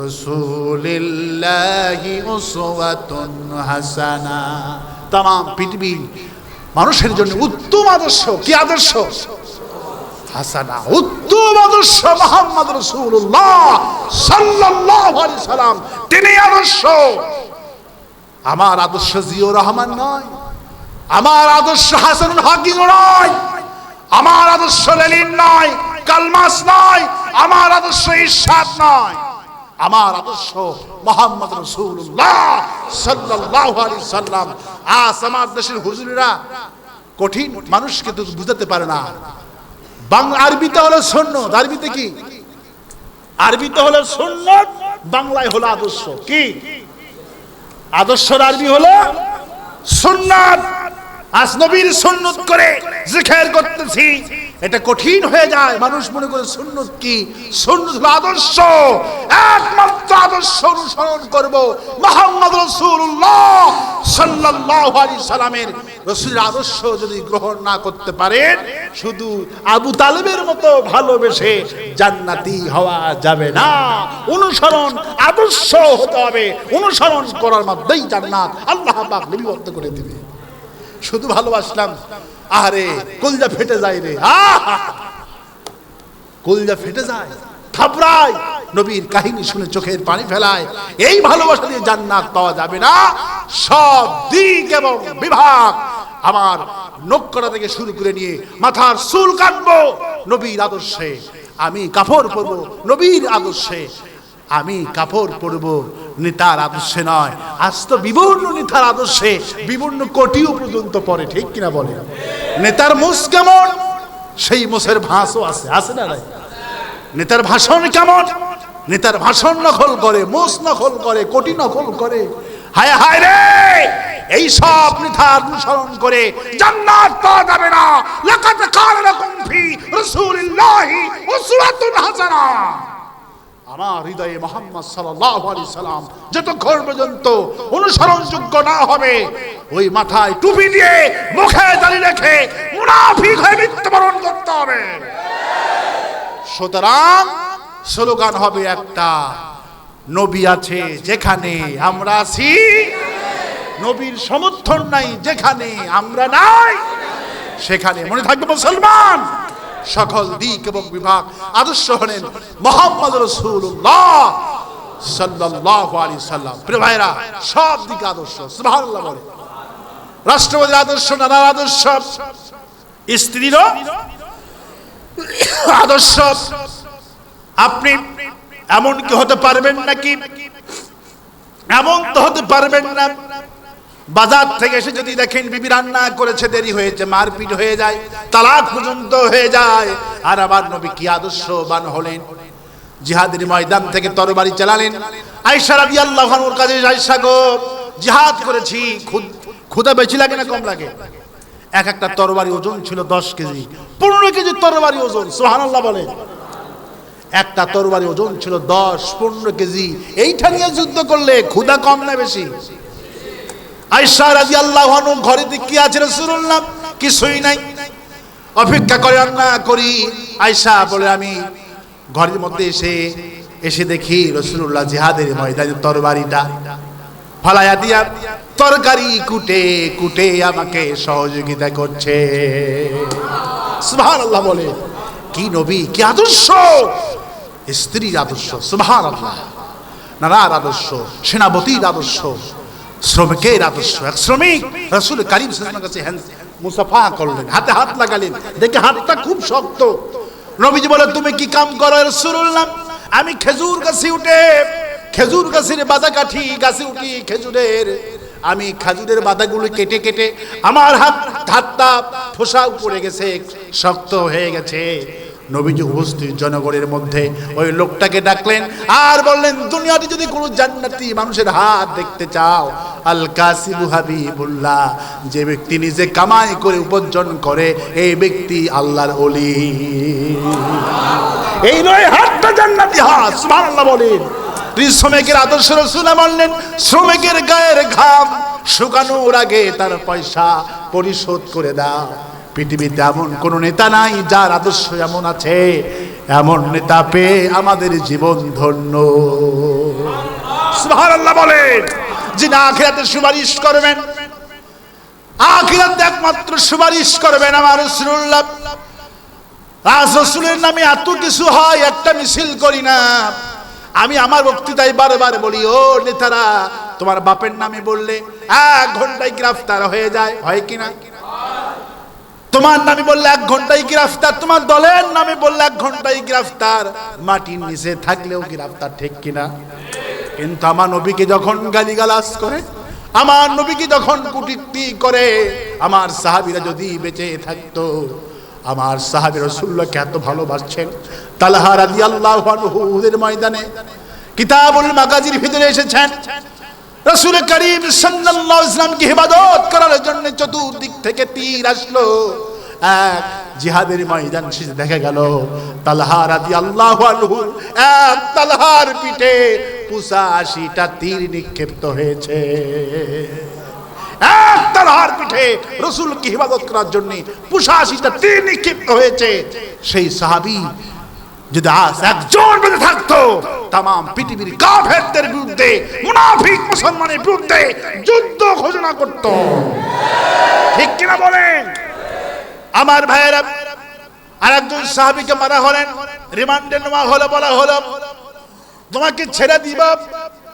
রাসূলিল্লাহি উসওয়াতুন হাসানা। तमाम পৃথিবী মানুষের জন্য উত্তম আদর্শ। কি আদর্শ? হাসানা, উত্তম আদর্শ মুহাম্মদ রাসূলুল্লাহ সাল্লাল্লাহু আলাইহি সাল্লাম, তিনি আদর্শ। আমার আদর্শ জিয়াউর রহমান নয়, আমার আদর্শ হাসানুল হাকিম নয়, আমার আদর্শ লেনিন নয়, কালমাস নয়, আমার আদর্শ ইরশাদ নয়, আমার আদর্শ মুহাম্মদ রাসূলুল্লাহ সাল্লাল্লাহু আলাইহি সাল্লাম। আজ আমার দেশের হুজুরেরা কঠিন মানুষকে তো বুঝাতে পারে না। বাংলা আরবিতে হলো সুন্নাত, আরবিতে কি? আরবিতে হলো সুন্নাত, বাংলায় হলো আদর্শ। কি আদর্শের আরবি হলো সুন্নাত। আজ নবীর সুন্নাত করে জিকির করতেছি, এটা কঠিন হয়ে যায়। মানুষ মনে করে সুন্নত কি? সুন্নত হলো আদর্শ, একমাত্র আদর্শ অনুসরণ করব মুহাম্মদ রাসূলুল্লাহ সাল্লাল্লাহু আলাইহি সাল্লামের। রাসূলের আদর্শ যদি গ্রহণ না করতে পারেন, শুধু আবু তালেবের মতো ভালোবেসে জান্নাতি হওয়া যাবে না। অনুসরণ আদর্শ হতে হবে, অনুসরণ করার মাধ্যমেই জান্নাত আল্লাহ পাক লিপিবদ্ধ করে দিবে। শুধু ভালোবাসলাম, আরে কলজা ফেটে যায় রে, কলজা ফেটে যায়, থাপড়ায়, নবীর কাহিনী শুনে চোখের পানি ফেলায়। এই ভালোবাসা দিয়ে জান্নাত পাওয়া যাবে না। সব দিক এবং বিভাগ, আমার নখকরা থেকে শুরু করে নিয়ে মাথার চুল কাটবো নবীর আদর্শে, আমি কাপড় পরবো নবীর আদর্শে, আমি কাপড় পরবো নেতার আদর্শে নয়। আজ তো বিভিন্ন নেতার আদর্শে বিভিন্ন কোটিও পর্যন্ত পড়ে, ঠিক কিনা বলে? নেতার মুখ কেমন, সেই মুখের ভাষও আছে, আছে না নাই? নেতার ভাষণ কেমন, নেতার ভাষণ নকল করে, মুখ নকল করে, কোটি নকল করে। হায় হায় রে, এই সব নেতার অনুসরণ করে জান্নাত পাওয়া যাবে না। লাকাদ কানা লাকুম ফি রাসূলিল্লাহি উসওয়াতুন হাসানা। আমার হৃদয়ে মুহাম্মদ সাল্লাল্লাহু আলাইহি সাল্লাম যতক্ষণ পর্যন্ত অনুসরণযোগ্য না হবে, ওই মাথায় টুপি দিয়ে মুখে দাড়ি রেখে মুনাফিক হয়ে মৃত্যুবরণ করতে হবে। সুতরাং স্লোগান হবে একটা, নবী আছে যেখানে আমরা আছি, নবীর সমর্থন নাই যেখানে আমরা নাই, সেখানে মনে থাকবে মুসলমান সকল দিক এবং বিভাগ আদর্শ হলেন মুহাম্মদ রাসূলুল্লাহ সাল্লাল্লাহু আলাইহি সাল্লাম। প্রিয় ভাইরা, সব দিক আদর্শ, সুবহানাল্লাহ বলে। রাষ্ট্রপতির আদর্শ, নানার আদর্শ, স্ত্রীরও আদর্শ। আপনি এমন কি হতে পারবেন নাকি? এমন তো হতে পারবেন না, বাজার থেকে এসে যদি দেখেন বিবি রান্না করেছে, দেরি হয়েছে, মারপিট হয়ে যায়, তালাক পর্যন্ত হয়ে যায়। আর আমার নবী কি আদর্শবান হলেন, জিহাদের ময়দান থেকে তরবারি চালালেন। আয়েশা রাদিয়াল্লাহু আনহার কাছে, আয়েশা গো, জিহাদ করেছি, ক্ষুধা বেশি লাগে না কম লাগে? এক একটা তরবারি ওজন ছিল 10 কেজি, 15 কেজি তরবারি ওজন, সুবহানাল্লাহ বলে। একটা তরবারি ওজন ছিল 10-15 কেজি। এইটা নিয়ে যুদ্ধ করলে ক্ষুধা কম না বেশি? আয়েশা রাদিয়াল্লাহু আনহা ঘরেতে কি আছে রাসূলুল্লাহ? কিছুই নাই। অপেক্ষা করে রান্না করি। আয়েশা বলে, আমি ঘরের মধ্যে এসে দেখি রাসূলুল্লাহ জিহাদের ময়দানে তরবারিটা ফালায়া দিয়া তরকারি কুটে কুটে আমাকে সহযোগিতা করছে। সুবহানাল্লাহ বলে। কি নবী, কি আদর্শ! স্ত্রীর আদর্শ, সুবহানাল্লাহ, নানার আদর্শ, সেনাপতির আদর্শ, শ্রমিকের আদর্শ। এক শ্রমিক রাসূল কারীম সাল্লাল্লাহু আলাইহি ওয়াসাল্লামের কাছে মুসাফা করলেন, হাতে হাত লাগালেন, দেখে হাতটা খুব শক্ত। নবীজি বলে, তুমি কি কাম করো রাসূলুল্লাহ? আমি খেজুর গাছে উঠে, খেজুর গাছের বাদা কাঠি, গাছে উঠি খেজুরের, আমি খেজুরের বাদাগুলো কেটে কেটে আমার হাতটা ফোসা পড়ে গেছে, শক্ত হয়ে গেছে। নবীজি উপস্থিত জনগণের মধ্যে ওই লোকটাকে ডাকলেন আর বললেন, দুনিয়াতে যদি কোনো জান্নাতি মানুষের হাত দেখতে চাও, আল কাসিবু হাবিবুল্লাহ, যে ব্যক্তি নিজে কামাই করে উপার্জন করে, এই ব্যক্তি আল্লাহর ওলি। এই নয় হাতটা জান্নাতি হাত, সুবহানাল্লাহ বলেন। শ্রমিকের আদর্শ রাসূল বললেন, শ্রমিকের গায়ের ঘাম শুকানোর আগে তার পয়সা পরিশোধ করে দাও। পৃথিবীতে এমন কোন নেতা নাই যার আদর্শ এমন আছে, এমন নেতা পেয়ে আমাদের জীবন ধন্য। সুবহানাল্লাহ বলেন। যিনি আখিরাতে সুপারিশ করবেন, আখিরাতে একমাত্র সুপারিশ করবেন আমার রাসূলুল্লাহ। রাসূলের নামে এত কিছু হয়, একটা মিছিল করি না। আমি আমার বক্তৃতায় বারবার বলি, ও নেতারা, তোমার বাপের নামে বললে 1 ঘন্টায় গ্রেফতার হয়ে যায়, হয় কিনা? তোমার নামে বললে 1 ঘন্টায় গ্রেফতার, তোমার দলের নামে বললে 1 ঘন্টায় গ্রেফতার, মাটির নিচে থাকলেও গ্রেফতার, ঠিক কিনা? কিন্তু আমার নবীকে যখন গালিগালাজ করে, আমার নবীকে যখন কটূক্তি করে, আমার সাহাবীরা যদি বেঁচে থাকতো, আমার সাহাবী রাসূলুল্লাহকে এত ভালোবাসছেন। তালহা রাদিয়াল্লাহু আনহু উহুদের ময়দানে কিতাবুল মাগাজির ভিতরে এসেছেন, রাসূল করিম সাল্লাল্লাহু আলাইহি ওয়াসাল্লামকে ইবাদত করার জন্য চতুর্দিক থেকে তীর আসলো। এক জিহাদের ময়দান শেষে দেখা গেল তালহা রাদিয়াল্লাহু আনহু এক তালহার পিঠে 85টা তীর নিক্ষেপ্ত হয়েছে। এক তালহার পিঠে রাসূলকে হিফাজত করার জন্য 85টা তীর নিক্ষেপ্ত হয়েছে। সেই সাহাবী যদি আজ একজন বেঁচে থাকতো তামাম পৃথিবীর কাফেরদের বিরুদ্ধে মুনাফিক মুসলমানের বিরুদ্ধে যুদ্ধ ঘোষণা করত। ঠিক কিনা বলেন আমার ভাইয়েরা? আরেকজন সাহাবীকে মারা হলেন, রিমান্ডে নেওয়া হলো, বলা হলো তোমাকে ছেড়ে দিব,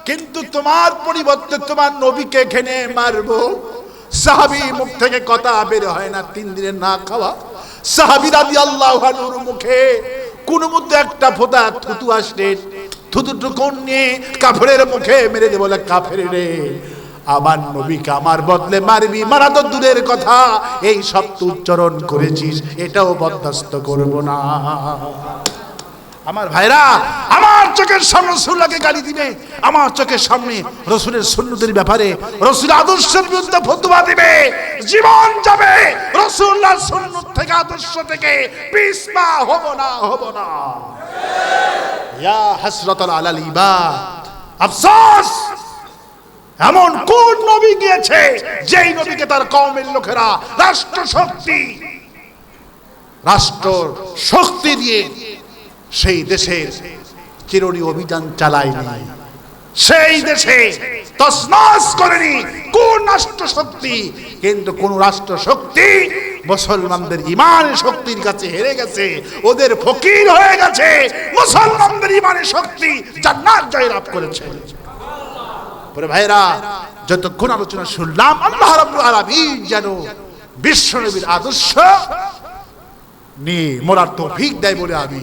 কিন্তু তোমার পরিবর্তে তোমার নবীকে এখানে মারবো। সাহাবী মুখ থেকে কথা বের হয় না, 3 দিনের না খাওয়া। সাহাবী রাদিয়াল্লাহু আনহুর মুখে কোন মধ্যে একটা ফোঁটা থুতু আসলে থুতুটুকু নিয়ে কাফেরের মুখে মেরে দেব, বলে কাফের রে আমার নবীকে আমার বদলে মারবি, মারা তো দূরের কথা এই শব্দ উচ্চারণ করেছিস এটাও বরদাস্ত করব না। আমার ভাইরা, আমার চোখের সামনে রাসূলকে গালি দিবে, আমার চোখের সামনে রাসূলের সুন্নতের ব্যাপারে রাসূলের আদর্শের বিরুদ্ধে ফতোয়া দিবে, জীবন যাবে রাসূলুল্লাহর সুন্নত থেকে আদর্শ থেকে পিছপা হব না, হব না। ইয়া হাসরাতাল আলাল ইবাদ, আফসোস এমন কোন নবী গিয়েছে যেই নবীকে তার কওমের লোকেরা রাষ্ট্র শক্তি দিয়ে সেই দেশের চিরণী অভিযান চালায়নি, সেই দেশে তছনছ করেনি কোন রাষ্ট্র শক্তি। কিন্তু কোন রাষ্ট্র শক্তি মুসলমানদের ইমানের শক্তির কাছে হেরে গেছে, ওদের ফকির হয়ে গেছে। মুসলমানদের ইমানের শক্তি জান্নাত জয়লাভ করেছে। পরে ভাইরা, যতক্ষণ আলোচনা শুনলাম আল্লাহ রাব্বুল আলামিন যেন বিশ্বনবীর আদর্শ নিয়ে মরার তৌফিক দেয় বলে আমি